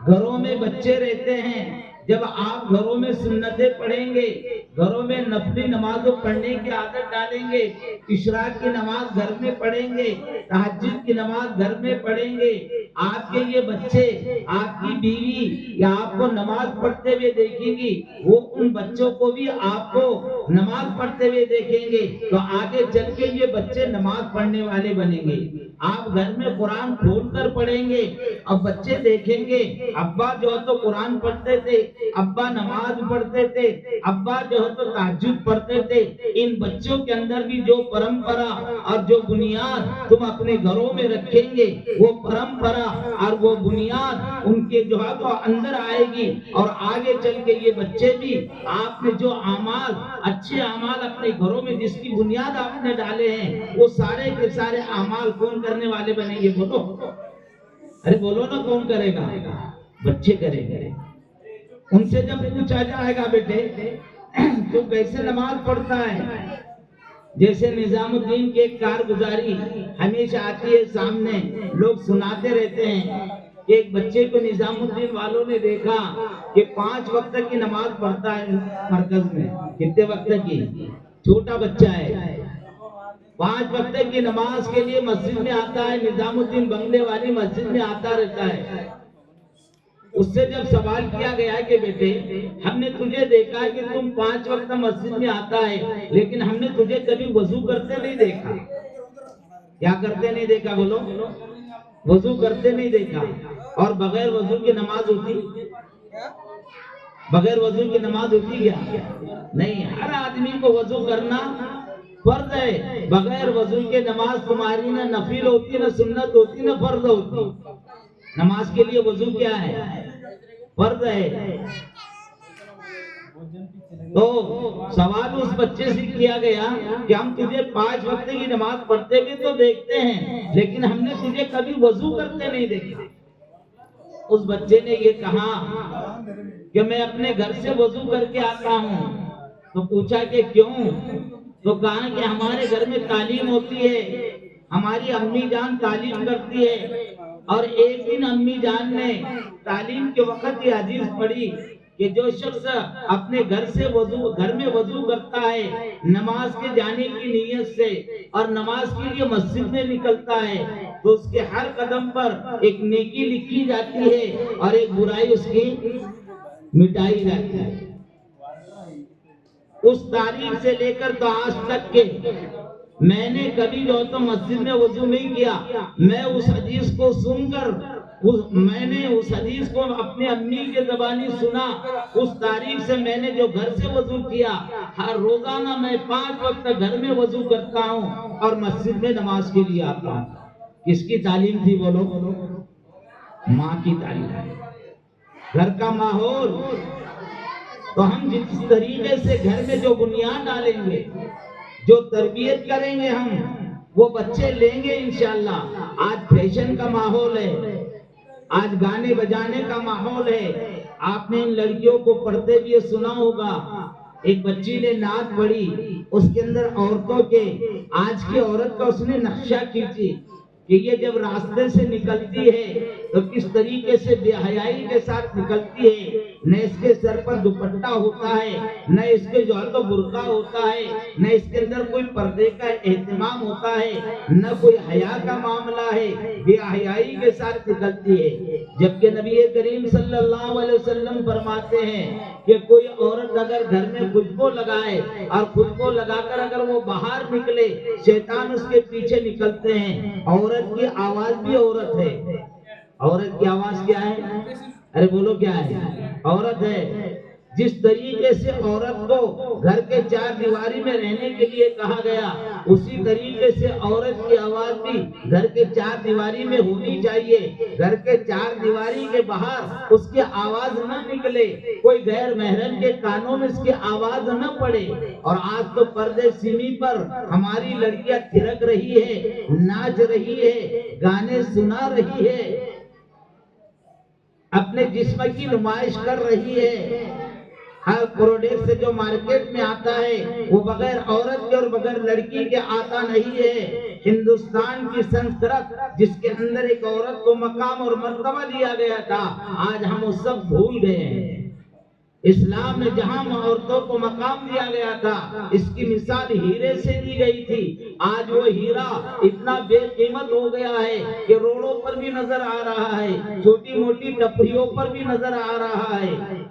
घरों में बच्चे रहते हैं। जब आप घरों में सुन्नतें पढ़ेंगे, घरों में नफली नमाजों पढ़ने की आदत डालेंगे, इशराक की नमाज घर में पढ़ेंगे, तहज्जुद की नमाज घर में पढ़ेंगे, आपके ये बच्चे, आपकी बीवी या आपको नमाज पढ़ते हुए देखेंगी, वो उन बच्चों को भी आपको नमाज पढ़ते हुए देखेंगे तो आगे चल के ये बच्चे नमाज पढ़ने वाले बनेंगे। आप घर में कुरान खोल कर पढ़ेंगे और बच्चे देखेंगे अब्बा जो तो कुरान पढ़ते थे अब्बा नमाज पढ़ते थे, अब्बा जो है तो तहज्जुद पढ़ते थे। इन बच्चों के अंदर भी जो परंपरा और जो बुनियाद तुम अपने घरों में रखेंगे, वो परंपरा और वो बुनियाद उनके जो है तो अंदर आएगी। और आगे चल के ये बच्चे भी आपने जो अमाल, अच्छे अमाल अपने घरों में जिसकी बुनियाद आपने डाले हैं, वो सारे के सारे अमाल कौन करने वाले बनेंगे? बोलो, अरे बोलो ना, कौन करेगा? बच्चे करेंगे। उनसे जब पूछा जाएगा बेटे तो कैसे नमाज पढ़ता है, जैसे निजामुद्दीन की एक कारगुजारी हमेशा आती है सामने, लोग सुनाते रहते हैं। एक बच्चे को निजामुद्दीन वालों ने देखा कि 5 वक्त की नमाज पढ़ता है मरकज में। कितने वक्त की? छोटा बच्चा है, 5 वक्त की नमाज के लिए मस्जिद में आता है। निजामुद्दीन बंगले वाली मस्जिद में आता रहता है। उससे जब सवाल किया गया कि बेटे हमने तुझे देखा कि तुम 5 वक्त मस्जिद में आता है, लेकिन हमने तुझे कभी वजू करते नहीं देखा। क्या करते नहीं देखा? बोलो, वजू करते नहीं देखा। और बगैर वजू की नमाज होती? बगैर वजू की नमाज होती क्या? नहीं। हर आदमी को वजू करना फर्ज है। बगैर वजू के नमाज तुम्हारी ना नफिल होती, ना सुन्नत होती, ना फर्ज होती। नमाज के लिए वजू क्या है? फर्ज है। तो सवाल उस बच्चे से किया गया कि हम तुझे 5 वक्त की नमाज पढ़ते भी तो देखते हैं, लेकिन हमने तुझे कभी वजू करते नहीं देखा। उस बच्चे ने ये कहा कि मैं अपने घर से वजू करके आता हूँ। तो पूछा कि क्यों? तो कहा कि हमारे घर में तालीम होती है, हमारी अम्मी जान तालीम करती है। और एक दिन अम्मी जान ने तालीम के वक्त ये हदीस पढ़ी कि जो शख्स अपने घर में वजू करता है नमाज के जाने की नीयत से और नमाज के लिए मस्जिद में निकलता है, तो उसके हर कदम पर एक नेकी लिखी जाती है और एक बुराई उसकी मिटाई जाती है। उस तारीख से लेकर तो आज तक के मैंने कभी जो तो मस्जिद में वजू नहीं किया। मैं उस हदीस को सुनकर मैंने उस हदीस को अपने अम्मी के ज़बानी सुना। उस तारीख से मैंने जो घर से वजू किया, हर रोजाना मैं 5 वक्त घर में वजू करता हूँ और मस्जिद में नमाज के लिए आता हूँ। किसकी तालीम थी? बोलो, माँ की तालीम। घर का माहौल। तो हम जिस तरीके से घर में जो बुनियाद डालेंगे, जो तरबियत करेंगे, हम वो बच्चे लेंगे इंशाअल्लाह। आज फैशन का माहौल है, आज गाने बजाने का माहौल है। आपने इन लड़कियों को पढ़ते भी सुना होगा। एक बच्ची ने नात पढ़ी, उसके अंदर औरतों के, आज की औरत का उसने नक्शा खींची कि ये जब रास्ते से निकलती है तो किस तरीके से बेहयाई के साथ निकलती है। न इसके सर पर दुपट्टा होता है, न इसके जो है तो बुर्का होता है, न इसके अंदर कोई पर्दे का एहतमाम होता है, न कोई हया का मामला है। बेहयाई के साथ निकलती है। जबकि नबी करीम सल्लल्लाहु अलैहि वसल्लम फरमाते हैं कि कोई औरत अगर घर में खुशबू लगाए और खुशबू लगाकर अगर वो बाहर निकले, शैतान उसके पीछे निकलते हैं। औरत की आवाज भी औरत है। औरत की आवाज क्या है? अरे बोलो, क्या है? औरत है। जिस तरीके से औरत को घर के 4 दीवारी में रहने के लिए कहा गया, उसी तरीके से औरत की आवाज भी घर के 4 दीवारी में होनी चाहिए। घर के 4 दीवारी के बाहर उसकी आवाज न निकले, कोई गैर महरम के कानों में उसकी आवाज न पड़े। और आज तो पर्दे सीमी पर हमारी लड़कियां थिरक रही है, नाच रही है, गाने सुना रही है, अपने जिस्म की नुमाइश कर रही है। हर प्रोडक्ट जो मार्केट में आता है वो बगैर औरत के और बगैर लड़की के आता नहीं है। हिंदुस्तान की संस्कृति जिसके अंदर एक औरत को मकाम और मर्तबा दिया गया था, आज हम वो सब भूल गए हैं। इस्लाम में जहां औरतों को मकाम दिया गया था, इसकी मिसाल हीरे से दी गई थी। आज वो हीरा इतना बेकीमत हो गया है कि रोडों पर भी नजर आ रहा है, छोटी मोटी टपरियों पर भी नजर आ रहा है।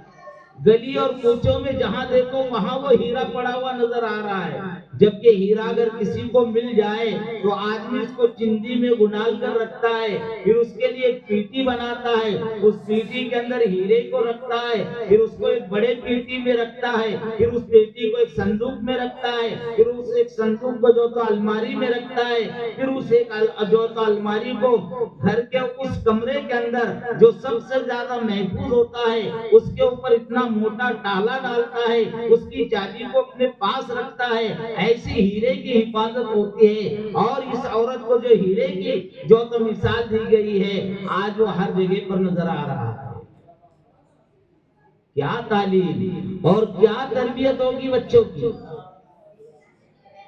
गली और कोचों में जहां देखो वहां वो हीरा पड़ा हुआ नजर आ रहा है। जबकि हीरा अगर किसी को मिल जाए तो आदमी उसको चिंदी में गुनाल कर रखता है, फिर उसके लिए एक पीटी बनाता है, उस पीटी के अंदर हीरे को रखता है, फिर उसको एक बड़े पीटी में रखता है, फिर उस पेटी को एक संदूक में रखता है, फिर उस एक संदूक को जो तो अलमारी में रखता है, फिर उस एक जो तो अलमारी को घर के उस कमरे के अंदर जो सबसे ज्यादा महफूज होता है उसके ऊपर इतना मोटा ताला डालता है, उसकी चाबी को अपने पास रखता है। ऐसी हीरे की हिफाजत होती है। और इस औरत को जो हीरे की जो तो मिसाल दी गई है, आज वो हर जगह पर नजर आ रहा है। क्या तालीम और क्या तरबियत होगी बच्चों की।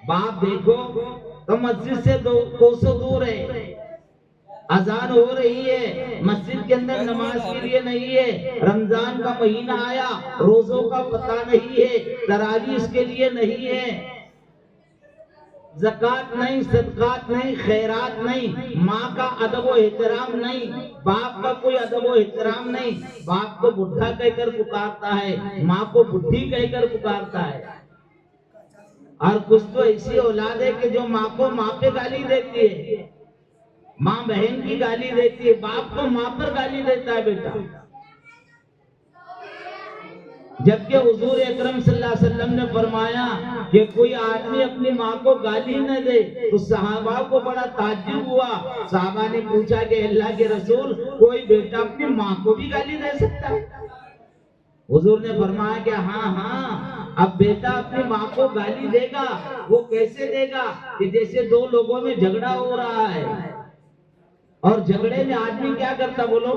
बाप देखो तो मस्जिद से 200 दूर है, अजान हो रही है, मस्जिद के अंदर नमाज के लिए नहीं है, रमजान का महीना आया, रोजों का पता नहीं है, तरावी इसके लिए नहीं है, ज़कात नहीं, सदकात नहीं, खैरात नहीं, माँ का अदब व एहतराम नहीं, बाप का कोई अदब व एहतराम नहीं, बाप को बुढ़ा कहकर पुकारता है, माँ को बुढ़ी कहकर पुकारता है। और कुछ तो ऐसी औलाद है कि जो माँ को माँ पे गाली देती है, माँ बहन की गाली देती है, बाप को माँ पर गाली देता है बेटा। जबकि हुजूर अकरम सल्लल्लाहु अलैहि वसल्लम ने फरमाया कि कोई आदमी अपनी माँ को गाली न दे, तो सहाबा को बड़ा ताज्जुब हुआ। सहाबा ने पूछा कि अल्लाह के रसूल, कोई बेटा अपनी माँ को भी गाली दे सकता है? हुजूर ने फरमाया कि हाँ हाँ, अब बेटा अपनी माँ को गाली देगा, वो कैसे देगा कि जैसे दो लोगों में झगड़ा हो रहा है, और झगड़े में आदमी क्या करता, बोलो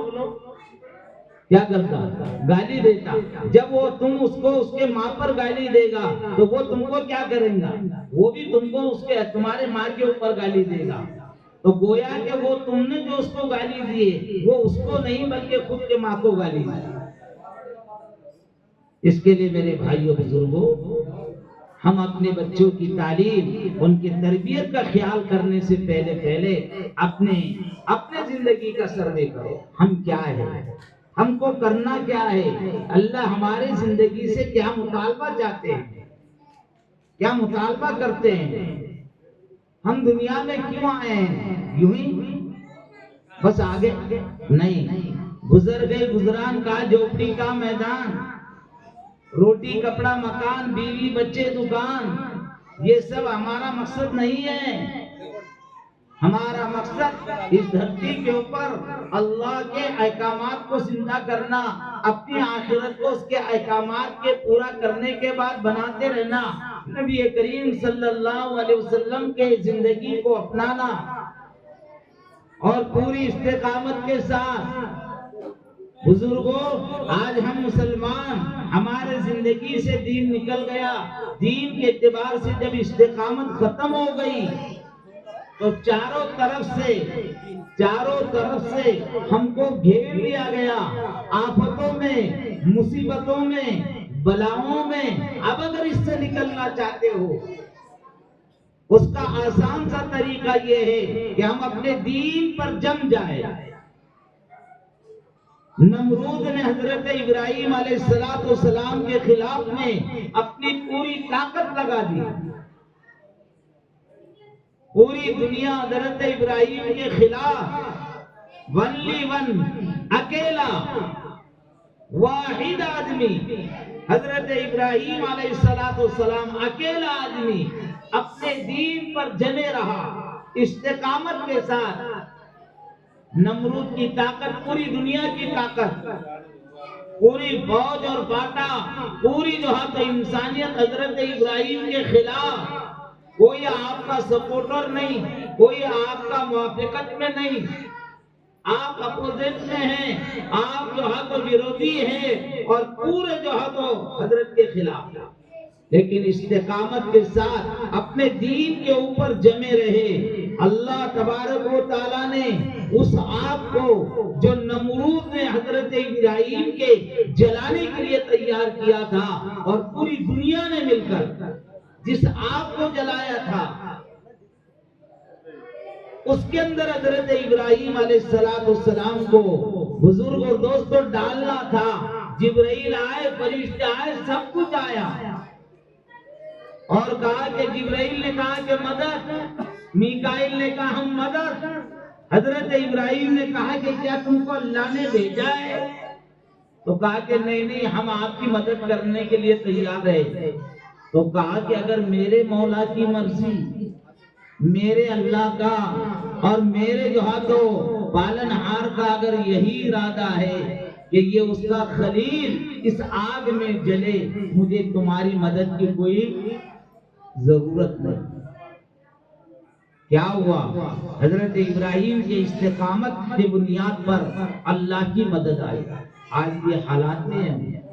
क्या करता, गाली देता। जब वो तुम उसको उसके माँ पर गाली देगा तो वो तुमको क्या करेगा, वो भी तुमको उसके तुम्हारे माँ के ऊपर गाली देगा। तो गोया कि वो तुमने जो उसको गाली दी वो उसको नहीं बल्कि खुद के माँ को गाली दी। इसके लिए मेरे भाइयों बुजुर्गों, हम अपने बच्चों की तालीम, उनकी तरबियत का ख्याल करने से पहले अपने जिंदगी का सर्वे करो। हम क्या है, हमको करना क्या है, अल्लाह हमारे जिंदगी से क्या मुतालबा चाहते हैं, क्या मुतालबा करते हैं, हम दुनिया में क्यों आए हैं, यूं ही बस आगे नहीं। गुजर गए गुजरान का झोपड़ी का मैदान, रोटी कपड़ा मकान बीवी बच्चे दुकान, ये सब हमारा मकसद नहीं है। हमारा मकसद इस धरती के ऊपर अल्लाह के अहकामात को जिंदा करना, अपनी आखिरत को उसके अहकामात के पूरा करने के बाद बनाते रहना, नबी करीम सल्लल्लाहु अलैहि वसल्लम के जिंदगी को अपनाना और पूरी इस्तेकामत के साथ। बुजुर्गों, आज हम मुसलमान, हमारे जिंदगी से दीन निकल गया, दीन के एतबार से जब इस्तेकामत खत्म हो गई तो चारों तरफ से हमको घेर लिया गया, आफतों में, मुसीबतों में, बलाओं में। अब अगर इससे निकलना चाहते हो, उसका आसान सा तरीका यह है कि हम अपने दीन पर जम जाए। नमरूद ने हजरत इब्राहिम अलैहिस्सलाम के खिलाफ में अपनी पूरी ताकत लगा दी। पूरी दुनिया हजरत इब्राहिम के खिलाफ, वनली वन, अकेला वाहिद आदमी हजरत इब्राहिम अलैहिस्सलाम, अकेला आदमी अपने दीन पर जमे रहा इस्तेकामत के साथ। नमरूद की ताकत, पूरी दुनिया की ताकत, पूरी फौज और बाटा, पूरी जो है तो इंसानियत हजरत इब्राहिम के खिलाफ। कोई आपका सपोर्टर नहीं, कोई आपका मुआफिकत में नहीं, आप अपोजिट में हैं, आप जो है तो विरोधी हैं और पूरे जो है तो हजरत के खिलाफ। लेकिन इस्तेकामत के साथ अपने दीन के ऊपर जमे रहे। अल्लाह तबारक व तआला ने उस आग को जो नमरूद ने हजरत इब्राहिम के जलाने के लिए तैयार किया था, और पूरी दुनिया ने मिलकर जिस आग को जलाया था, उसके अंदर हजरत इब्राहिम अलैहिस्सलाम को, बुजुर्ग और दोस्तों, डालना था। जिब्राइल आए, फरिश्ते आए, सब कुछ आया, और कहा कि जिब्राइल ने कहा कि मदद, मीकाइल ने कहा हम मदद, हजरत इब्राहिम ने कहा कि क्या तुमको अल्लाह ने भेजा है? तो कहा कि नहीं नहीं, हम आपकी मदद करने के लिए तैयार है। तो कहा कि अगर मेरे मौला की मर्जी, मेरे अल्लाह का और मेरे जो है तो पालनहार का अगर यही इरादा है कि ये उसका खलील इस आग में जले, मुझे तुम्हारी मदद की कोई जरूरत नहीं। क्या हुआ? हजरत इब्राहिम के इस्तेकामत की बुनियाद पर अल्लाह की मदद आई। आज ये हालात में हैं।